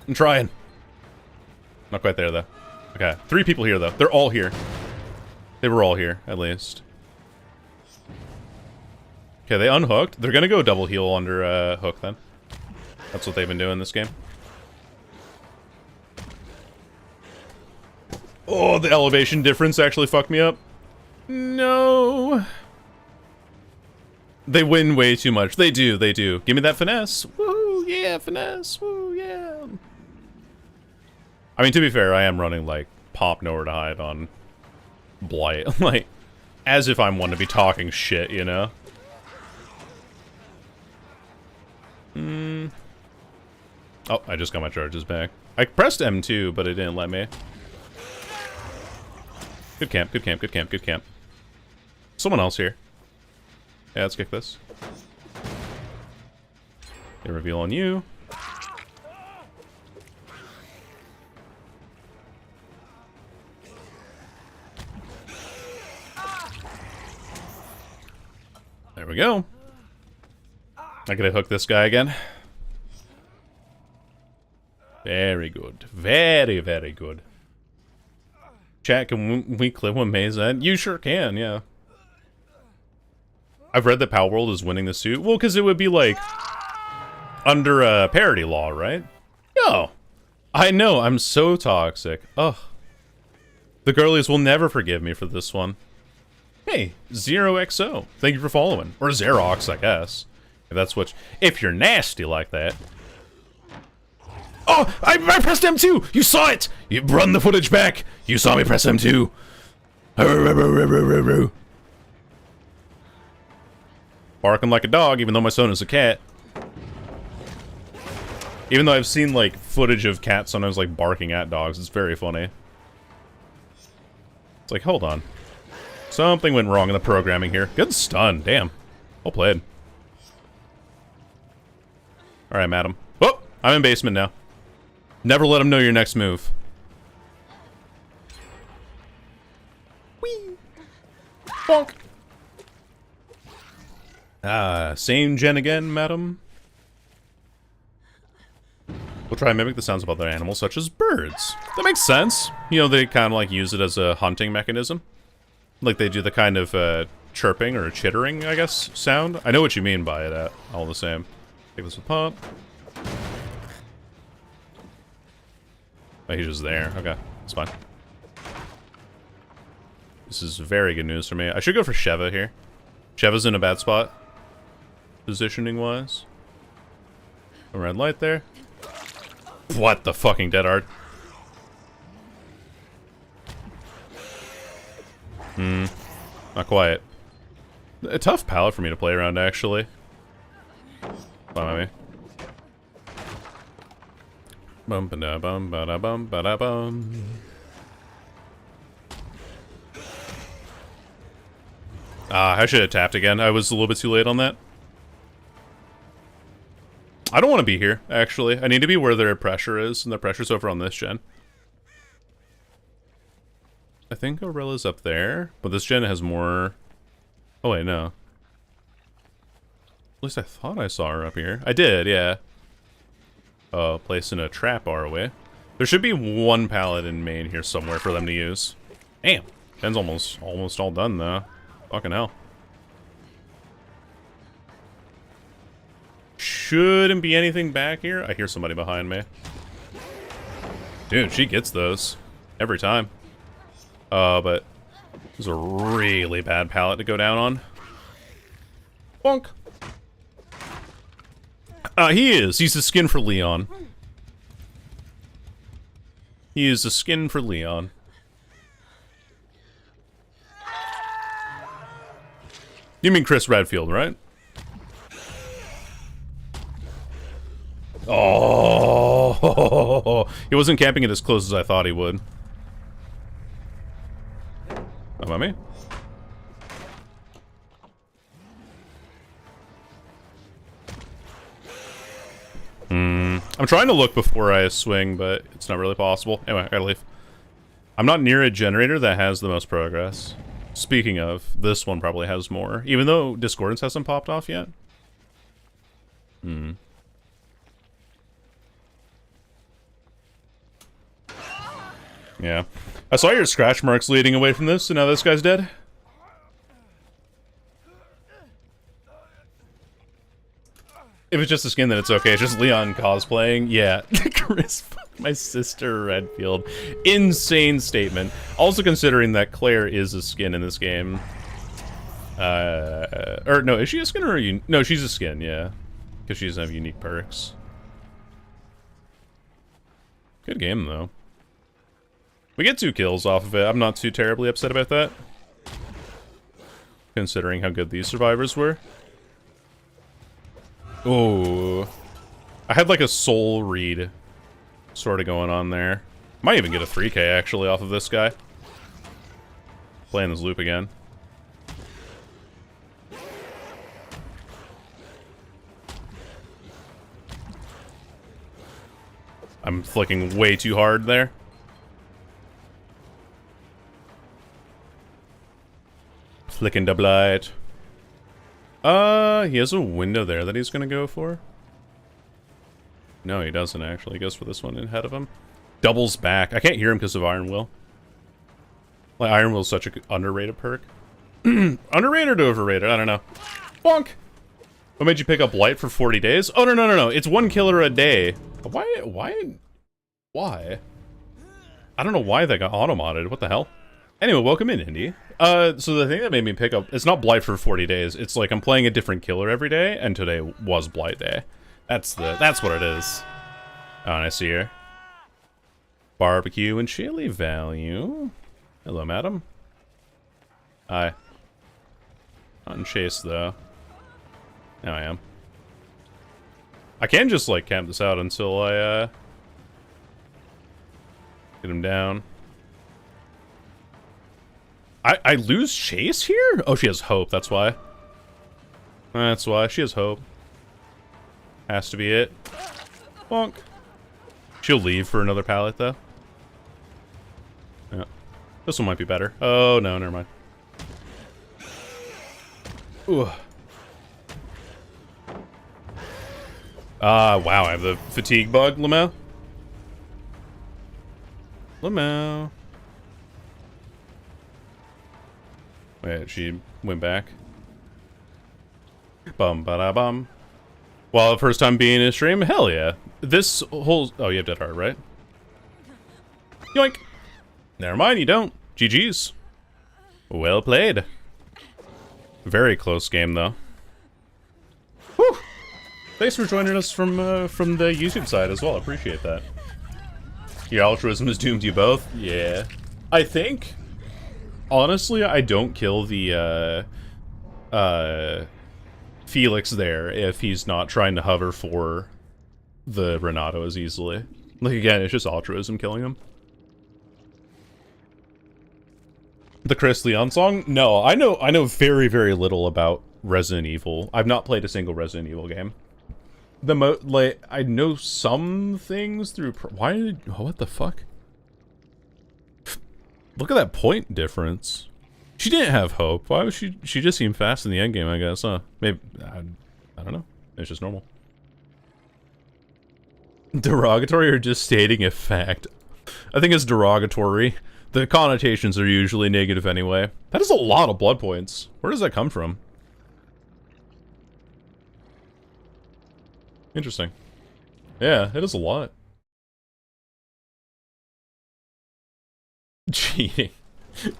I'm trying. Not quite there, though. Okay, 3 people here, though. They're all here. They were all here, at least. Okay, they unhooked. They're gonna go double heal under hook, then. That's what they've been doing this game. Oh, the elevation difference actually fucked me up. No. They win way too much. They do. Give me that finesse. Woo, yeah, finesse. Woo, yeah. I mean, to be fair, I am running, like, pop nowhere to hide on Blight. Like, as if I'm one to be talking shit, you know? Oh, I just got my charges back. I pressed M2, but it didn't let me. Good camp. Someone else here. Yeah, let's kick this. They reveal on you. There we go. I gotta hook this guy again. Very good. Very, very good. Chat, can we clip what May said? You sure can, yeah. I've read that Pal World is winning the suit. Well, because it would be, like, under a parody law, right? No. I know, I'm so toxic. Ugh. The girlies will never forgive me for this one. Hey, ZeroXO. Thank you for following. Or Xerox, I guess. If that's what... If you're nasty like that. Oh! I pressed M2! You saw it! You run the footage back! You saw me press M2! Barking like a dog, even though my son is a cat. Even though I've seen, like, footage of cats sometimes, like, barking at dogs. It's very funny. It's like, hold on. Something went wrong in the programming here. Good stun, damn. Well played. Alright, madam. Oh! I'm in basement now. Never let him know your next move. Whee! Bonk! Ah, same gen again, madam. We'll try and mimic the sounds of other animals, such as birds. That makes sense. You know, they kind of, like, use it as a hunting mechanism. Like, they do the kind of, chirping or chittering, I guess, sound. I know what you mean by it, all the same. Take this with pump. Oh, he's just there. Okay, it's fine. This is very good news for me. I should go for Sheva here. Sheva's in a bad spot. Positioning-wise. A red light there. What the fucking dead art? Not quite. A tough palette for me to play around, actually. Fine with me. Bum ba da bum ba da bum ba da bum. I should have tapped again. I was a little bit too late on that. I don't want to be here, actually. I need to be where their pressure is, and the pressure's over on this gen. I think Aurella's up there, but this gen has more... Oh, wait, no. At least I thought I saw her up here. I did, yeah. Placing a trap our way. There should be one pallet in main here somewhere for them to use. Damn. Gen's almost all done, though. Fucking hell. Shouldn't be anything back here. I hear somebody behind me. Dude, she gets those. Every time. But... This is a really bad pallet to go down on. Bonk! He is. He's the skin for Leon. He is the skin for Leon. You mean Chris Redfield, right? Oh, he wasn't camping it as close as I thought he would. Am I me? I'm trying to look before I swing, but it's not really possible. Anyway, I gotta leave. I'm not near a generator that has the most progress. Speaking of, this one probably has more. Even though Discordance hasn't popped off yet. Yeah. I saw your scratch marks leading away from this, and now this guy's dead. If it's just a skin, then it's okay. It's just Leon cosplaying. Yeah. Chris, my sister Redfield. Insane statement. Also considering that Claire is a skin in this game. Or no, is she a skin or no, she's a skin, yeah. Because she doesn't have unique perks. Good game, though. We get 2 kills off of it. I'm not too terribly upset about that. Considering how good these survivors were. Oh, I had like a soul read sort of going on there. Might even get a 3K actually off of this guy. Playing this loop again. I'm flicking way too hard there. Flicking double light. He has a window there that he's gonna go for. No, he doesn't actually. He goes for this one ahead of him. Doubles back. I can't hear him because of Iron Will. Like, Iron Will is such a underrated perk. Underrated or overrated? I don't know. Bonk! What made you pick up Light for 40 days? Oh, no. It's 1 killer a day. Why? I don't know why that got auto-modded. What the hell? Anyway, welcome in, Indy. So the thing that made me pick up... It's not Blight for 40 days. It's like I'm playing a different killer every day, and today was Blight Day. That's what it is. Oh, and I see her. Barbecue and chili value. Hello, madam. Hi. Not in chase, though. Now I am. I can just, like, camp this out until I, get him down. I lose chase here? Oh, she has hope, that's why. That's why. She has hope. Has to be it. Bonk. She'll leave for another pallet, though. Yeah. This one might be better. Oh, no, never mind. Ooh. Wow, I have the fatigue bug, Lamau. Lamau. Wait, she went back. Bum ba da bum. Well, first time being in a stream? Hell yeah. This whole... Oh, you have Dead Hard, right? Yoink! Never mind, you don't. GG's. Well played. Very close game, though. Whew! Thanks for joining us from the YouTube side as well. Appreciate that. Your altruism has doomed you both? Yeah. I think... Honestly, I don't kill the, Felix there if he's not trying to hover for the Renato as easily. Like, again, it's just altruism killing him. The Chris Leon song? No, I know very, very little about Resident Evil. I've not played a single Resident Evil game. Like, I know some things through... what the fuck? Look at that point difference. She didn't have hope. Why was she just seemed fast in the endgame, I guess, huh? Maybe... I don't know. It's just normal. Derogatory or just stating a fact? I think it's derogatory. The connotations are usually negative anyway. That is a lot of blood points. Where does that come from? Interesting. Yeah, it is a lot. Cheating.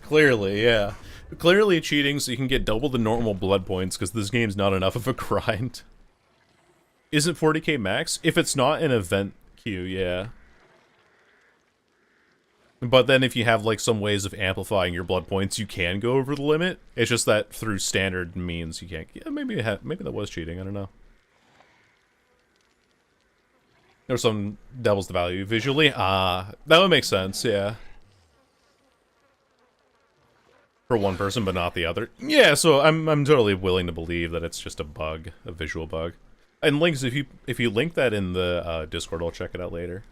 Clearly, yeah. Clearly cheating so you can get double the normal blood points because this game's not enough of a grind. Isn't 40k max? If it's not an event queue, yeah. But then if you have, like, some ways of amplifying your blood points, you can go over the limit. It's just that through standard means you can't... Yeah, maybe that was cheating, I don't know. There's some doubles the value visually. That would make sense, yeah. For one person, but not the other. Yeah, so I'm totally willing to believe that it's just a bug, a visual bug. And links, if you link that in the Discord, I'll check it out later.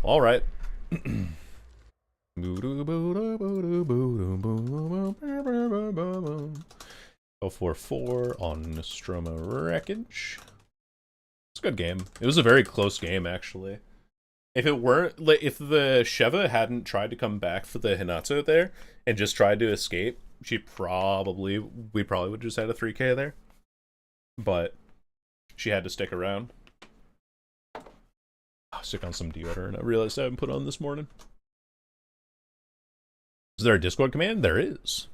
All right. 044 on Nostromo Wreckage. It's a good game. It was a very close game, actually. If it weren't, like, if the Sheva hadn't tried to come back for the Hinata there and just tried to escape, we probably would have just had a 3k there. But she had to stick around. I'll stick on some deodorant. I realized I haven't put on this morning. Is there a Discord command? There is.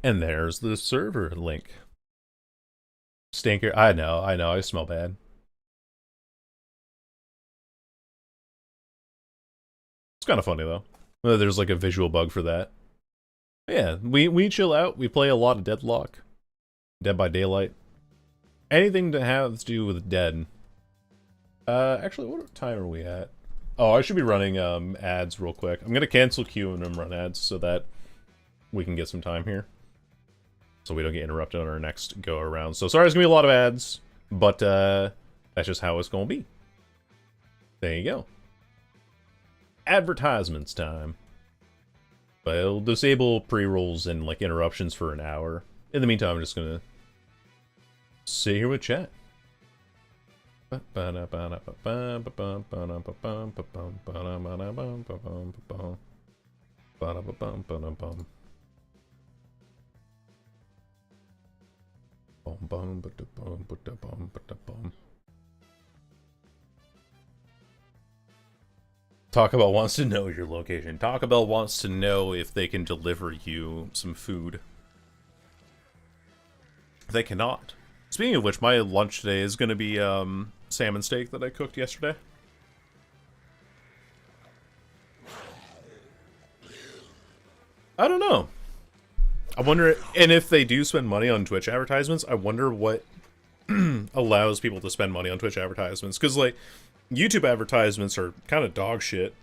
And there's the server link. Stinker. I know. I smell bad. It's kind of funny, though. There's like a visual bug for that. Yeah, we chill out. We play a lot of Deadlock. Dead by Daylight. Anything to have to do with Dead. Actually, what time are we at? Oh, I should be running ads real quick. I'm gonna cancel queue and run ads so that we can get some time here. So we don't get interrupted on our next go around. So sorry, there's gonna be a lot of ads, but that's just how it's gonna be. There you go. Advertisements time. But it'll disable pre-rolls and like interruptions for an hour. In the meantime, I'm just gonna sit here with chat. Taco Bell wants to know your location. Taco Bell wants to know if they can deliver you some food. They cannot. Speaking of which, my lunch today is going to be salmon steak that I cooked yesterday. I don't know. I wonder, and if they do spend money on Twitch advertisements, I wonder what allows people to spend money on Twitch advertisements. Because, like, YouTube advertisements are kind of dog shit.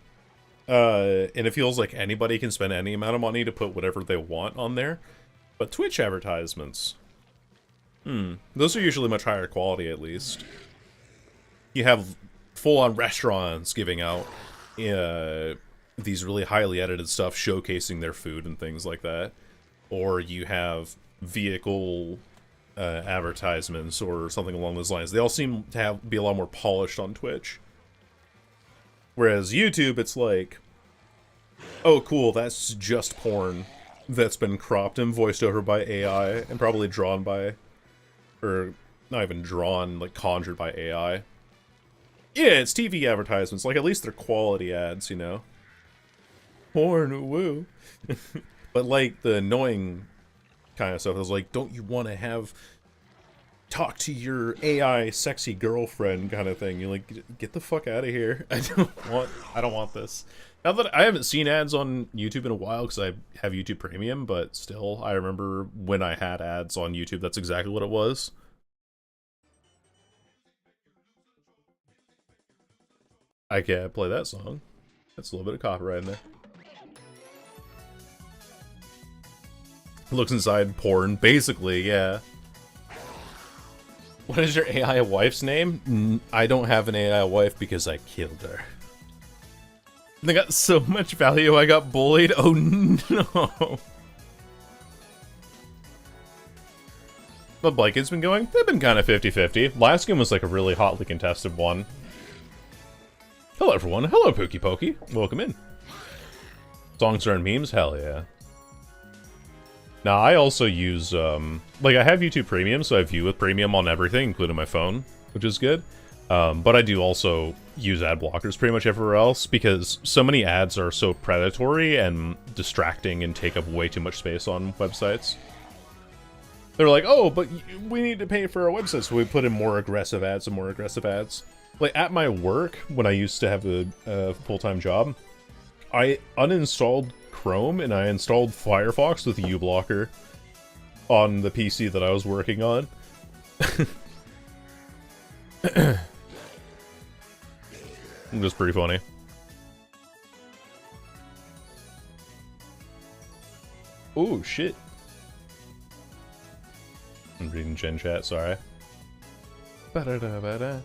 And it feels like anybody can spend any amount of money to put whatever they want on there. But Twitch advertisements... those are usually much higher quality, at least. You have full-on restaurants giving out these really highly edited stuff showcasing their food and things like that. Or you have vehicle advertisements or something along those lines. They all seem to be a lot more polished on Twitch. Whereas YouTube, it's like, oh cool, that's just porn that's been cropped and voiced over by AI and probably drawn by... or not even drawn, like conjured by AI. Yeah, it's TV advertisements. Like, at least they're quality ads, you know? Porn, woo. But, like, the annoying kind of stuff is like, don't you want to have... talk to your AI sexy girlfriend kind of thing. You're like, get the fuck out of here. I don't want this. Now that I haven't seen ads on YouTube in a while because I have YouTube Premium, but still, I remember when I had ads on YouTube, that's exactly what it was. I can't play that song. That's a little bit of copyright in there. Looks inside porn, basically, yeah. What is your AI wife's name? I don't have an AI wife because I killed her. They got so much value, I got bullied. Oh no. But Blanket's been going? They've been kind of 50-50. Last game was like a really hotly contested one. Hello everyone, hello Pookie Pokey. Welcome in. Songs are in memes? Hell yeah. Now I also use, like I have YouTube Premium, so I view with Premium on everything, including my phone, which is good. But I do also use ad blockers pretty much everywhere else, because so many ads are so predatory and distracting and take up way too much space on websites. They're like, oh, but we need to pay for our website, so we put in more aggressive ads and more aggressive ads. Like, at my work, when I used to have a full-time job, I uninstalled Chrome and I installed Firefox with uBlocker on the PC that I was working on. It was pretty funny. Oh, shit. I'm reading Gen Chat, sorry. Ba-da-da-ba-da.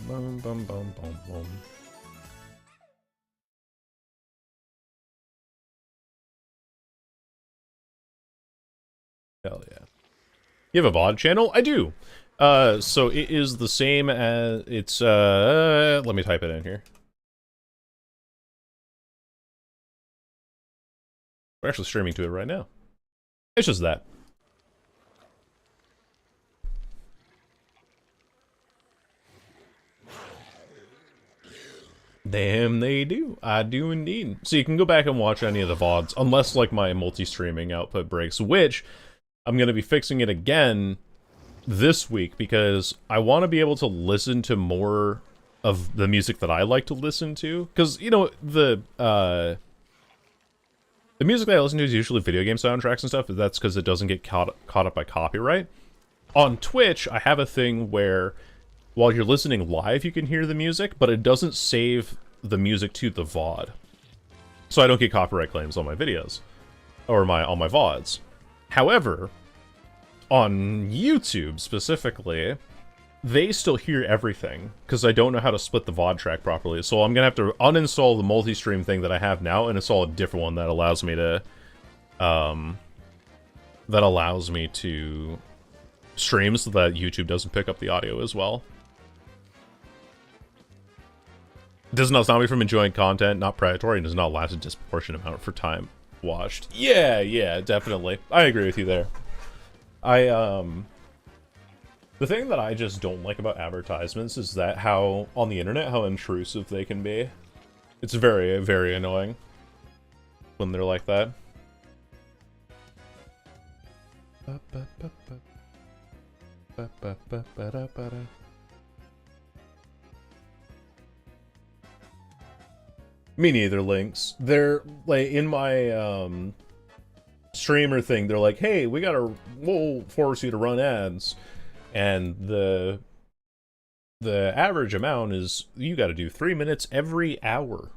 Bum-bum-bum-bum-bum-bum. Hell yeah. You have a VOD channel? I do! So it is the same as... It's, let me type it in here. We're actually streaming to it right now. It's just that. Damn, they do. I do indeed. So you can go back and watch any of the VODs, unless, like, my multi-streaming output breaks, which I'm going to be fixing it again this week, because I want to be able to listen to more of the music that I like to listen to. Because, you know, the music that I listen to is usually video game soundtracks and stuff, but that's because it doesn't get caught up by copyright. On Twitch, I have a thing where while you're listening live, you can hear the music, but it doesn't save the music to the VOD. So I don't get copyright claims on my videos, or on my VODs. However, on YouTube specifically, they still hear everything, because I don't know how to split the VOD track properly. So I'm going to have to uninstall the multi-stream thing that I have now, and install a different one that allows me to, stream so that YouTube doesn't pick up the audio as well. Does not stop me from enjoying content, not predatory, and does not last a disproportionate amount for time watched. Yeah, definitely. I agree with you there. The thing that I just don't like about advertisements is that how, on the internet, how intrusive they can be. It's very, very annoying when they're like that. Me neither, Lynx. They're, like, in my, streamer thing, they're like, hey, we'll force you to run ads. And the average amount is, you gotta do 3 minutes every hour.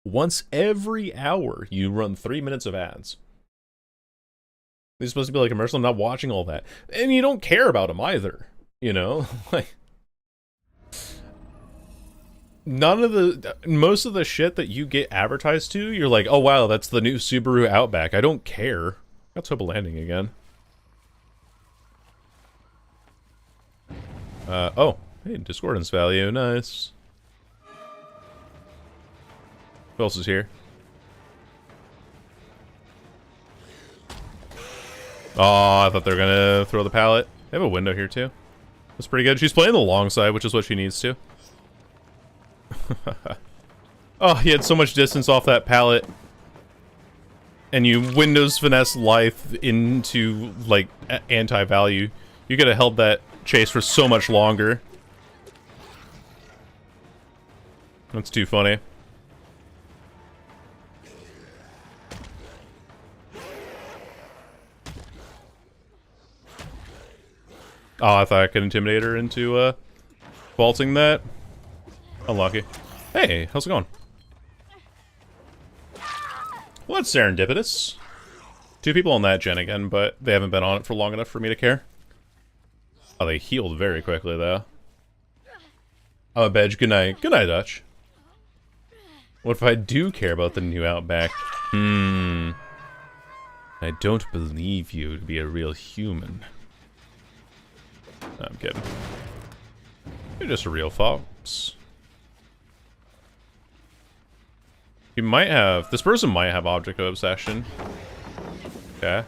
Once every hour, you run 3 minutes of ads. They're supposed to be like a commercial, I'm not watching all that. And you don't care about them either, you know? Like, most of the shit that you get advertised to, you're like, oh wow, that's the new Subaru Outback. I don't care. Let's hope a landing again. Oh, hey, discordance value, nice. Who else is here? Oh, I thought they were gonna throw the pallet. They have a window here too. That's pretty good. She's playing the long side, which is what she needs to. Oh, he had so much distance off that pallet. And you Windows finesse life into, like, anti-value. You could have held that chase for so much longer. That's too funny. Oh, I thought I could intimidate her into, vaulting that. Unlucky. Hey, how's it going? Well, that's serendipitous. 2 people on that gen again, but they haven't been on it for long enough for me to care. Oh, they healed very quickly, though. I'm a bedge. Good night. Good night, Dutch. What if I do care about the new Outback? I don't believe you to be a real human. No, I'm kidding. You're just a real fox. You might have... This person might have Object of Obsession. Okay.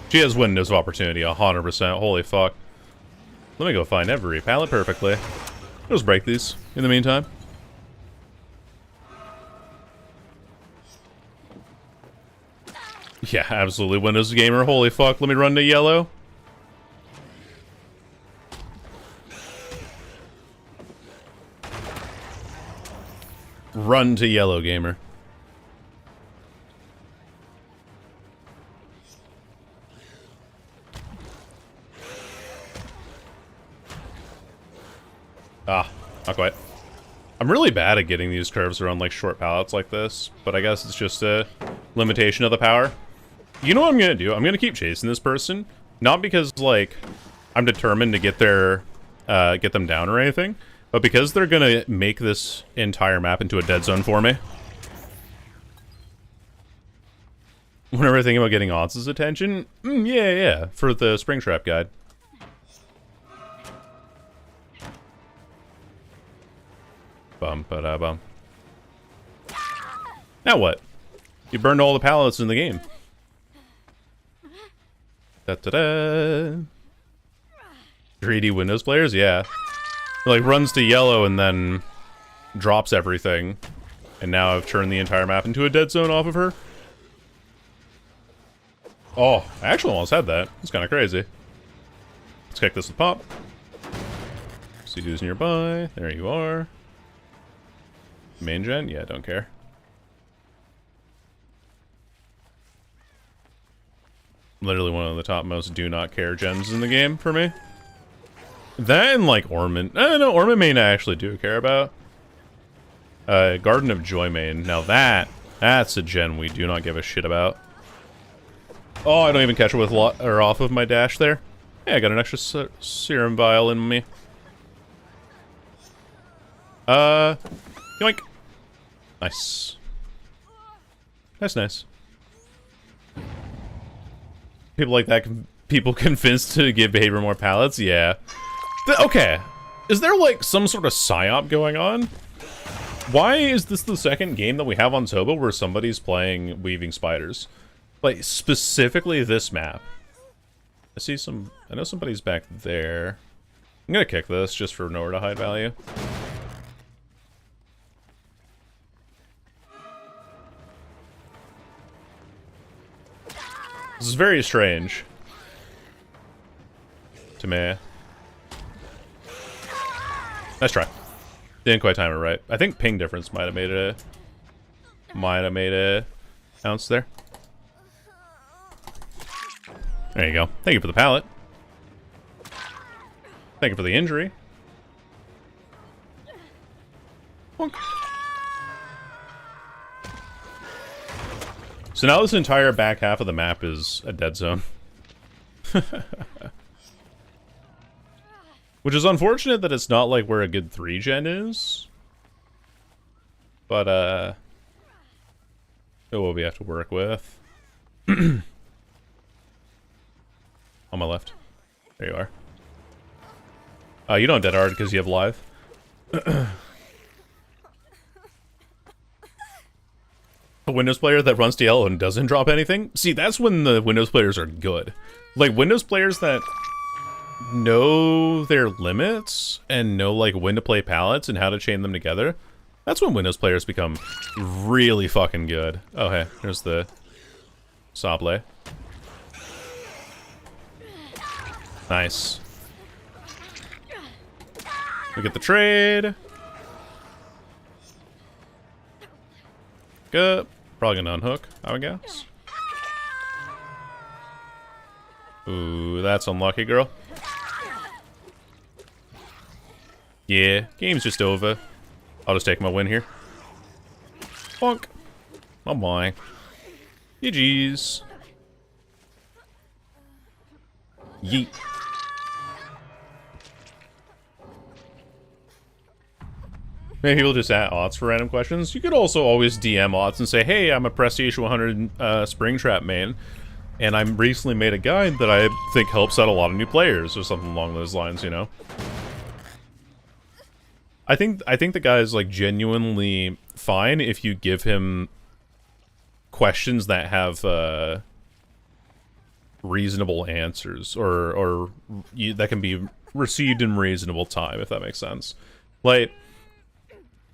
She has windows of opportunity, 100%. Holy fuck. Let me go find every pallet perfectly. I'll just break these in the meantime. Yeah, absolutely. Windows Gamer. Holy fuck. Let me run to yellow. Run to yellow, gamer. Ah, not quite. I'm really bad at getting these curves around like short pallets like this, but I guess it's just a limitation of the power. You know what I'm gonna do? I'm gonna keep chasing this person, not because like I'm determined to get their get them down or anything, but because they're gonna make this entire map into a dead zone for me. Whenever I think about getting Odds' attention, yeah, for the Springtrap guide. Bum, ba-da-bum. Now what? You burned all the pallets in the game. Da-da-da. Greedy Windows players? Yeah. It, like, runs to yellow and then drops everything. And now I've turned the entire map into a dead zone off of her. Oh, I actually almost had that. It's kind of crazy. Let's kick this with pop. See who's nearby. There you are. Main gen? Yeah, don't care. Literally one of the top most do not care gens in the game for me. That and like Ornament. No, Ornament main I actually do care about. Garden of Joy main. Now that's a gen we do not give a shit about. Oh, I don't even catch it with or off of my dash there. Yeah, I got an extra serum vial in me. Yoink. Nice. That's nice. People like that, people convinced to give Behavior more pallets? Yeah. Okay. Is there like some sort of psyop going on? Why is this the second game that we have on Toba where somebody's playing Weaving Spiders? Like, specifically this map. I know somebody's back there. I'm gonna kick this just for nowhere to hide value. This is very strange. To me. Nice try. Didn't quite time it right. I think ping difference might have made a ounce there. There you go. Thank you for the pallet. Thank you for the injury. Bonk. So now this entire back half of the map is a dead zone. Which is unfortunate that it's not like where a good 3 gen is. But, it will be have to work with. On my left. There you are. You don't dead hard because you have live. A Windows player that runs to yellow and doesn't drop anything? See, that's when the Windows players are good. Like, Windows players that know their limits and know, like, when to play pallets and how to chain them together. That's when Windows players become really fucking good. Oh, hey, there's the Sable. Nice. We get the trade. Good. Probably gonna unhook, I would guess. Ooh, that's unlucky, girl. Yeah, game's just over. I'll just take my win here. Bonk. Oh my. GG's. Yeet. Maybe people just at Aughts for random questions. You could also always DM Aughts and say, hey, I'm a Prestige 100 Springtrap main, and I recently made a guide that I think helps out a lot of new players, or something along those lines, you know? I think the guy is, like, genuinely fine if you give him questions that have, reasonable answers, or that can be received in reasonable time, if that makes sense. Like,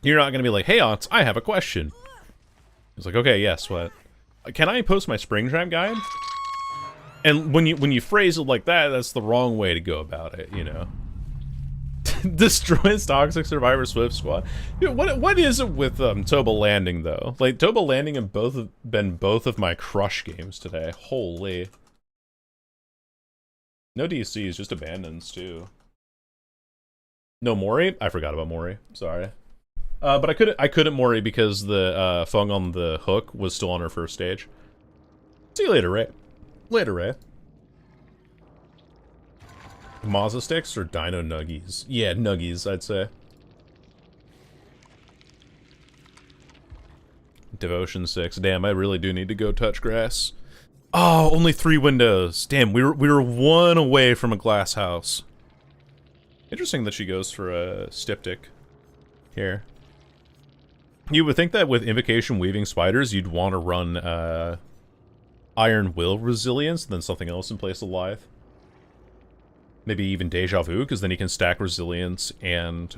you're not gonna be like, hey, Aughts, I have a question. It's like, okay, yes, what? Can I post my Springtrap guide? And when you phrase it like that, that's the wrong way to go about it, you know? Destroys Toxic Survivor Swift Squad. Dude, what is it with Toba Landing, though? Like, Toba Landing have been both of my crush games today. Holy. No DCs, just abandons, too. No Mori? I forgot about Mori. Sorry. But I couldn't Mori because the Fung on the hook was still on her first stage. See you later, Ray. Later, Ray. Mazza sticks or Dino Nuggies? Yeah, Nuggies, I'd say. Devotion 6. Damn, I really do need to go touch grass. Oh, only 3 windows. Damn, we were 1 away from a glass house. Interesting that she goes for a Styptic here. You would think that with Invocation Weaving Spiders, you'd want to run Iron Will Resilience, and then something else in place of Lithe. Maybe even Deja Vu, because then you can stack Resilience and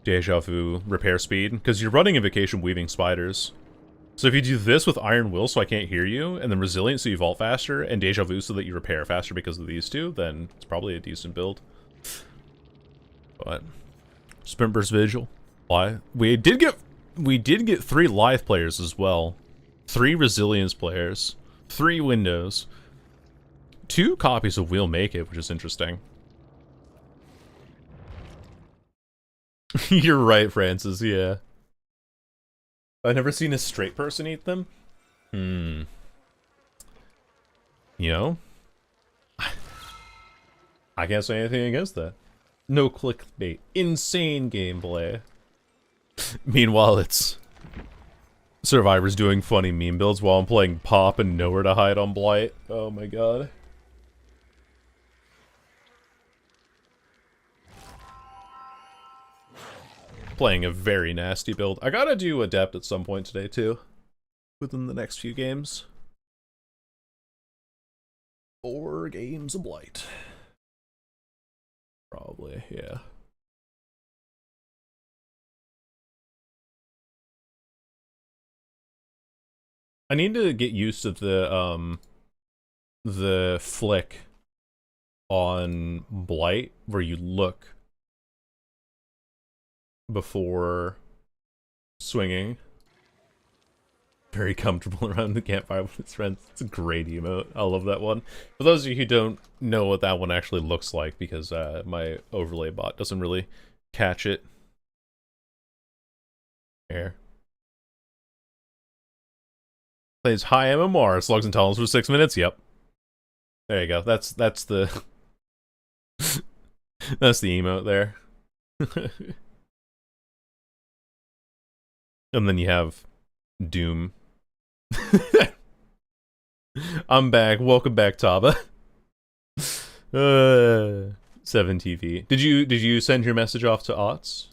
Deja Vu Repair Speed, because you're running Invocation Weaving Spiders. So if you do this with Iron Will so I can't hear you, and then Resilience so you vault faster, and Deja Vu so that you repair faster because of these two, then it's probably a decent build. But Sprint Burst Vigil. Why? We did get 3 Lithe players as well. 3 Resilience players. 3 windows. 2 copies of We'll Make It, which is interesting. You're right, Francis, yeah. I've never seen a straight person eat them. You know? I can't say anything against that. No clickbait. Insane gameplay. Meanwhile, it's Survivors doing funny meme builds while I'm playing Pop and Nowhere to Hide on Blight. Oh my god. Playing a very nasty build. I gotta do Adept at some point today, too. Within the next few games. 4 games of Blight. Probably, yeah. I need to get used to the flick on Blight where you look before swinging. Very comfortable around the campfire with his friends. It's a great emote. I love that one. For those of you who don't know what that one actually looks like, because my overlay bot doesn't really catch it. Here. Plays high MMR, slugs and tunnels for 6 minutes. Yep. There you go. That's the that's the emote there. And then you have Doom. I'm back. Welcome back, Taba. 7TV. Did you send your message off to Aughts?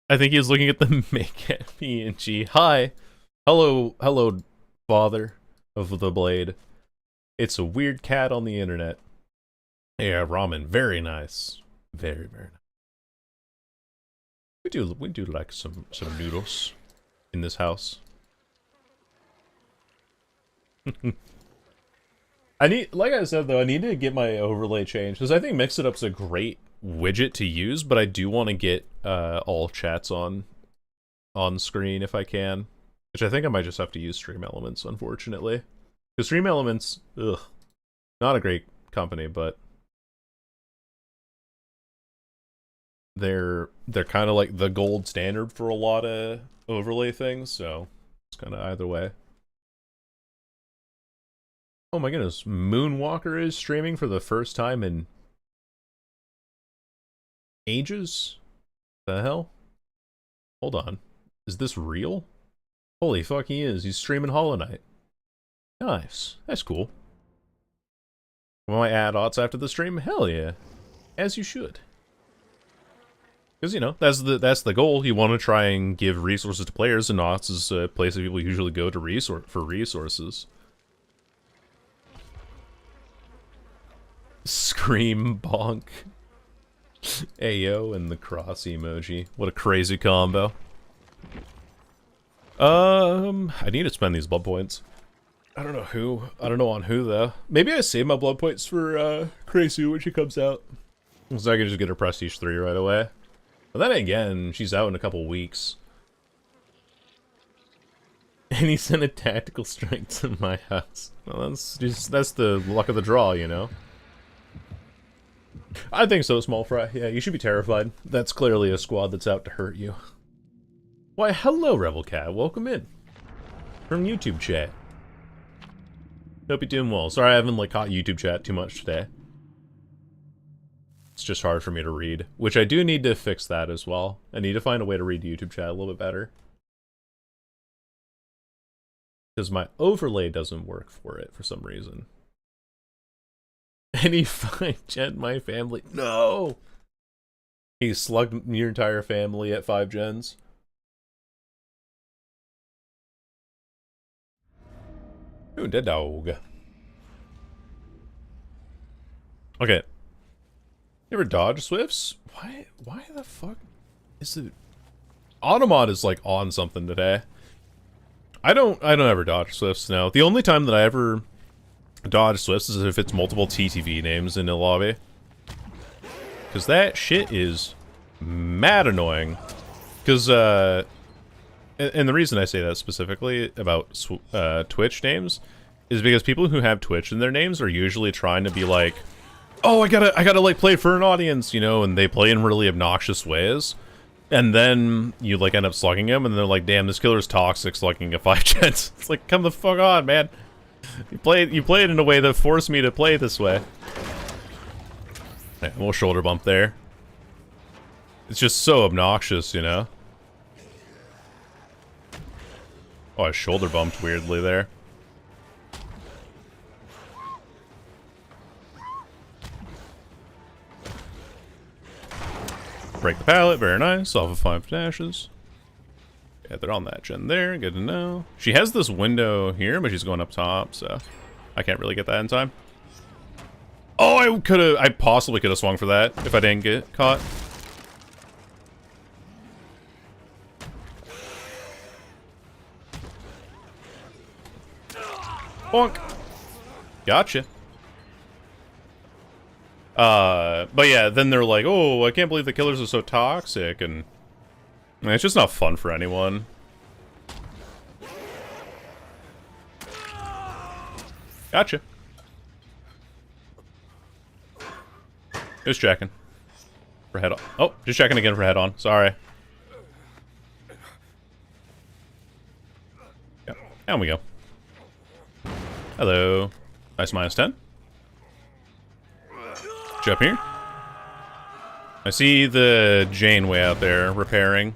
I think he was looking at the make it PNG. Hi. Hello, father of the blade. It's a weird cat on the internet. Yeah, ramen. Very nice. Very, very nice. We do like some noodles in this house. Like I said though, I need to get my overlay changed because I think Mix It Up's a great widget to use, but I do want to get all chats on screen if I can, which I think I might just have to use Stream Elements, unfortunately, because Stream Elements, ugh, not a great company, but they're kind of like the gold standard for a lot of overlay things, so it's kind of either way. Oh my goodness, Moonwalker is streaming for the first time in ages? The hell? Hold on. Is this real? Holy fuck, he is. He's streaming Hollow Knight. Nice. That's cool. Will I add odds after the stream? Hell yeah. As you should. Because, you know, that's the goal. You want to try and give resources to players, and odds is a place that people usually go to for resources. Scream bonk. Ayo and the cross emoji. What a crazy combo. I need to spend these blood points. I don't know who. I don't know on who though. Maybe I save my blood points for Crazy when she comes out. So I can just get her Prestige 3 right away. But then again, she's out in a couple weeks. And he sent a tactical strike to my house. Well, that's the luck of the draw, you know? I think so, Small Fry. Yeah, you should be terrified. That's clearly a squad that's out to hurt you. Why, hello, Rebel Cat. Welcome in. From YouTube chat. Hope you're doing well. Sorry I haven't, like, caught YouTube chat too much today. It's just hard for me to read. Which I do need to fix that as well. I need to find a way to read YouTube chat a little bit better. Because my overlay doesn't work for it for some reason. Any 5 gen my family? No! He slugged your entire family at 5 gens. Ooh, dead dog. Okay. You ever dodge Swifts? Why the fuck is it? Automod is like on something today. I don't ever dodge Swifts now. The only time that I ever dodge Swifts is if it's multiple TTV names in a lobby. Because that shit is mad annoying. Because, and the reason I say that specifically about Twitch names is because people who have Twitch in their names are usually trying to be like, oh, I gotta like play for an audience, you know, and they play in really obnoxious ways. And then you like end up slugging them, and they're like, damn, this killer's toxic slugging a 5 gens. It's like, come the fuck on, man. You play it in a way that forced me to play this way. Yeah, we'll shoulder bump there. It's just so obnoxious, you know? Oh, I shoulder bumped weirdly there. Break the pallet, very nice. Off of 5 dashes. Yeah, they're on that gen there, good to know. She has this window here, but she's going up top, so I can't really get that in time. Oh, I possibly could have swung for that if I didn't get caught. Bonk. Gotcha. But yeah, then they're like, oh, I can't believe the killers are so toxic, and it's just not fun for anyone. Gotcha. Just checking. For head on. Oh, just checking again for head on. Sorry. Yeah, down we go. Hello. Nice -10. Jump here. I see the Janeway out there repairing.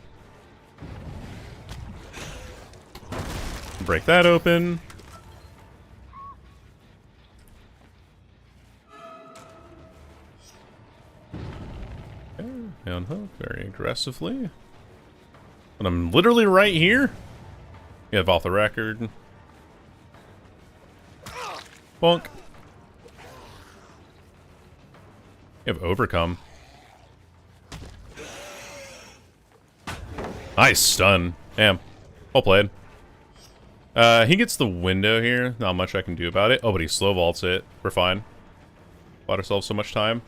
Break that open. Okay, unhook very aggressively. And I'm literally right here. You have off the record. Bonk. You have overcome. Nice stun. Damn. Well played. He gets the window here. Not much I can do about it. Oh, but he slow vaults it. We're fine. Bought ourselves so much time.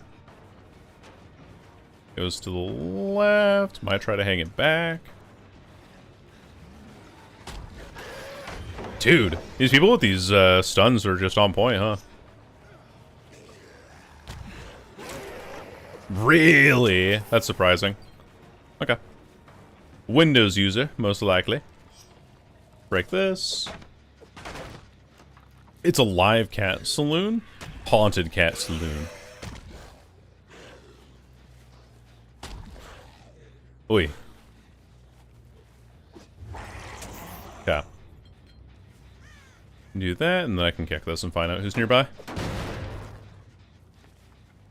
Goes to the left. Might try to hang it back. Dude, these people with these stuns are just on point, huh? Really? That's surprising. Okay. Windows user, most likely. Break this. It's a live cat saloon? Haunted cat saloon. Oi. Yeah. Do that, and then I can kick this and find out who's nearby.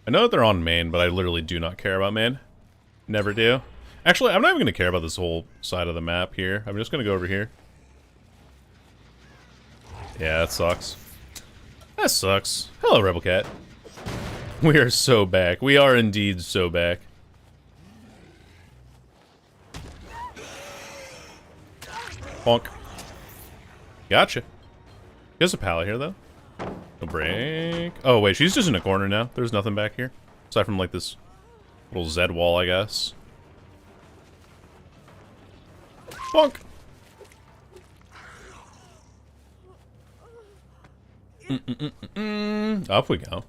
I know that they're on main, but I literally do not care about main. Never do. Actually, I'm not even going to care about this whole side of the map here. I'm just going to go over here. Yeah, that sucks. That sucks. Hello, Rebel Cat. We are so back. We are indeed so back. Bonk. Gotcha. There's a pallet here, though. No break. Oh, wait, she's just in a corner now. There's nothing back here. Aside from, like, this little Z wall, I guess. Bonk. Up we go.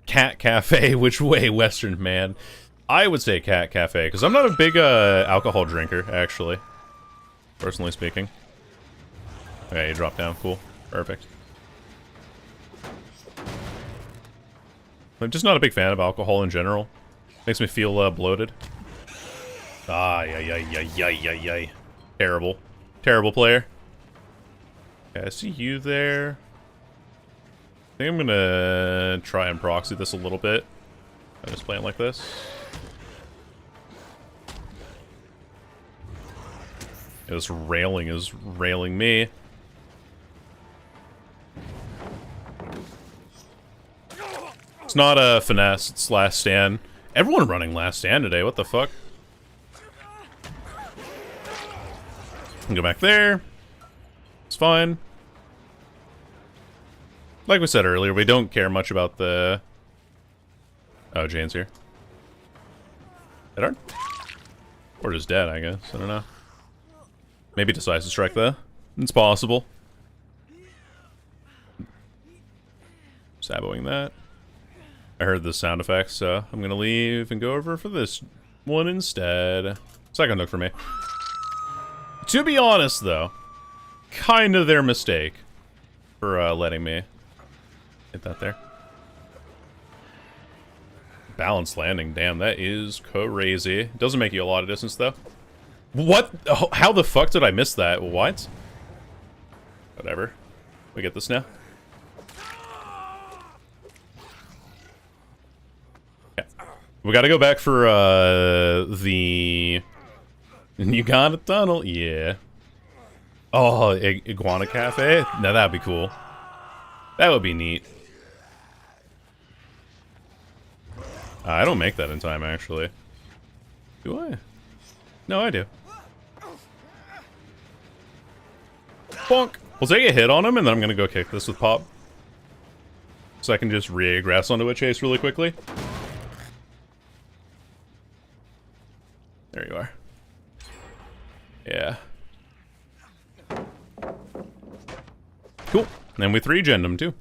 Cat Cafe, which way, Western man? I would say Cat Cafe, because I'm not a big alcohol drinker, actually. Personally speaking. Okay, you drop down. Cool. Perfect. I'm just not a big fan of alcohol in general. Makes me feel bloated. Ah, yay. Terrible. Terrible player. Okay, I see you there. I think I'm gonna try and proxy this a little bit. I'm just playing like this. This railing is railing me. It's not a finesse, it's last stand. Everyone running last stand today, what the fuck? Go back there. It's fine. Like we said earlier, we don't care much about the... Oh, Jane's here. Dead? Or just dead, I guess. I don't know. Maybe Decisive Strike, though. It's possible. Saboing that. I heard the sound effects, so I'm gonna leave and go over for this one instead. Second hook for me. To be honest, though, kind of their mistake for letting me hit that there. Balanced landing, damn, that is crazy. Doesn't make you a lot of distance, though. What? Oh, how the fuck did I miss that? What? Whatever. We get this now. Okay. We gotta go back for, the... You got a tunnel? Yeah. Oh, Iguana Cafe? Now that'd be cool. That would be neat. I don't make that in time, actually. Do I? No, I do. Bonk! We'll take a hit on him, and then I'm gonna go kick this with Pop. So I can just re-aggress onto a chase really quickly. There you are. Yeah. Cool. And we 3-gen'd him, too.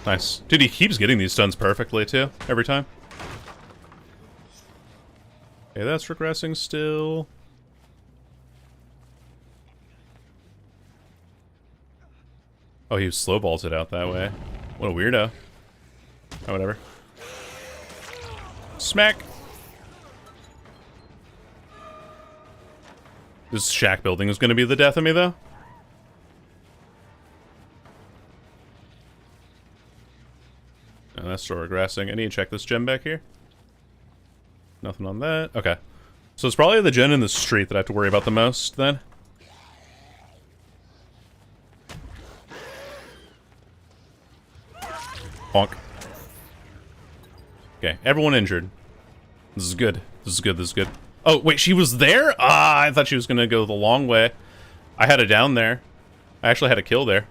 Nice. Dude, he keeps getting these stuns perfectly, too, every time. Okay, that's regressing still. Oh, he slow vaulted out that way. What a weirdo. Oh, whatever. Smack! This shack building is going to be the death of me, though. And that's still regressing. I need to check this gen back here. Nothing on that. Okay. So it's probably the gen in the street that I have to worry about the most, then. Bonk. Okay, everyone injured. This is good. This is good, this is good. Oh, wait, she was there? Ah, I thought she was gonna go the long way. I had it down there. I actually had a kill there.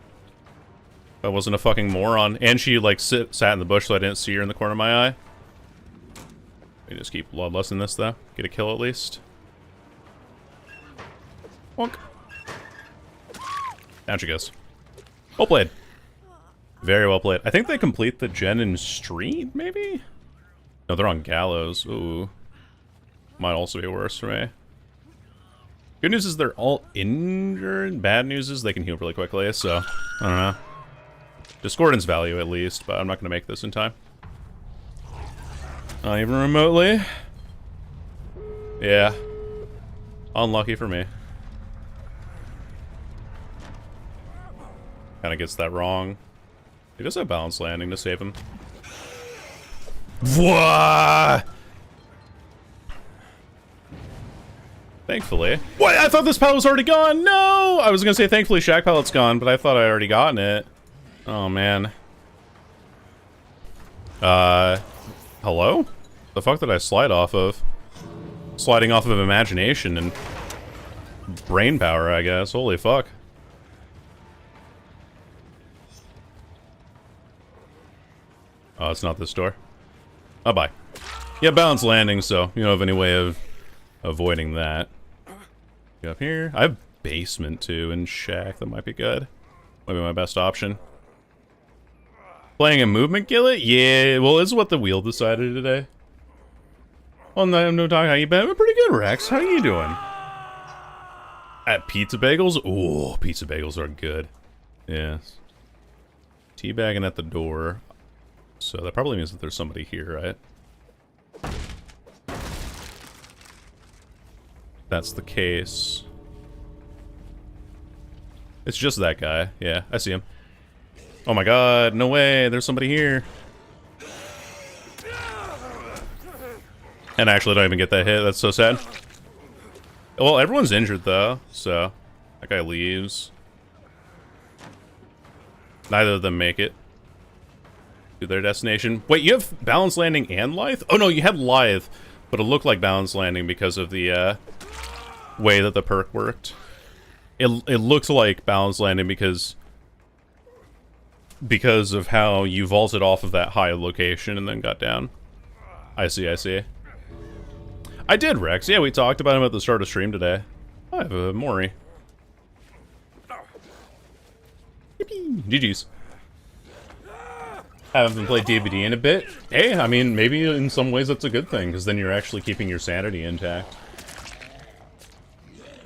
I wasn't a fucking moron. And she, like, sat in the bush so I didn't see her in the corner of my eye. We just keep bloodlusting this, though. Get a kill at least. Bonk. Down she goes. Well played. Very well played. I think they complete the gen in Street, maybe? No, they're on Gallows. Ooh. Might also be worse for me. Good news is they're all injured. Bad news is they can heal really quickly, so I don't know. Discordant's value at least, but I'm not going to make this in time. Not even remotely. Yeah. Unlucky for me. Kind of gets that wrong. He does have balance landing to save him. What? Thankfully. What? I thought this pallet was already gone. No! I was gonna say thankfully Shack pallet's gone, but I thought I already gotten it. Oh man. Hello? The fuck did I slide off of? Sliding off of imagination and brain power, I guess. Holy fuck. Oh, it's not this door. Oh, bye. Yeah, balance landing, so you don't have any way of avoiding that. Get up here. I have basement too in Shack. That might be good. Might be my best option. Playing a movement gillet? Yeah, well, this is what the wheel decided today. Oh, no talk. How you been? I'm pretty good, Rex. How you doing? At Pizza Bagels? Ooh, Pizza Bagels are good. Yes. Teabagging at the door. So that probably means that there's somebody here, right? That's the case. It's just that guy. Yeah, I see him. Oh my god, no way, there's somebody here. And I actually don't even get that hit, that's so sad. Well, everyone's injured though, so that guy leaves. Neither of them make it to their destination. Wait, you have balance landing and lithe? Oh no, you had lithe, but it looked like balance landing because of the way that the perk worked. It looks like balance landing because of how you vaulted off of that high location and then got down. I see, I see. I did, Rex. Yeah, we talked about him at the start of stream today. I have a Mori. Yippee. GG's. Haven't played DVD in a bit. Hey, I mean, maybe in some ways that's a good thing, because then you're actually keeping your sanity intact.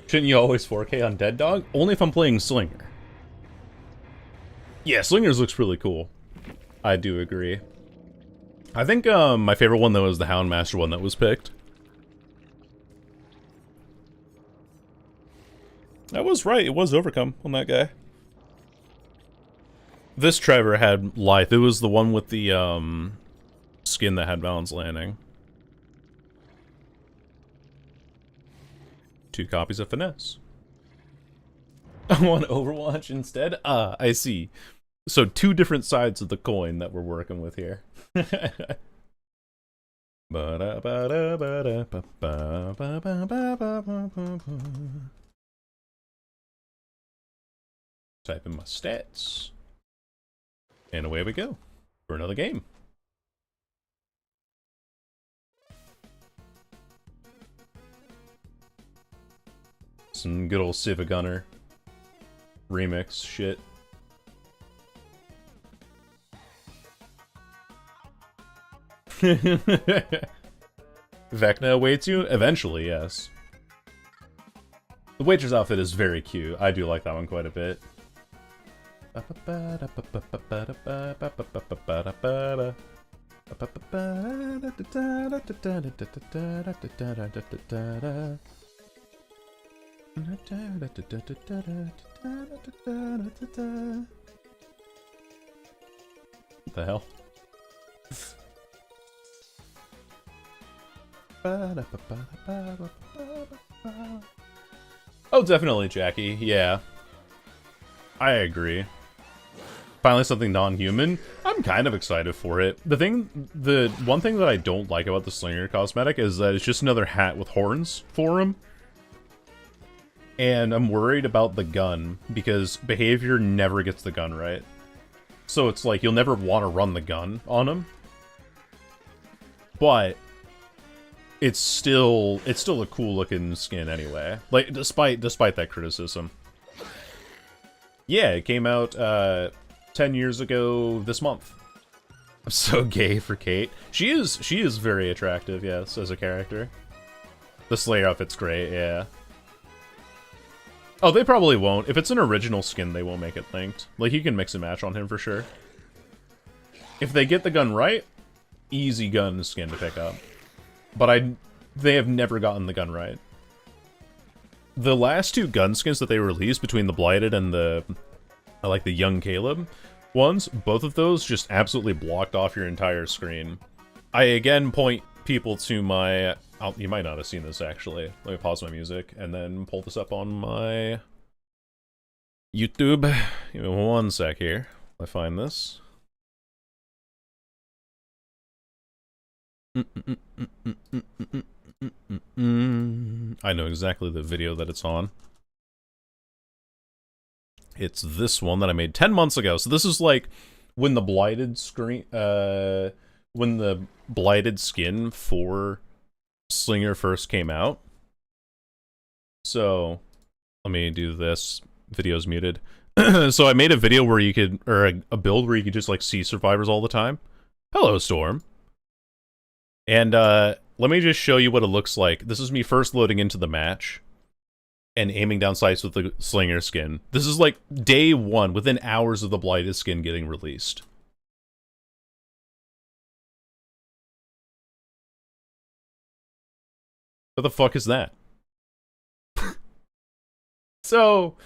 Shouldn't you always 4K on Dead Dog? Only if I'm playing Slinger. Yeah, Slingers looks really cool. I do agree. I think my favorite one, though, is the Houndmaster one that was picked. I was right, it was Overcome on that guy. This Trevor had Lithe. It was the one with the skin that had balance landing. 2 copies of Finesse. I want Overwatch instead? Ah, I see. So 2 different sides of the coin that we're working with here. Type in my stats. And away we go for another game. Some good old Civ Gunner remix shit. Vecna awaits you? Eventually, yes. The Waitress outfit is very cute. I do like that one quite a bit. What the hell? Oh, definitely, Jackie. Yeah. I agree. Finally something non-human. I'm kind of excited for it. The one thing that I don't like about the Slinger cosmetic is that it's just another hat with horns for him. And I'm worried about the gun, because Behavior never gets the gun right. So it's like, you'll never want to run the gun on him. But it's still a cool looking skin anyway. Like, despite that criticism. Yeah, it came out 10 years ago this month. I'm so gay for Kate. She is very attractive, yes, as a character. The Slayer outfit's great, yeah. Oh, they probably won't. If it's an original skin, they won't make it linked. Like, you can mix and match on him for sure. If they get the gun right, easy gun skin to pick up. But they have never gotten the gun right. The last two gun skins that they released between the Blighted and the young Caleb ones, both of those just absolutely blocked off your entire screen. I again point people to my... you might not have seen this actually. Let me pause my music and then pull this up on my YouTube. Give me one sec here. I find this. I know exactly the video that it's on. It's this one that I made 10 months ago. So this is like when the Blighted when the Blighted skin for Slinger first came out. So let me do this. Video's muted. So I made a video where you could, or a build where you could just like see survivors all the time. Hello, Storm. And let me just show you what it looks like. This is me first loading into the match and aiming down sights with the Slinger skin. This is like day one, within hours of the Blighted skin getting released. What the fuck is that? So,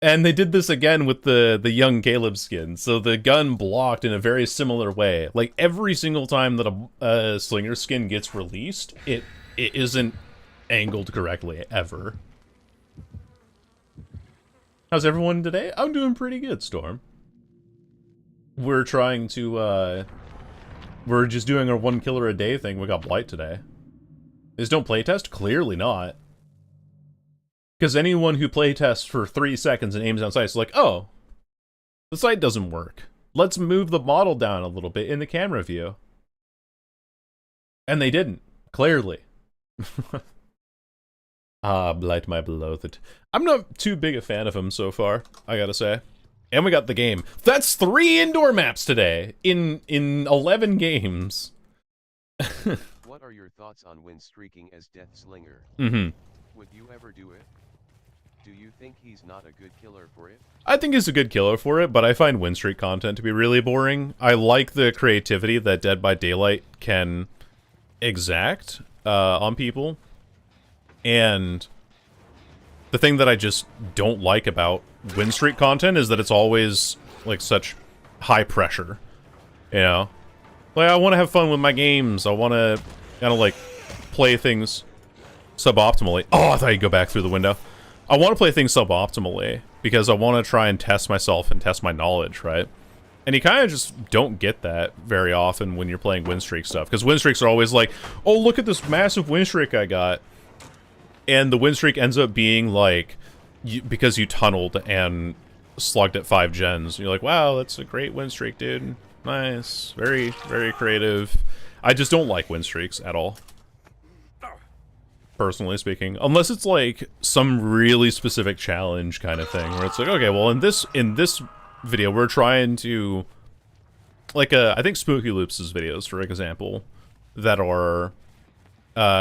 and they did this again with the young Caleb skin. So the gun blocked in a very similar way. Like every single time that a Slinger skin gets released, it isn't angled correctly ever. How's everyone today? I'm doing pretty good, Storm. We're trying to we're just doing our 1 killer a day thing. We got Blight today. Is don't playtest? Clearly not. Because anyone who playtests for 3 seconds and aims down sights is like, oh, the sight doesn't work. Let's move the model down a little bit in the camera view. And they didn't, clearly. Blight my beloved. I'm not too big a fan of him so far, I gotta say. And we got the game. That's 3 indoor maps today in 11 games. What are your thoughts on win streaking as Death Slinger? Mm-hmm. Would you ever do it? Do you think he's not a good killer for it? I think he's a good killer for it, but I find win streak content to be really boring. I like the creativity that Dead by Daylight can exact on people. And the thing that I just don't like about win streak content is that it's always, like, such high pressure. You know? Like, I want to have fun with my games. I want to kind of, like, play things suboptimally. Oh, I thought you'd go back through the window. I want to play things suboptimally because I want to try and test myself and test my knowledge, right? And you kind of just don't get that very often when you're playing win streak stuff, because win streaks are always like, oh, look at this massive win streak I got. And the win streak ends up being like, because you tunneled and slugged at 5 gens. You're like, wow, that's a great win streak, dude. Nice. Very, very creative. I just don't like win streaks at all. Personally speaking, unless it's like some really specific challenge kind of thing where it's like, okay, well in this video we're trying to, like, I think Spooky Loops' videos, for example, that are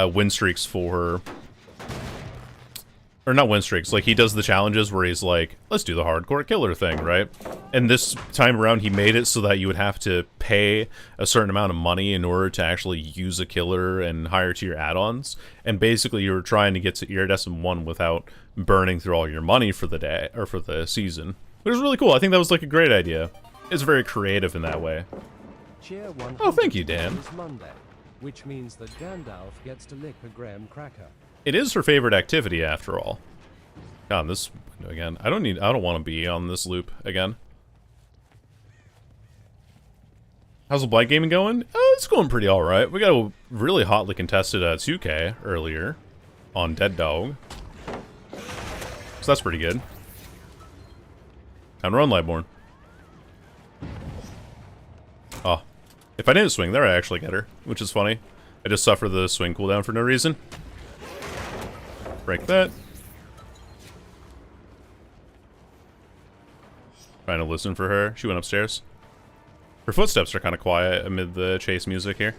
win streaks for, or not win streaks, like he does the challenges where he's like, let's do the hardcore killer thing, right? And this time around he made it so that you would have to pay a certain amount of money in order to actually use a killer and higher tier add-ons. And basically you were trying to get to Iridescent 1 without burning through all your money for the day, or for the season. Which is really cool. I think that was like a great idea. It's very creative in that way. Oh, thank you, Dan. Monday, which means that Gandalf gets to lick a graham cracker. It is her favorite activity, after all. God, this window again. I don't want to be on this loop again. How's the Blight gaming going? It's going pretty alright. We got a really hotly contested 2K earlier on Dead Dog. So that's pretty good. Time to run, Lightborn. Oh. If I didn't swing there, I actually get her, which is funny. I just suffer the swing cooldown for no reason. Break that. Trying to listen for her. She went upstairs. Her footsteps are kind of quiet amid the chase music here.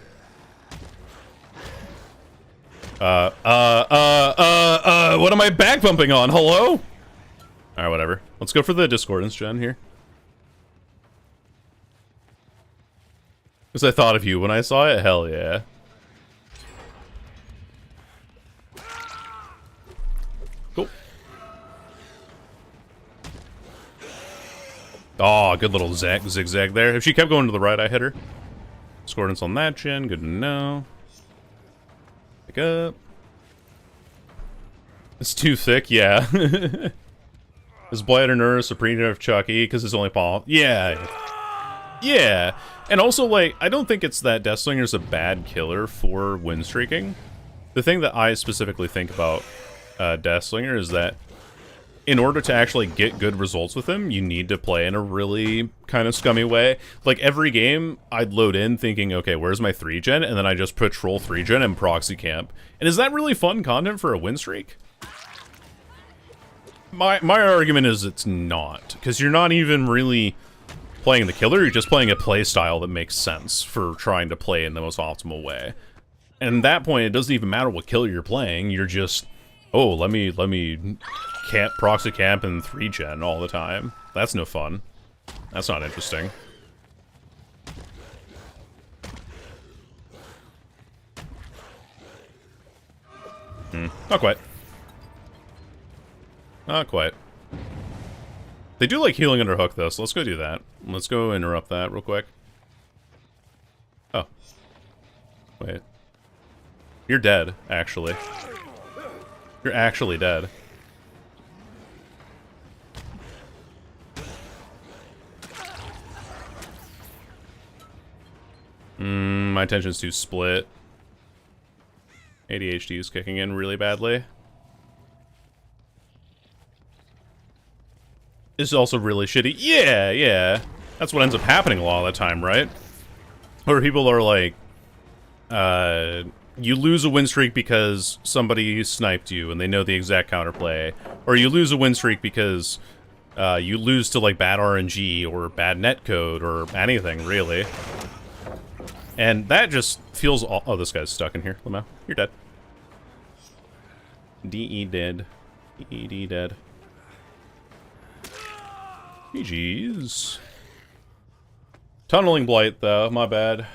What am I back bumping on? Hello? Alright, whatever. Let's go for the Discordance gen here. Because I thought of you when I saw it? Hell yeah. Cool. Oh, good little zigzag there. If she kept going to the right, I hit her. Discordance on that gen. Good to know. Pick up. It's too thick, yeah. Is Blighter Nurse Supreme of Chucky because it's only Paul? Yeah. Yeah. And also, like, I don't think it's that Deathslinger's a bad killer for win streaking. The thing that I specifically think about Deathslinger is that in order to actually get good results with him, you need to play in a really kind of scummy way. Like, every game, I'd load in thinking, okay, where's my 3-gen? And then I just patrol 3-gen and proxy camp. And is that really fun content for a win streak? My argument is it's not. Because you're not even really playing the killer, you're just playing a play style that makes sense for trying to play in the most optimal way. And at that point, it doesn't even matter what killer you're playing, you're just, oh, let me proxy camp and 3-gen all the time. That's no fun. That's not interesting. Not quite. Not quite. They do like healing under hook though, so let's go do that. Let's go interrupt that real quick. Oh. Wait. You're dead, actually. You're actually dead. My attention's too split. ADHD is kicking in really badly. Is also really shitty. Yeah, yeah. That's what ends up happening a lot of the time, right? Where people are like, you lose a win streak because somebody sniped you and they know the exact counterplay. Or you lose a win streak because you lose to like bad RNG or bad netcode or anything, really. And that just feels all— oh, this guy's stuck in here. Lamau, you're dead. DE dead. ED dead. GG's. Tunneling Blight, though. My bad.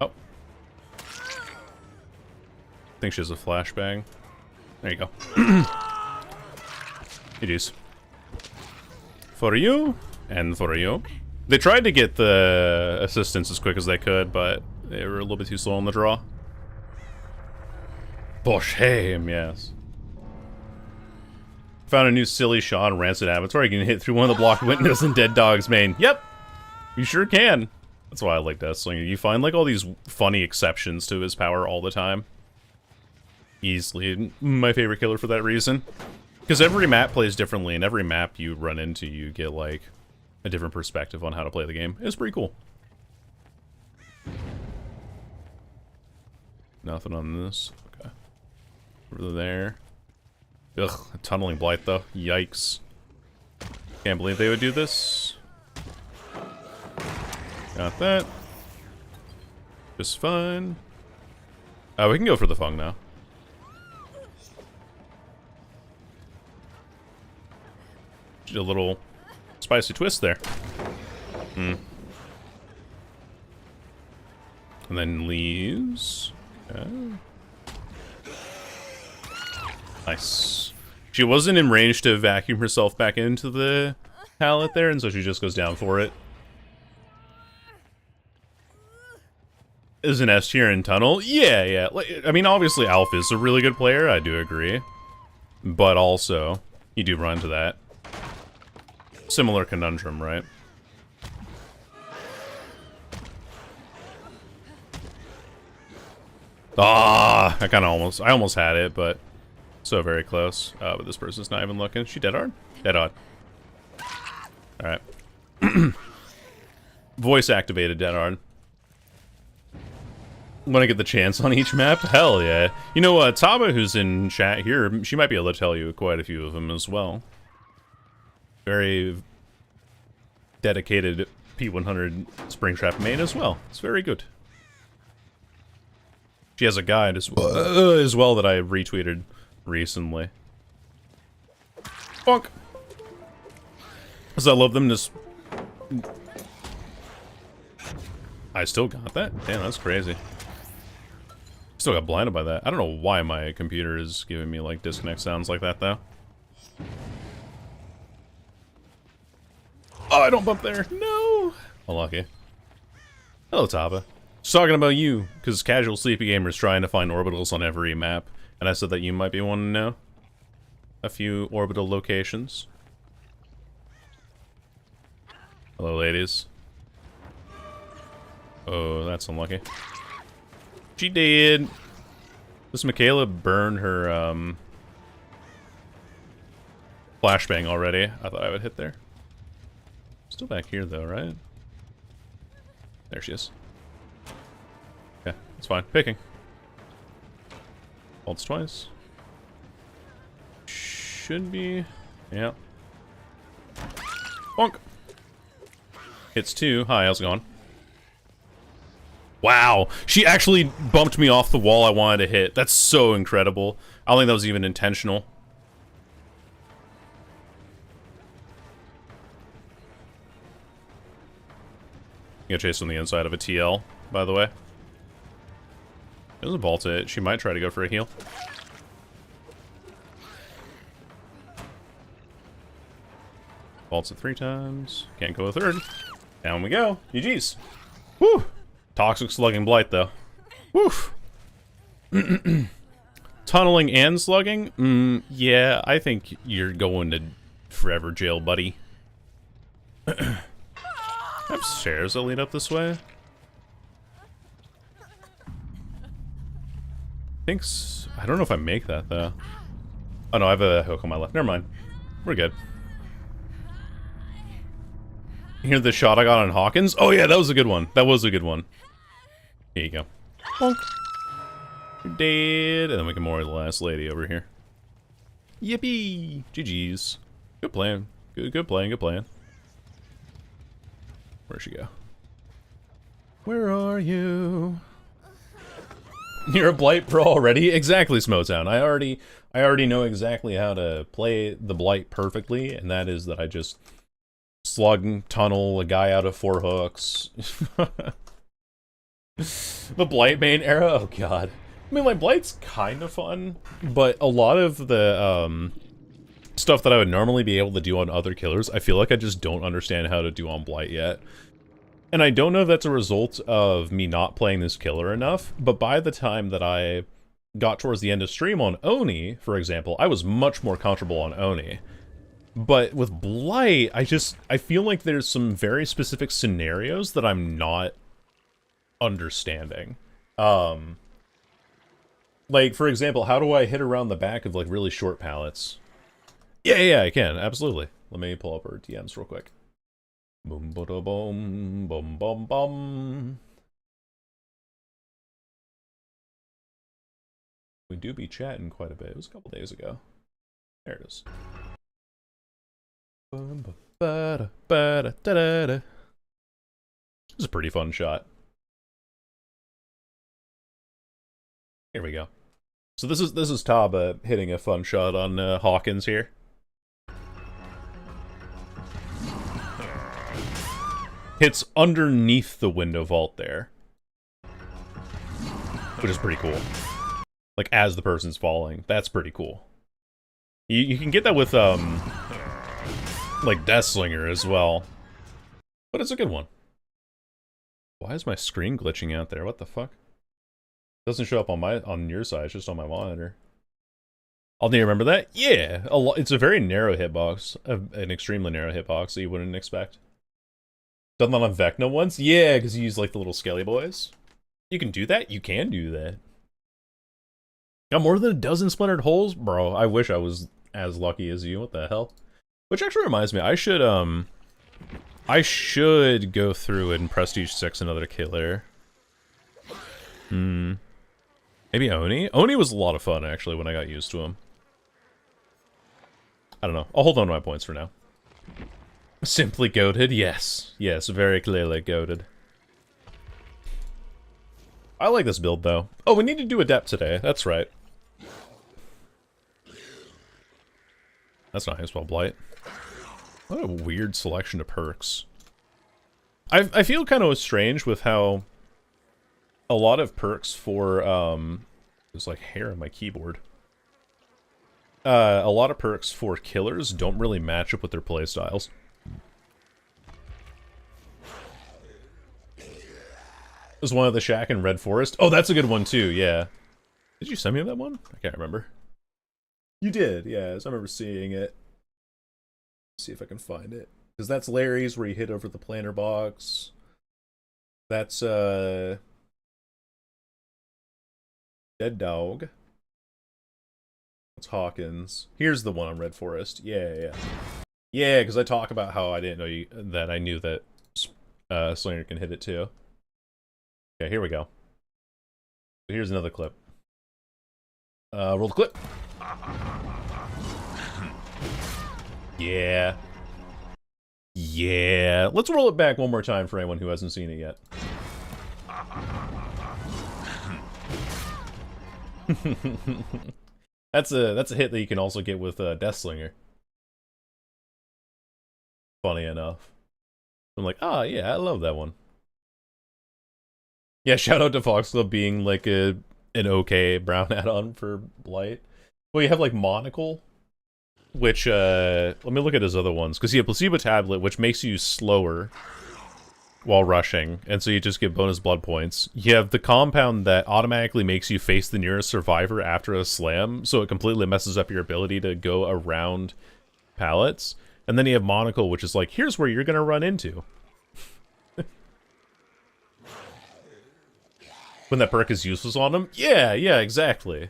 Oh. Think she has a flashbang. There you go. GG's. For you, and for you. They tried to get the assistance as quick as they could, but they were a little bit too slow on the draw. For shame, yes. Found a new silly shot on Rancid Avatar. You can hit through one of the blocked windows in Dead Dog's main. Yep, you sure can. That's why I like Deathslinger. You find like all these funny exceptions to his power all the time. Easily my favorite killer for that reason. Because every map plays differently, and every map you run into, you get like a different perspective on how to play the game. It's pretty cool. Nothing on this. Okay. Over there. Ugh, Tunneling Blight though. Yikes. Can't believe they would do this. Got that. Just fine. We can go for the Fung now. A little spicy twist there. And then leaves. Okay. Nice. She wasn't in range to vacuum herself back into the pallet there, and so she just goes down for it. Is an S tier in Tunnel? Yeah, yeah. I mean, obviously Alf is a really good player, I do agree. But also, you do run into that similar conundrum, right? Ah, I almost had it, but so very close. But this person's not even looking. She dead hard? Dead hard. Alright. Voice activated dead hard. When I get the chance on each map? Hell yeah. You know, Taba, who's in chat here, she might be able to tell you quite a few of them as well. Very dedicated P100 Springtrap main as well. It's very good. She has a guide as well that I retweeted recently. Bonk! Because I love them just... I still got that? Damn, that's crazy. Still got blinded by that. I don't know why my computer is giving me, like, disconnect sounds like that, though. Oh, I don't bump there. No! Unlucky. Hello, Taba. Just talking about you, because Casual Sleepy Gamer's trying to find orbitals on every map, and I said that you might be wanting to know a few orbital locations. Hello, ladies. Oh, that's unlucky. She did. Does Michaela burn her, flashbang already? I thought I would hit there. Still back here, though, right? There she is. Okay, it's fine. Picking. Holds twice. Should be... Yeah. Bonk! Hits 2. Hi, how's it going? Wow, she actually bumped me off the wall I wanted to hit. That's so incredible. I don't think that was even intentional. Get chased on the inside of a TL, by the way. Doesn't vault it. She might try to go for a heal. Vaults it 3 times. Can't go a 3rd. Down we go. GG's. Woo! Toxic slugging blight, though. Woof. Tunneling and slugging? Yeah, I think you're going to forever jail, buddy. I have stairs that lead up this way. I don't know if I make that, though. Oh, no, I have a hook on my left. Never mind. We're good. You hear the shot I got on Hawkins? Oh, yeah, that was a good one. That was a good one. Here you go. Bonk. You're dead. And then we can more the last lady over here. Yippee! GG's. Good plan. Good plan, good plan. Where'd she go? Where are you? You're a Blight pro already? Exactly, Smotown. I already know exactly how to play the Blight perfectly, and that is that I just slug, tunnel a guy out of 4 hooks. The Blight main era? Oh god. I mean, like, Blight's kind of fun, but a lot of the, stuff that I would normally be able to do on other killers, I feel like I just don't understand how to do on Blight yet. And I don't know if that's a result of me not playing this killer enough, but by the time that I got towards the end of stream on Oni, for example, I was much more comfortable on Oni. But with Blight, I feel like there's some very specific scenarios that I'm not understanding. Like, for example, how do I hit around the back of, like, really short pallets? Yeah, I can, absolutely. Let me pull up our DMs real quick. Boom, ba da boom, boom, bum, bum. We do be chatting quite a bit. It was a couple days ago. There it is. Boom, ba da ba da da da da. This is a pretty fun shot. Here we go. So this is Taba hitting a fun shot on Hawkins here. Hits underneath the window vault there, which is pretty cool. Like, as the person's falling, that's pretty cool. You can get that with like Deathslinger as well, but it's a good one. Why is my screen glitching out there? What the fuck? Doesn't show up on your side, it's just on my monitor. I'll need to remember that. Yeah, it's a very narrow hitbox, an extremely narrow hitbox that you wouldn't expect. Done that on Vecna once? Yeah, because you use like the little skelly boys. You can do that? You can do that. Got more than a dozen splintered holes? Bro, I wish I was as lucky as you. What the hell? Which actually reminds me, I should go through and Prestige 6 another killer. Maybe Oni? Oni was a lot of fun, actually, when I got used to him. I don't know. I'll hold on to my points for now. Simply goated? Yes. Yes, very clearly goated. I like this build, though. Oh, we need to do Adept today. That's right. That's not Spell Blight. What a weird selection of perks. I feel kind of strange with how a lot of perks for, there's like hair on my keyboard. A lot of perks for killers don't really match up with their playstyles. There's one of the Shack in Red Forest. Oh, that's a good one too, yeah. Did you send me that one? I can't remember. You did, yes. I remember seeing it. Let's see if I can find it. Because that's Larry's where you hit over the planter box. That's, Dead Dog. That's Hawkins. Here's the one on Red Forest. Yeah. Yeah, because I talk about how I didn't know that I knew that Slinger can hit it too. Okay, here we go. So here's another clip. Roll the clip. Yeah. Yeah. Let's roll it back one more time for anyone who hasn't seen it yet. That's a hit that you can also get with Deathslinger. Funny enough. I'm like, ah, yeah, I love that one. Yeah, shout out to Fox Club being like an okay brown add-on for Blight. Well, you have like Monocle, which, let me look at his other ones. Because you have Placebo Tablet, which makes you slower while rushing, and so you just get bonus blood points. You have the Compound that automatically makes you face the nearest survivor after a slam, so it completely messes up your ability to go around pallets. And then you have Monocle, which is like, here's where you're gonna run into. When that perk is useless on him? Yeah, exactly.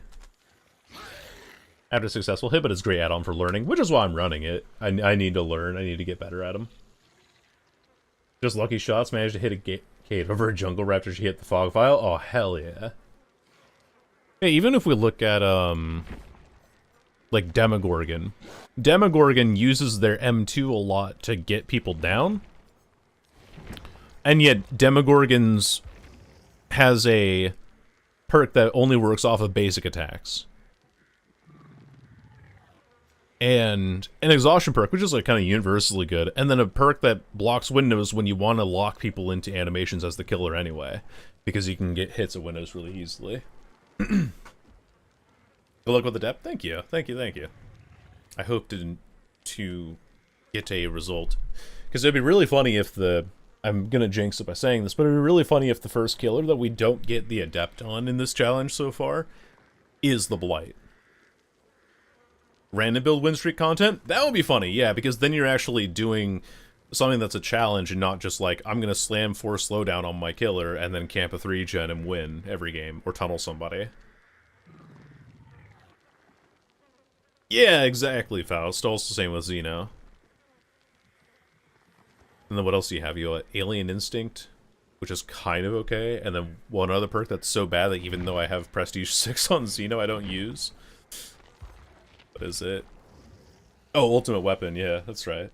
After a successful hit, but it's a great add-on for learning, which is why I'm running it. I need to learn, I need to get better at them. Just lucky shots, managed to hit a Kate over a jungle raptor, she hit the fog file. Oh, hell yeah. Hey, even if we look at, like Demogorgon. Demogorgon uses their M2 a lot to get people down. And yet, Demogorgon's has a perk that only works off of basic attacks. And an exhaustion perk, which is like kind of universally good, and then a perk that blocks windows when you want to lock people into animations as the killer anyway, because you can get hits at windows really easily. Good luck with the depth. Thank you. I hope to get a result, because it'd be really funny if I'm gonna jinx it by saying this, but it'd be really funny if the first killer that we don't get the Adept on in this challenge so far is the Blight. Random build win streak content? That would be funny, yeah, because then you're actually doing something that's a challenge and not just like, I'm gonna slam 4 slowdown on my killer and then camp a 3-gen and win every game, or tunnel somebody. Yeah, exactly, Faust. Also same with Xeno. And then what else do you have? You have Alien Instinct, which is kind of okay, and then one other perk that's so bad that even though I have Prestige 6 on Xeno, I don't use. What is it? Oh, Ultimate Weapon, yeah, that's right.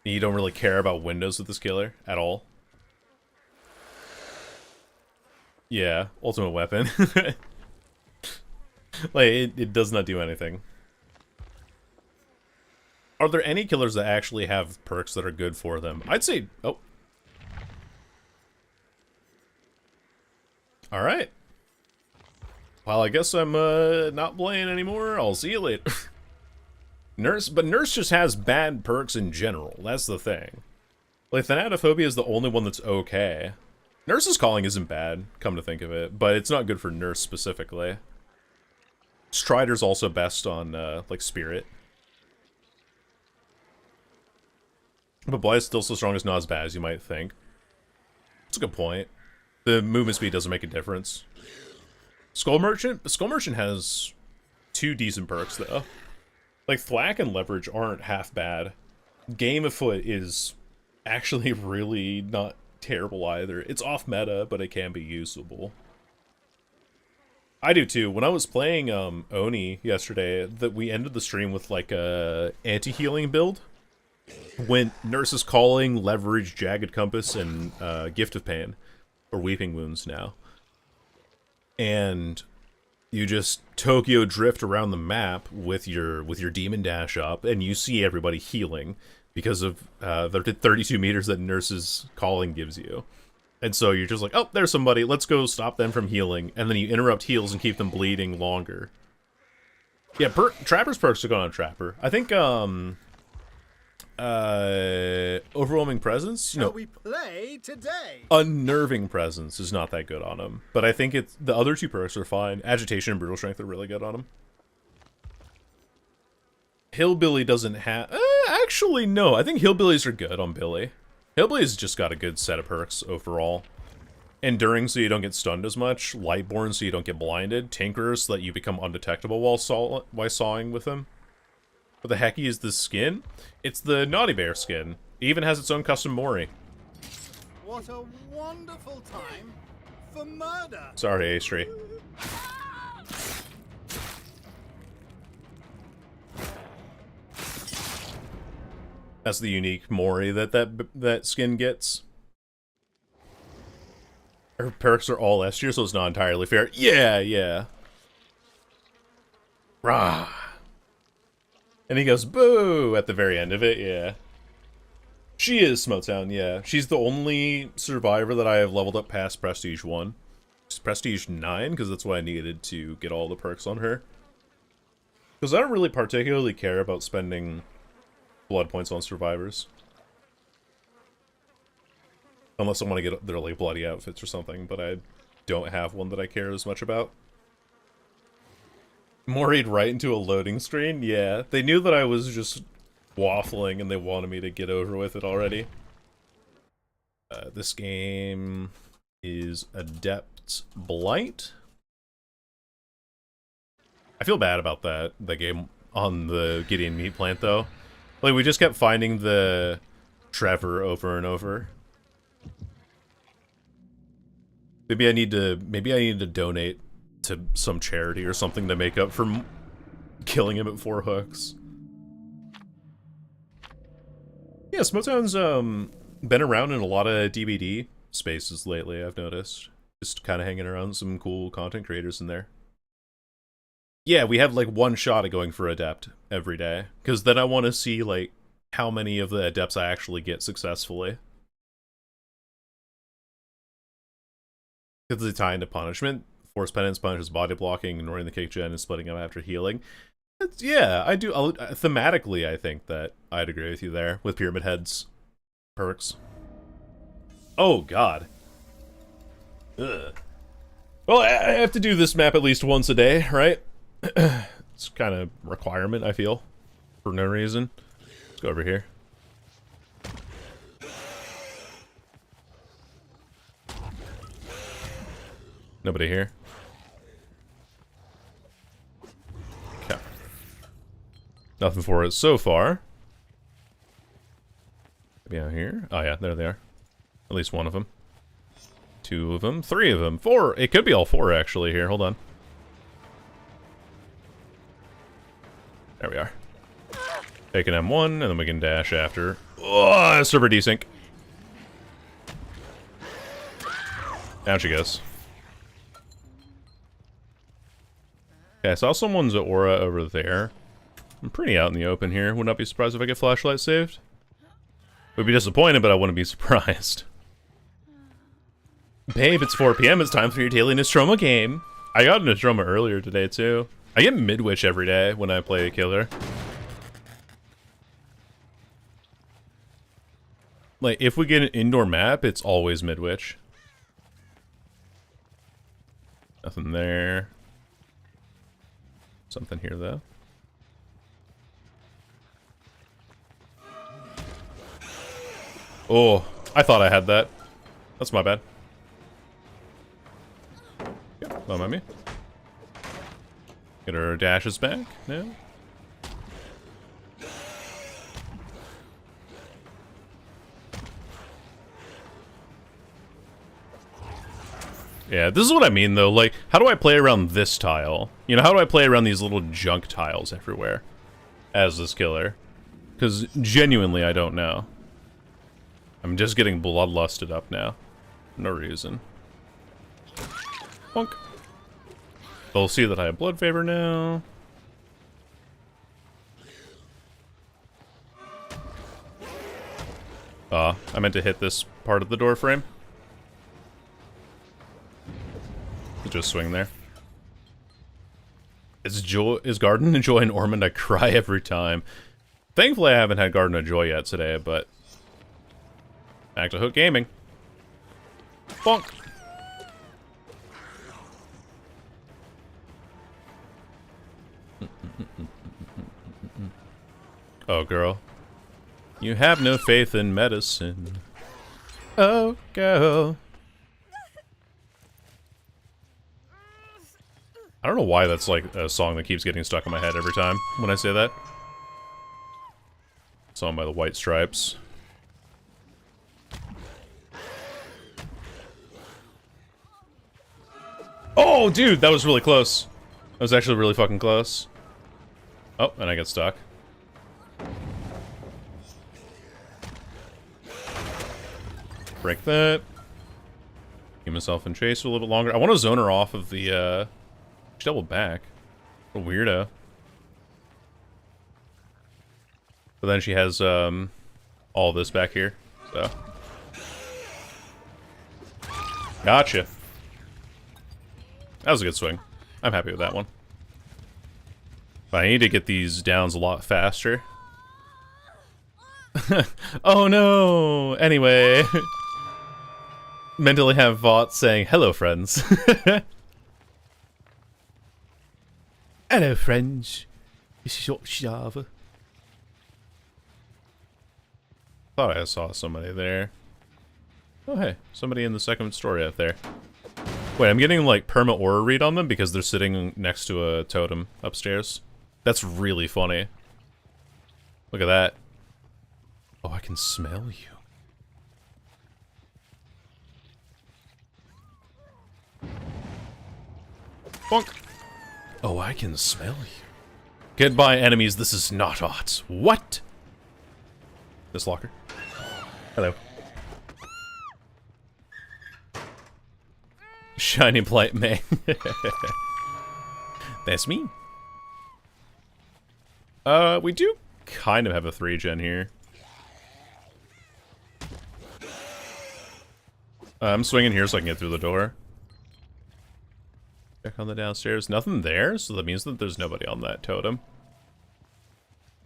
You don't really care about windows with this killer at all? Yeah, Ultimate Weapon. Like, it does not do anything. Are there any killers that actually have perks that are good for them? I'd say... Oh. Alright. Well, I guess I'm not playing anymore. I'll see you later. Nurse, but Nurse just has bad perks in general. That's the thing. Like, Thanatophobia is the only one that's okay. Nurse's Calling isn't bad, come to think of it, but it's not good for Nurse specifically. Strider's also best on, like, Spirit. But Blight's still so strong, it's not as bad as you might think. That's a good point. The movement speed doesn't make a difference. Skull Merchant? Skull Merchant has 2 decent perks, though. Like, Thwack and Leverage aren't half bad. Game Afoot is actually really not terrible either. It's off meta, but it can be usable. I do too. When I was playing Oni yesterday, that we ended the stream with like a anti-healing build. When Nurse's Calling, Leverage, Jagged Compass, and Gift of Pain, or Weeping Wounds now. And you just Tokyo drift around the map with your Demon Dash up, and you see everybody healing because of the 32 meters that Nurse's Calling gives you. And so you're just like, oh, there's somebody, let's go stop them from healing. And then you interrupt heals and keep them bleeding longer. Yeah, Trapper's perks are going on Trapper. I think, Overwhelming Presence, you know, we play today? Unnerving Presence is not that good on him. But I think the other two perks are fine. Agitation and Brutal Strength are really good on him. Hillbilly doesn't have... actually, no. I think Hillbillies are good on Billy. Hillbilly's just got a good set of perks overall. Enduring so you don't get stunned as much. Lightborn so you don't get blinded. Tinkerer so that you become undetectable while sawing with him. What the heck is this skin? It's the Naughty Bear skin. It even has its own custom Mori. What a wonderful time for murder. Sorry, Astri. That's the unique Mori that skin gets. Her perks are all S tier, so it's not entirely fair. Yeah, yeah. Rah. And he goes, boo, at the very end of it, yeah. She is Smotown, yeah. She's the only survivor that I have leveled up past Prestige 1. It's Prestige 9, because that's what I needed to get all the perks on her. Because I don't really particularly care about spending blood points on survivors. Unless I want to get their, like, bloody outfits or something, but I don't have one that I care as much about. Mori'd right into a loading screen? Yeah, they knew that I was just waffling and they wanted me to get over with it already. This game is Adept Blight. I feel bad about that game on the Gideon meat plant, though. Like, we just kept finding the Trevor over and over. Maybe I need to donate to some charity or something to make up for killing him at 4 hooks. Yeah, Smotown's been around in a lot of DBD spaces lately, I've noticed. Just kind of hanging around some cool content creators in there. Yeah, we have like one shot at going for Adept every day, because then I want to see like how many of the Adepts I actually get successfully. Because they tie into punishment. Force Penance punishes body blocking, ignoring the kick gen, and splitting up after healing. Yeah, I do. Thematically, I think that I'd agree with you there, with Pyramid Head's perks. Oh, God. Ugh. Well, I have to do this map at least once a day, right? It's kind of requirement, I feel, for no reason. Let's go over here. Nobody here. Okay. Nothing for it so far. Maybe out here. Oh yeah, there they are. At least one of them. 2 of them. 3 of them. 4. It could be all 4 actually here. Hold on. There we are. Take an M1 and then we can dash after. Oh, server desync. Down she goes. Okay, I saw someone's aura over there. I'm pretty out in the open here. Would not be surprised if I get flashlight saved. Would be disappointed, but I wouldn't be surprised. Babe, it's 4 PM. It's time for your daily Nostromo game. I got a Nostromo earlier today, too. I get Midwich every day when I play a killer. Like, if we get an indoor map, it's always Midwich. Nothing there. Something here, though. Oh, I thought I had that. That's my bad. Yep, don't mind me. Get our dashes back now. Yeah, this is what I mean, though. Like, how do I play around this tile? You know, how do I play around these little junk tiles everywhere as this killer? Because genuinely, I don't know. I'm just getting bloodlusted up now. No reason. Bonk. They'll see that I have blood favor now. I meant to hit this part of the door frame. Just swing there. Is Garden of Joy and Ormond? I cry every time. Thankfully, I haven't had Garden of Joy yet today, but... Back to Hook Gaming. Bonk! Oh, girl. You have no faith in medicine. Oh, girl. I don't know why that's like a song that keeps getting stuck in my head every time when I say that. Song by the White Stripes. Oh, dude, that was really close. That was actually really fucking close. Oh, and I get stuck. Break that. Keep myself in chase for a little bit longer. I want to zone her off of the, double back. What a weirdo. But then she has, all this back here, so. Gotcha. That was a good swing. I'm happy with that one. But I need to get these downs a lot faster. Oh no! Anyway. Mentally have Vought saying, hello friends. Hello friends. This is Shava. Thought I saw somebody there. Oh hey, somebody in the second story up there. Wait, I'm getting like perma aura read on them because they're sitting next to a totem upstairs. That's really funny. Look at that. Oh, I can smell you. Bonk. Oh, I can smell you. Goodbye, enemies. This is not art. What? This locker. Hello. Shiny Blight May. That's me. We do kind of have a 3-gen here. I'm swinging here so I can get through the door. Check on the downstairs. Nothing there, so that means that there's nobody on that totem.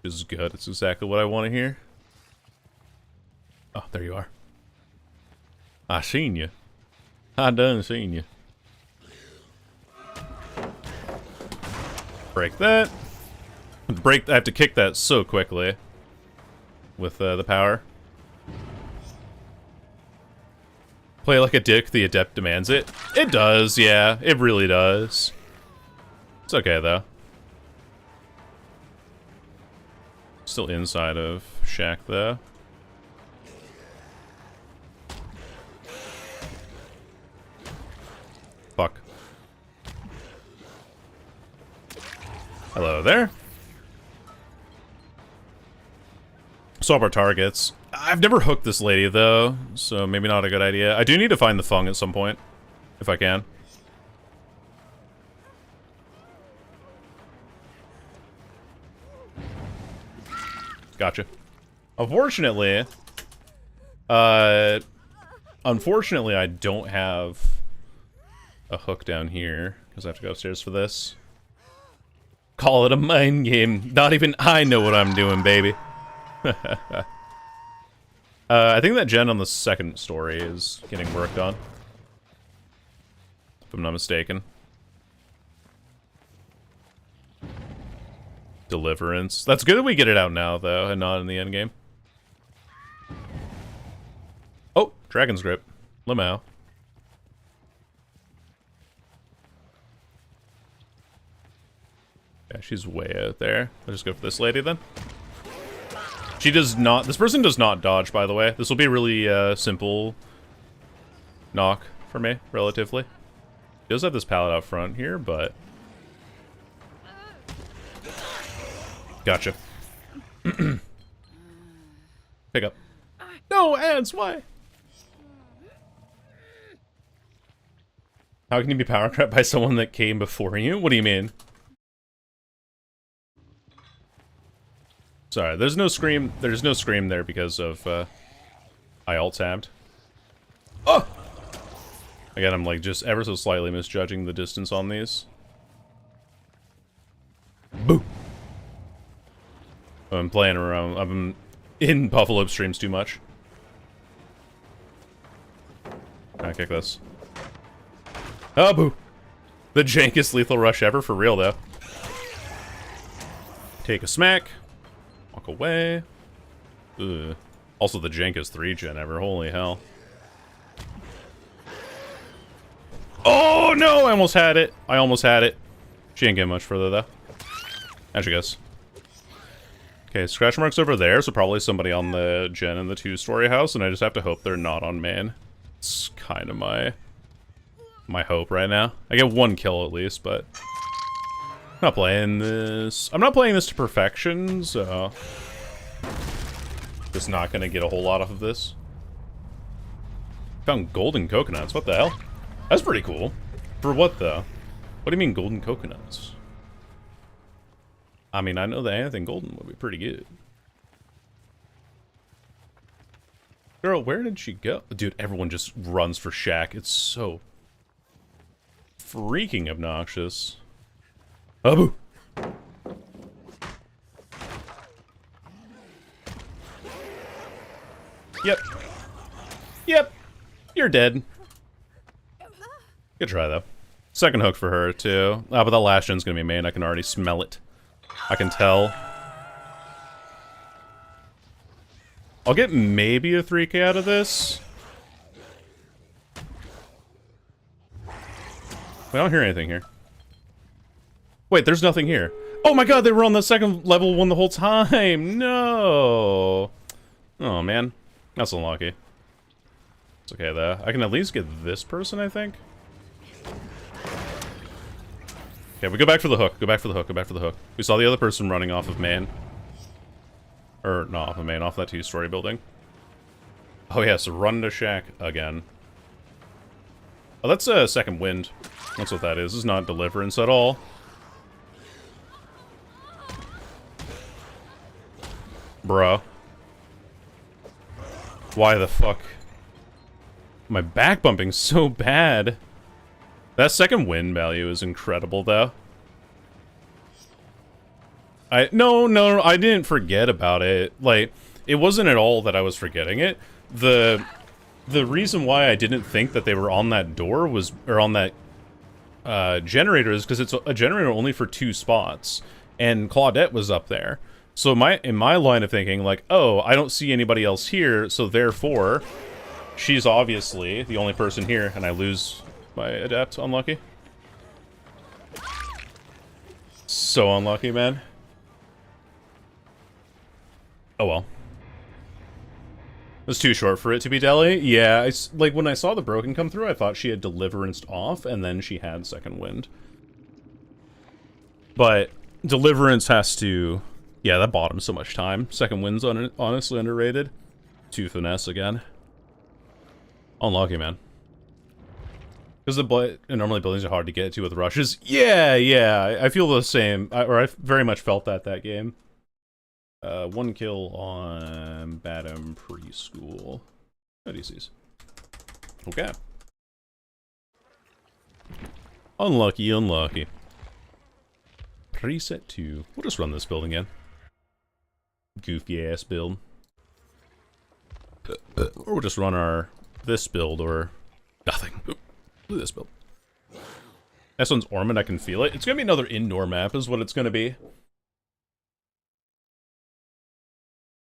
Which is good. It's exactly what I want to hear. Oh, there you are. I seen you. I done seen you. Break that. I have to kick that so quickly. With the power. Play like a dick, the adept demands it. It does, yeah. It really does. It's okay, though. Still inside of Shack, though. Fuck. Hello there. Swap our targets. I've never hooked this lady, though, so maybe not a good idea. I do need to find the Fung at some point, if I can. Gotcha. Unfortunately, I don't have a hook down here, because I have to go upstairs for this. Call it a mind game. Not even I know what I'm doing, baby. I think that gen on the second story is getting worked on. If I'm not mistaken. Deliverance. That's good that we get it out now, though, and not in the endgame. Oh, Dragon's Grip. Lamau. Yeah, she's way out there. I'll just go for this lady, then. She does not... This person does not dodge, by the way. This will be a really simple knock for me, relatively. He does have this pallet out front here, but... Gotcha. Pick up. No, ants, why? How can you be power crept by someone that came before you? What do you mean? Sorry, there's no scream there because of, I alt-tabbed. Oh! Again, I'm like just ever so slightly misjudging the distance on these. Boo! I'm playing around. I'm in Buffalo streams too much. I kick this. Oh, boo! The jankest lethal rush ever, for real though. Take a smack. Walk away. Ugh. Also the jankest 3-gen ever, holy hell. Oh no! I almost had it. I almost had it. She didn't get much further though. There she goes. Okay, scratch marks over there, so probably somebody on the gen in the 2-story house, and I just have to hope they're not on main. It's kind of my hope right now. I get 1 kill at least, but I'm not playing this. I'm not playing this to perfection, so just not gonna get a whole lot off of this. Found golden coconuts. What the hell? That's pretty cool. For what though? What do you mean golden coconuts? I mean, I know that anything golden would be pretty good. Girl, where did she go? Dude, everyone just runs for Shaq. It's so freaking obnoxious. Abu! Yep. Yep. You're dead. Good try, though. Second hook for her, too. Ah, but that last gen's gonna be main. I can already smell it. I can tell. I'll get maybe a 3k out of this. Wait, I don't hear anything here. Wait, there's nothing here. Oh my god, they were on the second level one the whole time! No! Oh, man. That's unlucky. It's okay, though. I can at least get this person, I think. Okay, we go back for the hook. Go back for the hook. Go back for the hook. We saw the other person running off of main. Or, not off of main, off that 2-story building. Oh yeah, so run to Shack again. Oh, that's a second wind. That's what that is. This is not deliverance at all. Bruh. Why the fuck? My back bumping's so bad. That second win value is incredible, though. No, I didn't forget about it. Like, it wasn't at all that I was forgetting it. The reason why I didn't think that they were on that door was, or on that generator, is because it's a generator only for 2 spots, and Claudette was up there. So in my line of thinking, like, oh, I don't see anybody else here, so therefore, she's obviously the only person here, and I lose my adept. Unlucky. So unlucky, man. Oh well. It was too short for it to be Deli. Yeah, like when I saw the broken come through, I thought she had deliverance off, and then she had second wind. But deliverance has to... Yeah, that bought him so much time. Second wind's honestly underrated. 2 finesse again. Unlucky, man. Because normally buildings are hard to get to with rushes. Yeah, I feel the same. I very much felt that game. 1 kill on Badham Preschool. No DCs. Okay. Unlucky. Preset 2. We'll just run this build again. Goofy ass build. Or we'll just run this build or nothing. This build. This one's Ormond, I can feel it. It's gonna be another indoor map is what it's gonna be.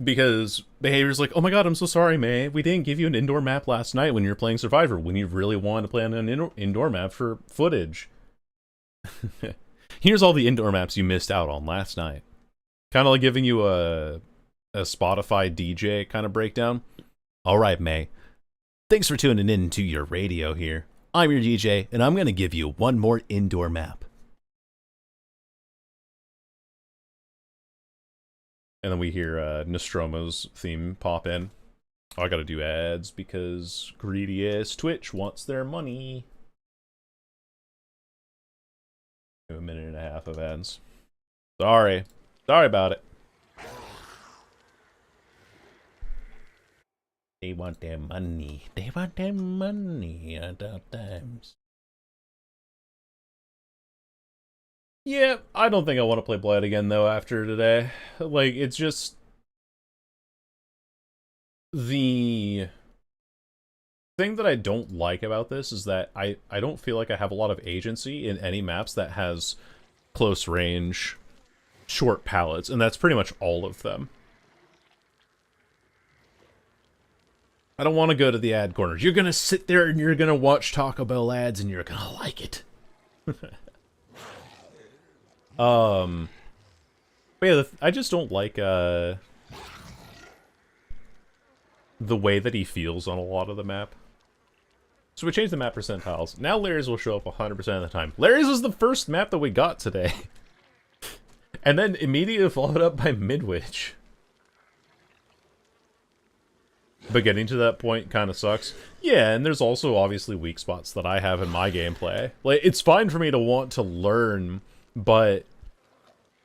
Because behavior's like, oh my god, I'm so sorry, May. We didn't give you an indoor map last night when you were playing Survivor, when you really wanted to play on an indoor map for footage. Here's all the indoor maps you missed out on last night. Kind of like giving you a Spotify DJ kind of breakdown. Alright, May. Thanks for tuning in to your radio here. I'm your DJ, and I'm going to give you one more indoor map. And then we hear Nostromo's theme pop in. Oh, I gotta do ads because greedy ass Twitch wants their money. A minute and a half of ads. Sorry. Sorry about it. They want their money. They want their money at all times. Yeah, I don't think I want to play Blight again, though, after today. Like, it's just... The thing that I don't like about this is that I don't feel like I have a lot of agency in any maps that has close range, short palettes, and that's pretty much all of them. I don't want to go to the ad corners. You're gonna sit there and you're gonna watch Taco Bell ads and you're gonna like it. But yeah, I just don't like, the way that he feels on a lot of the map. So we changed the map percentiles. Now Larry's will show up 100% of the time. Larry's was the first map that we got today. And then immediately followed up by Midwich. But getting to that point kind of sucks. Yeah, and there's also obviously weak spots that I have in my gameplay. Like, it's fine for me to want to learn, but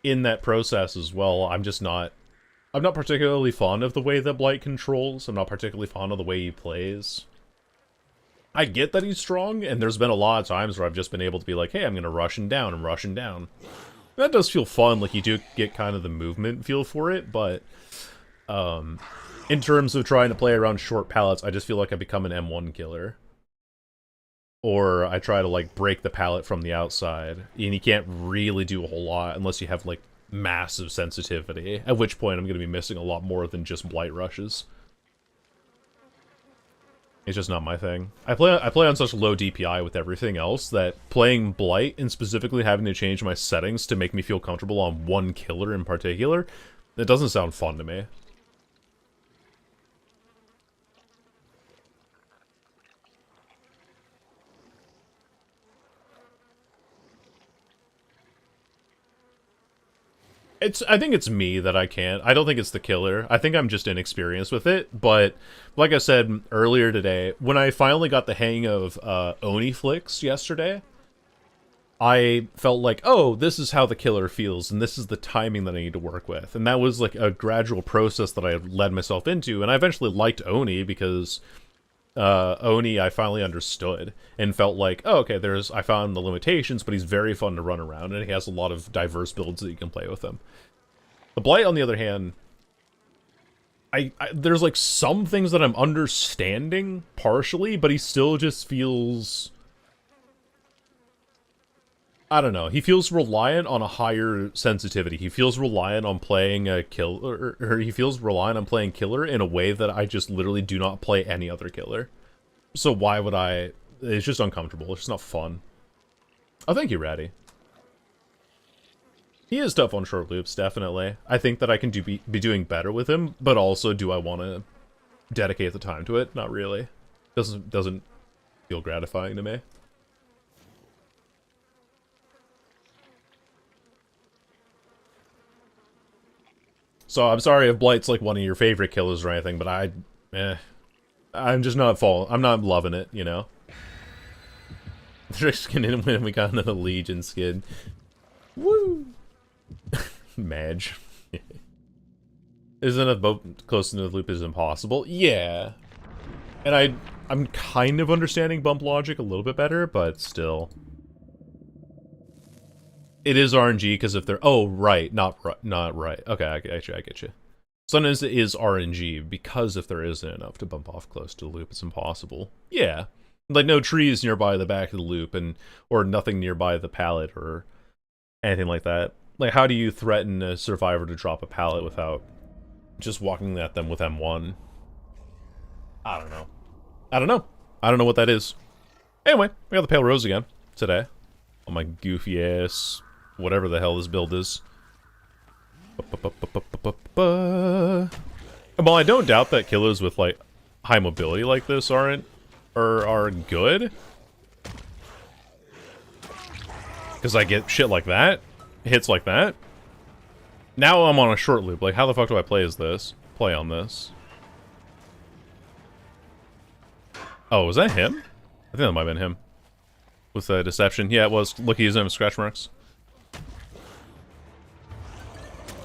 in that process as well, I'm not particularly fond of the way that Blight controls. I'm not particularly fond of the way he plays. I get that he's strong, and there's been a lot of times where I've just been able to be like, hey, I'm going to rush him down and rush him down. That does feel fun, like you do get kind of the movement feel for it, but in terms of trying to play around short pallets, I just feel like I become an M1 killer. Or I try to, like, break the pallet from the outside, and you can't really do a whole lot unless you have, like, massive sensitivity, at which point I'm going to be missing a lot more than just Blight rushes. It's just not my thing. I play on such low DPI with everything else that playing Blight and specifically having to change my settings to make me feel comfortable on one killer in particular, it doesn't sound fun to me. I think it's me that I can't. I don't think it's the killer. I think I'm just inexperienced with it, but like I said earlier today, when I finally got the hang of Oni flicks yesterday, I felt like, oh, this is how the killer feels, and this is the timing that I need to work with. And that was like a gradual process that I led myself into, and I eventually liked Oni because Oni I finally understood and felt like, oh, okay, I found the limitations, but he's very fun to run around, and he has a lot of diverse builds that you can play with him. The Blight, on the other hand, there's like some things that I'm understanding partially, but he still just feels, I don't know, he feels reliant on a higher sensitivity. He feels reliant on playing a killer, or he feels reliant on playing killer in a way that I just literally do not play any other killer. So why would I? It's just uncomfortable. It's just not fun. Oh, thank you, Ratty. He is tough on short loops, definitely. I think that I can be doing better with him, but also do I want to dedicate the time to it? Not really. Doesn't feel gratifying to me. So I'm sorry if Blight's like one of your favorite killers or anything, but I'm just not I'm not loving it, you know? Trick skin in when we got into the Legion skin. Woo! Madge. Isn't a boat close into the loop is impossible? Yeah. And I'm kind of understanding bump logic a little bit better, but still. It is RNG because if they're... Oh, right. Not right. Okay, I get you. Sometimes it is RNG because if there isn't enough to bump off close to the loop, it's impossible. Yeah. Like no trees nearby the back of the loop or nothing nearby the pallet or anything like that. Like, how do you threaten a survivor to drop a pallet without just walking at them with M1? I don't know. I don't know what that is. Anyway, we got the Pale Rose again today. Oh my goofy ass, whatever the hell this build is. Well, I don't doubt that killers with like high mobility like this are good. Because I get shit like that. Hits like that. Now I'm on a short loop. Like, how the fuck do I play on this? Oh, was that him? I think that might have been him. With the deception. Yeah, it was. Look, he's in scratch marks.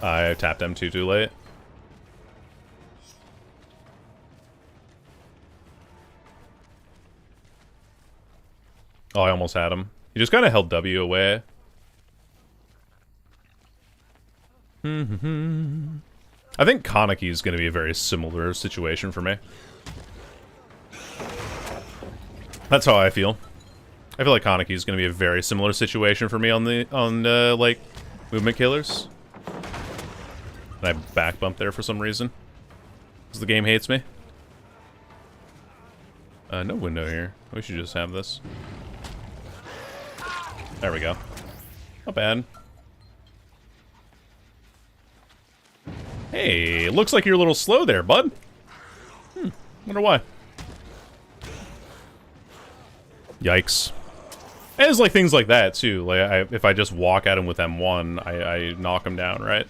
I tapped M2 too late. Oh, I almost had him. He just kind of held W away. I think Kaneki is going to be a very similar situation for me. That's how I feel. I feel like Kaneki is going to be a very similar situation for me on like movement killers. And I back bumped there for some reason. Because the game hates me. No window here. We should just have this. There we go. Not bad. Hey, looks like you're a little slow there, bud. Wonder why. Yikes. And it's like things like that, too. Like, if I just walk at him with M1, I knock him down, right?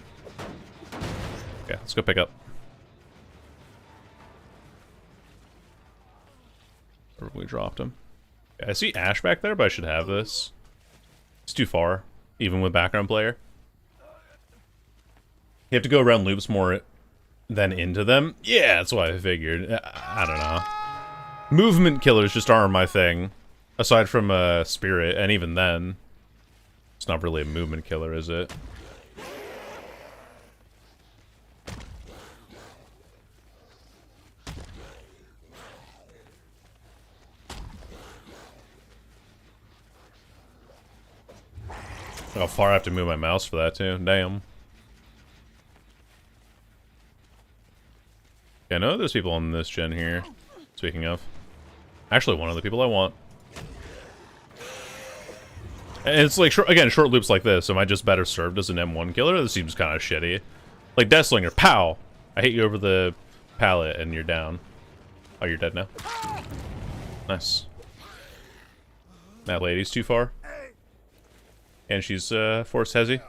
Okay, let's go pick up. We dropped him. I see Ash back there, but I should have this. It's too far, even with background player. You have to go around loops more than into them. Yeah, that's what I figured. I don't know. Movement killers just aren't my thing. Aside from Spirit, and even then, it's not really a movement killer, is it? How far I have to move my mouse for that, too. Damn. Yeah, I know there's people on this gen here, speaking of. Actually, one of the people I want. And it's like, again, short loops like this. Am I just better served as an M1 killer? This seems kind of shitty. Like Deathslinger, pow! I hit you over the pallet and you're down. Oh, you're dead now. Nice. That lady's too far. And she's force hezzy.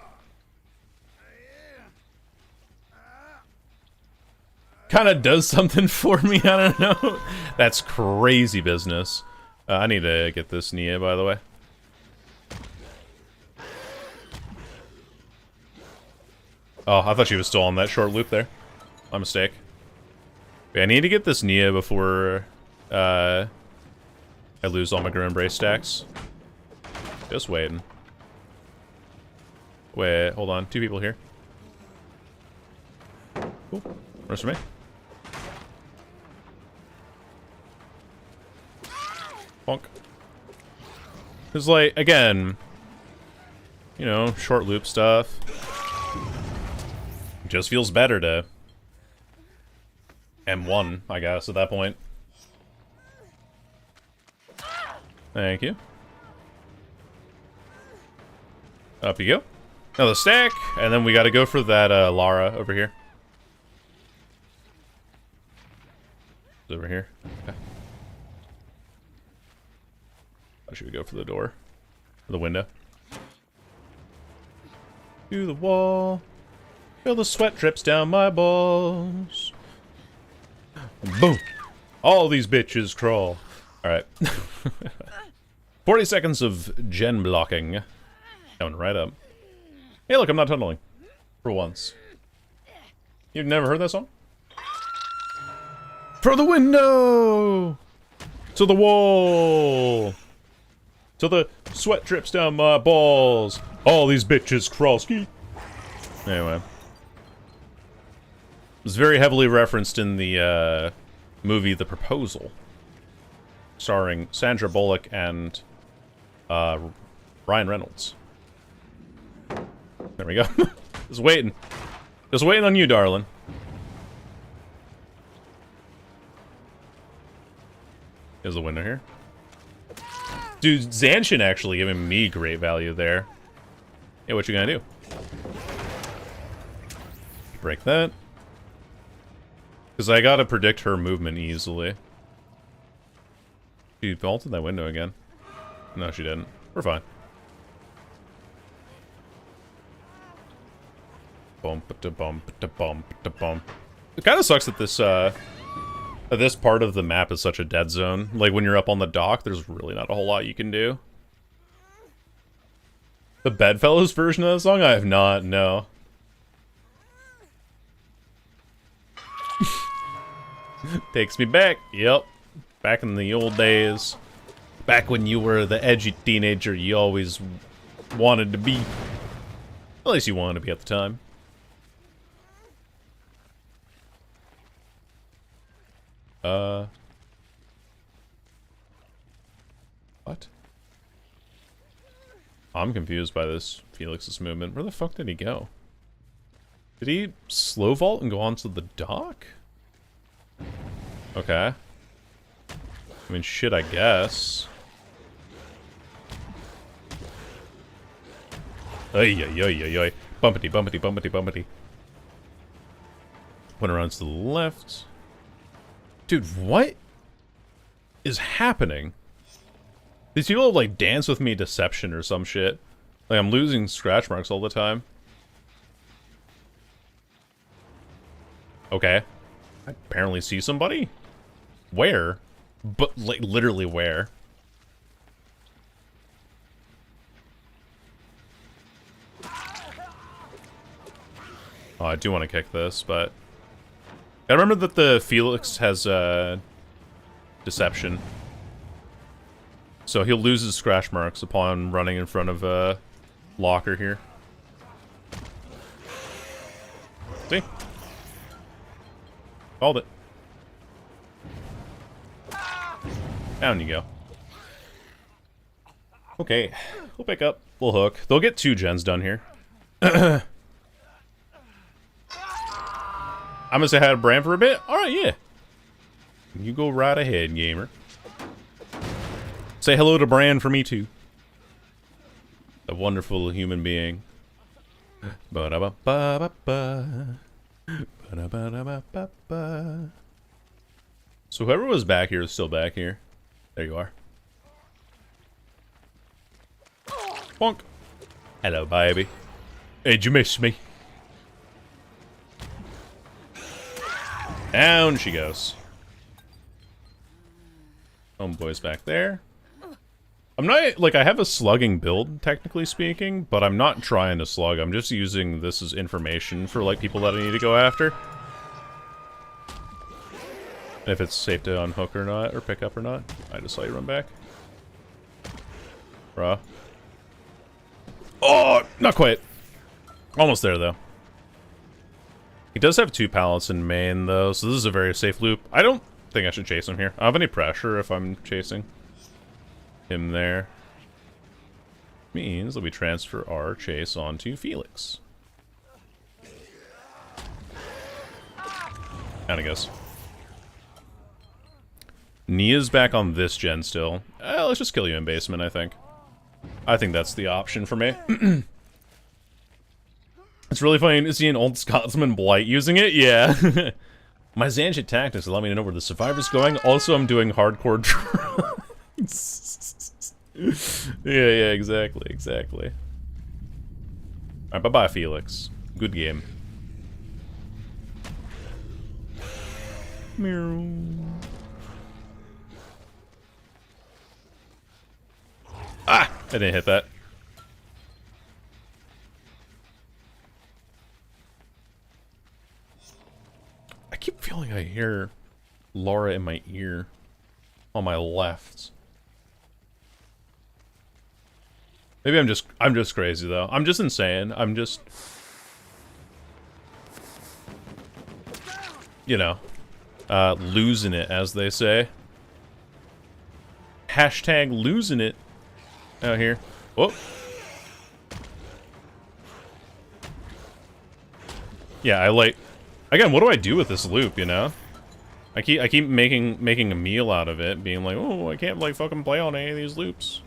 Kind of does something for me, I don't know. That's crazy business. I need to get this Nia, by the way. Oh, I thought she was still on that short loop there. My mistake. Okay, I need to get this Nia before I lose all my Grim Embrace stacks. Just waiting. Wait, hold on. Two people here. Cool. Rest for me. Bonk. It's like, again, you know, short loop stuff. It just feels better to M1, I guess, at that point. Thank you. Up you go. Another stack, and then we gotta go for that Lara over here. It's over here. Okay. Or should we go for the door? Or the window? To the wall. Feel the sweat drips down my balls. Boom. All these bitches crawl. Alright. 40 seconds of gen blocking. Coming right up. Hey, look, I'm not tunneling. For once. You've never heard that song? For the window! To the wall! Till the sweat drips down my balls. All these bitches crawl. Ski. Anyway. It was very heavily referenced in the movie The Proposal. Starring Sandra Bullock and Ryan Reynolds. There we go. Just waiting. Just waiting on you, darling. Here's the window here. Dude, Zanshin actually giving me great value there. Hey, what you gonna do? Break that. Because I gotta predict her movement easily. She vaulted that window again. No, she didn't. We're fine. It kind of sucks that this part of the map is such a dead zone. Like, when you're up on the dock, there's really not a whole lot you can do. The Bedfellows version of the song? I have not, no. Takes me back. Yep. Back in the old days. Back when you were the edgy teenager you always wanted to be. At least you wanted to be at the time. What? I'm confused by this Felix's movement. Where the fuck did he go? Did he slow vault and go onto the dock? Okay. I mean, shit, I guess. Ay, ay, ay, ay, ay. Bumpity, bumpity, bumpity, bumpity. Went around to the left. Dude, what is happening? These people have, like, Dance With Me Deception or some shit. Like, I'm losing scratch marks all the time. Okay. I apparently see somebody. Where? But, like, literally where? Oh, I do want to kick this, but... I remember that the Felix has, Deception. So he'll lose his scratch marks upon running in front of a locker here. See? Called it. Down you go. Okay, we'll pick up. We'll hook. They'll get 2 gens done here. I'm gonna say hi to Bran for a bit. Alright, yeah. You go right ahead, gamer. Say hello to Bran for me, too. A wonderful human being. Ba-da-ba-ba-ba-ba. Ba-da-ba-da-ba-ba-ba. So whoever was back here is still back here. There you are. Bonk. Hello, baby. Hey, did you miss me? Down she goes. Homeboy's back there. I'm not, like, I have a slugging build, technically speaking, but I'm not trying to slug. I'm just using this as information for, like, people that I need to go after. If it's safe to unhook or not, or pick up or not. I just saw you run back. Bruh. Oh, not quite. Almost there, though. He does have 2 pallets in main, though, so this is a very safe loop. I don't think I should chase him here. I don't have any pressure if I'm chasing him there. Means that we transfer our chase onto Felix. Kinda guess. Nia's back on this gen still. Let's just kill you in basement, I think. I think that's the option for me. It's really funny to see an old Scotsman Blight using it. Yeah. My Zanjit tactics allow me to know where the survivor's going. Also, I'm doing hardcore drugs. Yeah, exactly, exactly. Alright, bye-bye, Felix. Good game. Meow. Ah! I didn't hit that. I keep feeling I hear Laura in my ear on my left. Maybe I'm just crazy though. I'm just insane. I'm just, you know, losing it, as they say. Hashtag losing it out here. Whoa. Yeah, I like. Again, what do I do with this loop? You know, I keep making a meal out of it, being like, oh, I can't like fucking play on any of these loops.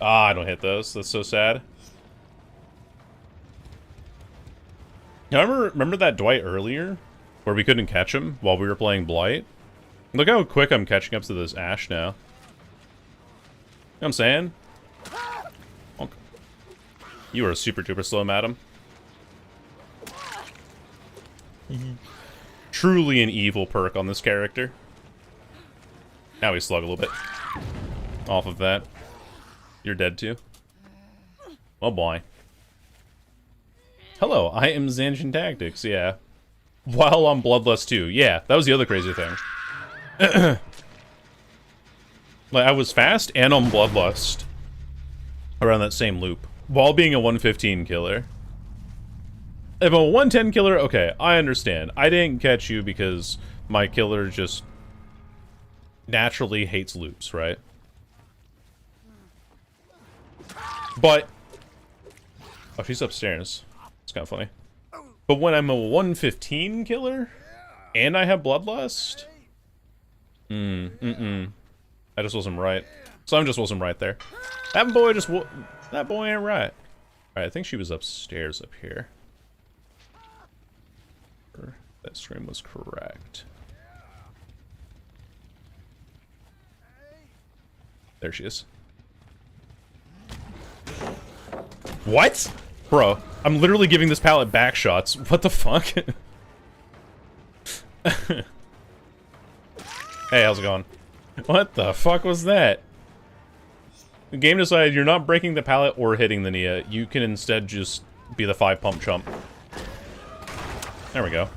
Ah, I don't hit those. That's so sad. Now, remember that Dwight earlier, where we couldn't catch him while we were playing Blight? Look how quick I'm catching up to this Ashe now. You know what I'm saying? Bonk. You are super duper slow, madam. Truly an evil perk on this character. Now we slug a little bit. Off of that. You're dead too. Oh boy. Hello, I am Zanshin Tactics, yeah. While on Bloodlust 2. Yeah, that was the other crazy thing. Like, I was fast and on Bloodlust around that same loop, while being a 115 killer. If I'm a 110 killer, okay, I understand. I didn't catch you because my killer just naturally hates loops, right? But... oh, she's upstairs. It's kind of funny. But when I'm a 115 killer, and I have Bloodlust... I just wasn't right. Some just wasn't right there. That boy just that boy ain't right. Alright, I think she was upstairs up here. That stream was correct. There she is. What? Bro, I'm literally giving this pallet back shots. What the fuck? Hey, how's it going? What the fuck was that? The game decided you're not breaking the pallet or hitting the Nia. You can instead just be the 5-pump chump. There we go.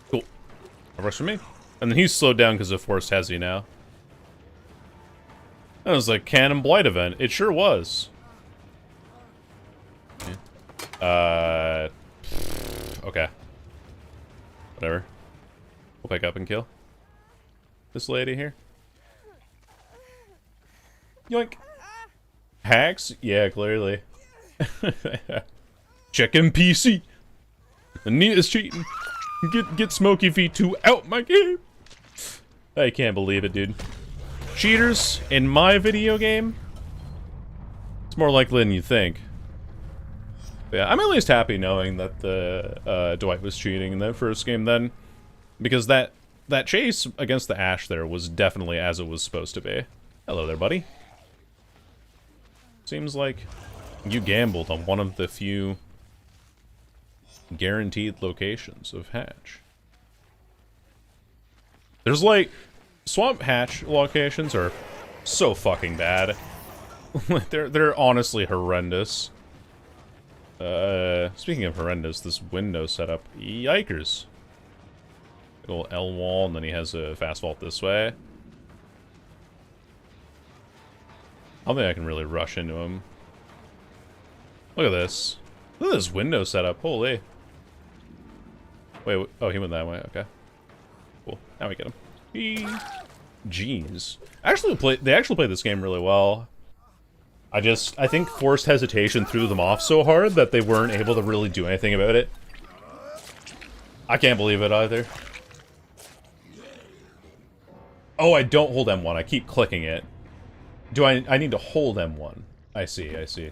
Cool. That works for me. And then he's slowed down because of Forced Hezi now. That was like Canon Blight event. It sure was. Okay. Whatever. We'll pick up and kill this lady here. Yoink. Hacks? Yeah, clearly. Checking PC. Anita's cheating. Get Smokey V2 out my game. I can't believe it, dude. Cheaters in my video game? It's more likely than you think. But yeah, I'm at least happy knowing that the Dwight was cheating in that first game then. Because that chase against the Ashe there was definitely as it was supposed to be. Hello there, buddy. Seems like you gambled on one of the few guaranteed locations of Hatch. There's like... Swamp Hatch locations are so fucking bad. they're honestly horrendous. Speaking of horrendous, this window setup, yikers. Big ol' L wall, and then he has a fast vault this way. I don't think I can really rush into him. Look at this. Look at this window setup, holy. Wait, oh, he went that way, okay. Cool, now we get him. Jeez. They actually played this game really well. I think Forced Hesitation threw them off so hard that they weren't able to really do anything about it. I can't believe it either. Oh, I don't hold M1. I keep clicking it. Do I need to hold M1? I see, I see.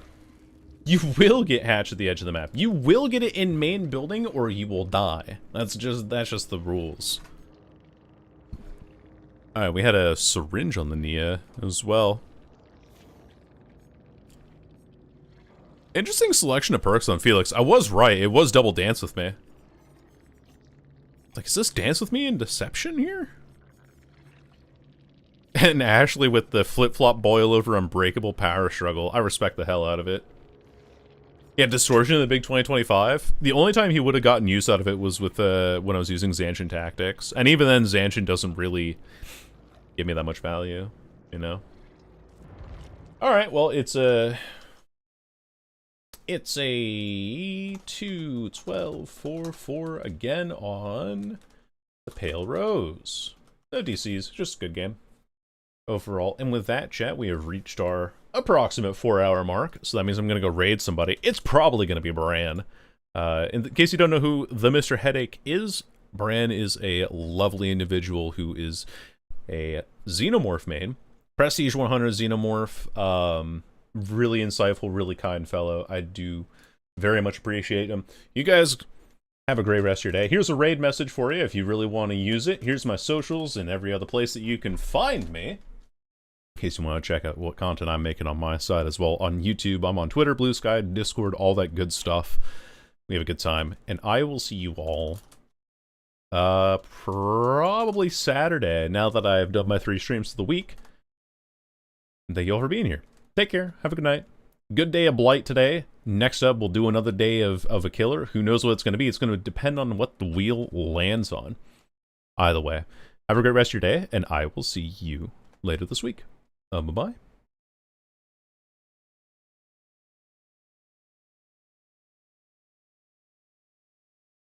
You will get Hatch at the edge of the map. You will get it in main building or you will die. That's just the rules. Alright, we had a syringe on the Nia as well. Interesting selection of perks on Felix. I was right, it was double Dance With Me. Like, is this Dance With Me in Deception here? And Ashley with the flip-flop boil over unbreakable power struggle. I respect the hell out of it. Yeah, Distortion in the big 2025. The only time he would have gotten use out of it was with when I was using Zanshin Tactics. And even then, Zanshin doesn't really give me that much value, you know? Alright, well, it's a 2-12-4-4 again on the Pale Rose. No DCs, just a good game overall. And with that, chat, we have reached our approximate 4-hour mark, so that means I'm going to go raid somebody. It's probably going to be Bran. In case you don't know who the Mr. Headache is, Bran is a lovely individual who is a Xenomorph main. Prestige 100 Xenomorph. Really insightful, really kind fellow. I do very much appreciate him. You guys have a great rest of your day. Here's a raid message for you if you really want to use it. Here's my socials and every other place that you can find me. in case you want to check out what content I'm making on my side as well. On YouTube, I'm on Twitter, Blue Sky, Discord, all that good stuff. We have a good time. And I will see you all probably Saturday, now that I've done my 3 streams of the week. Thank you all for being here. Take care. Have a good night. Good day of Blight today. Next up, we'll do another day of a killer. Who knows what it's going to be? It's going to depend on what the wheel lands on. Either way, have a great rest of your day, and I will see you later this week. Bye-bye.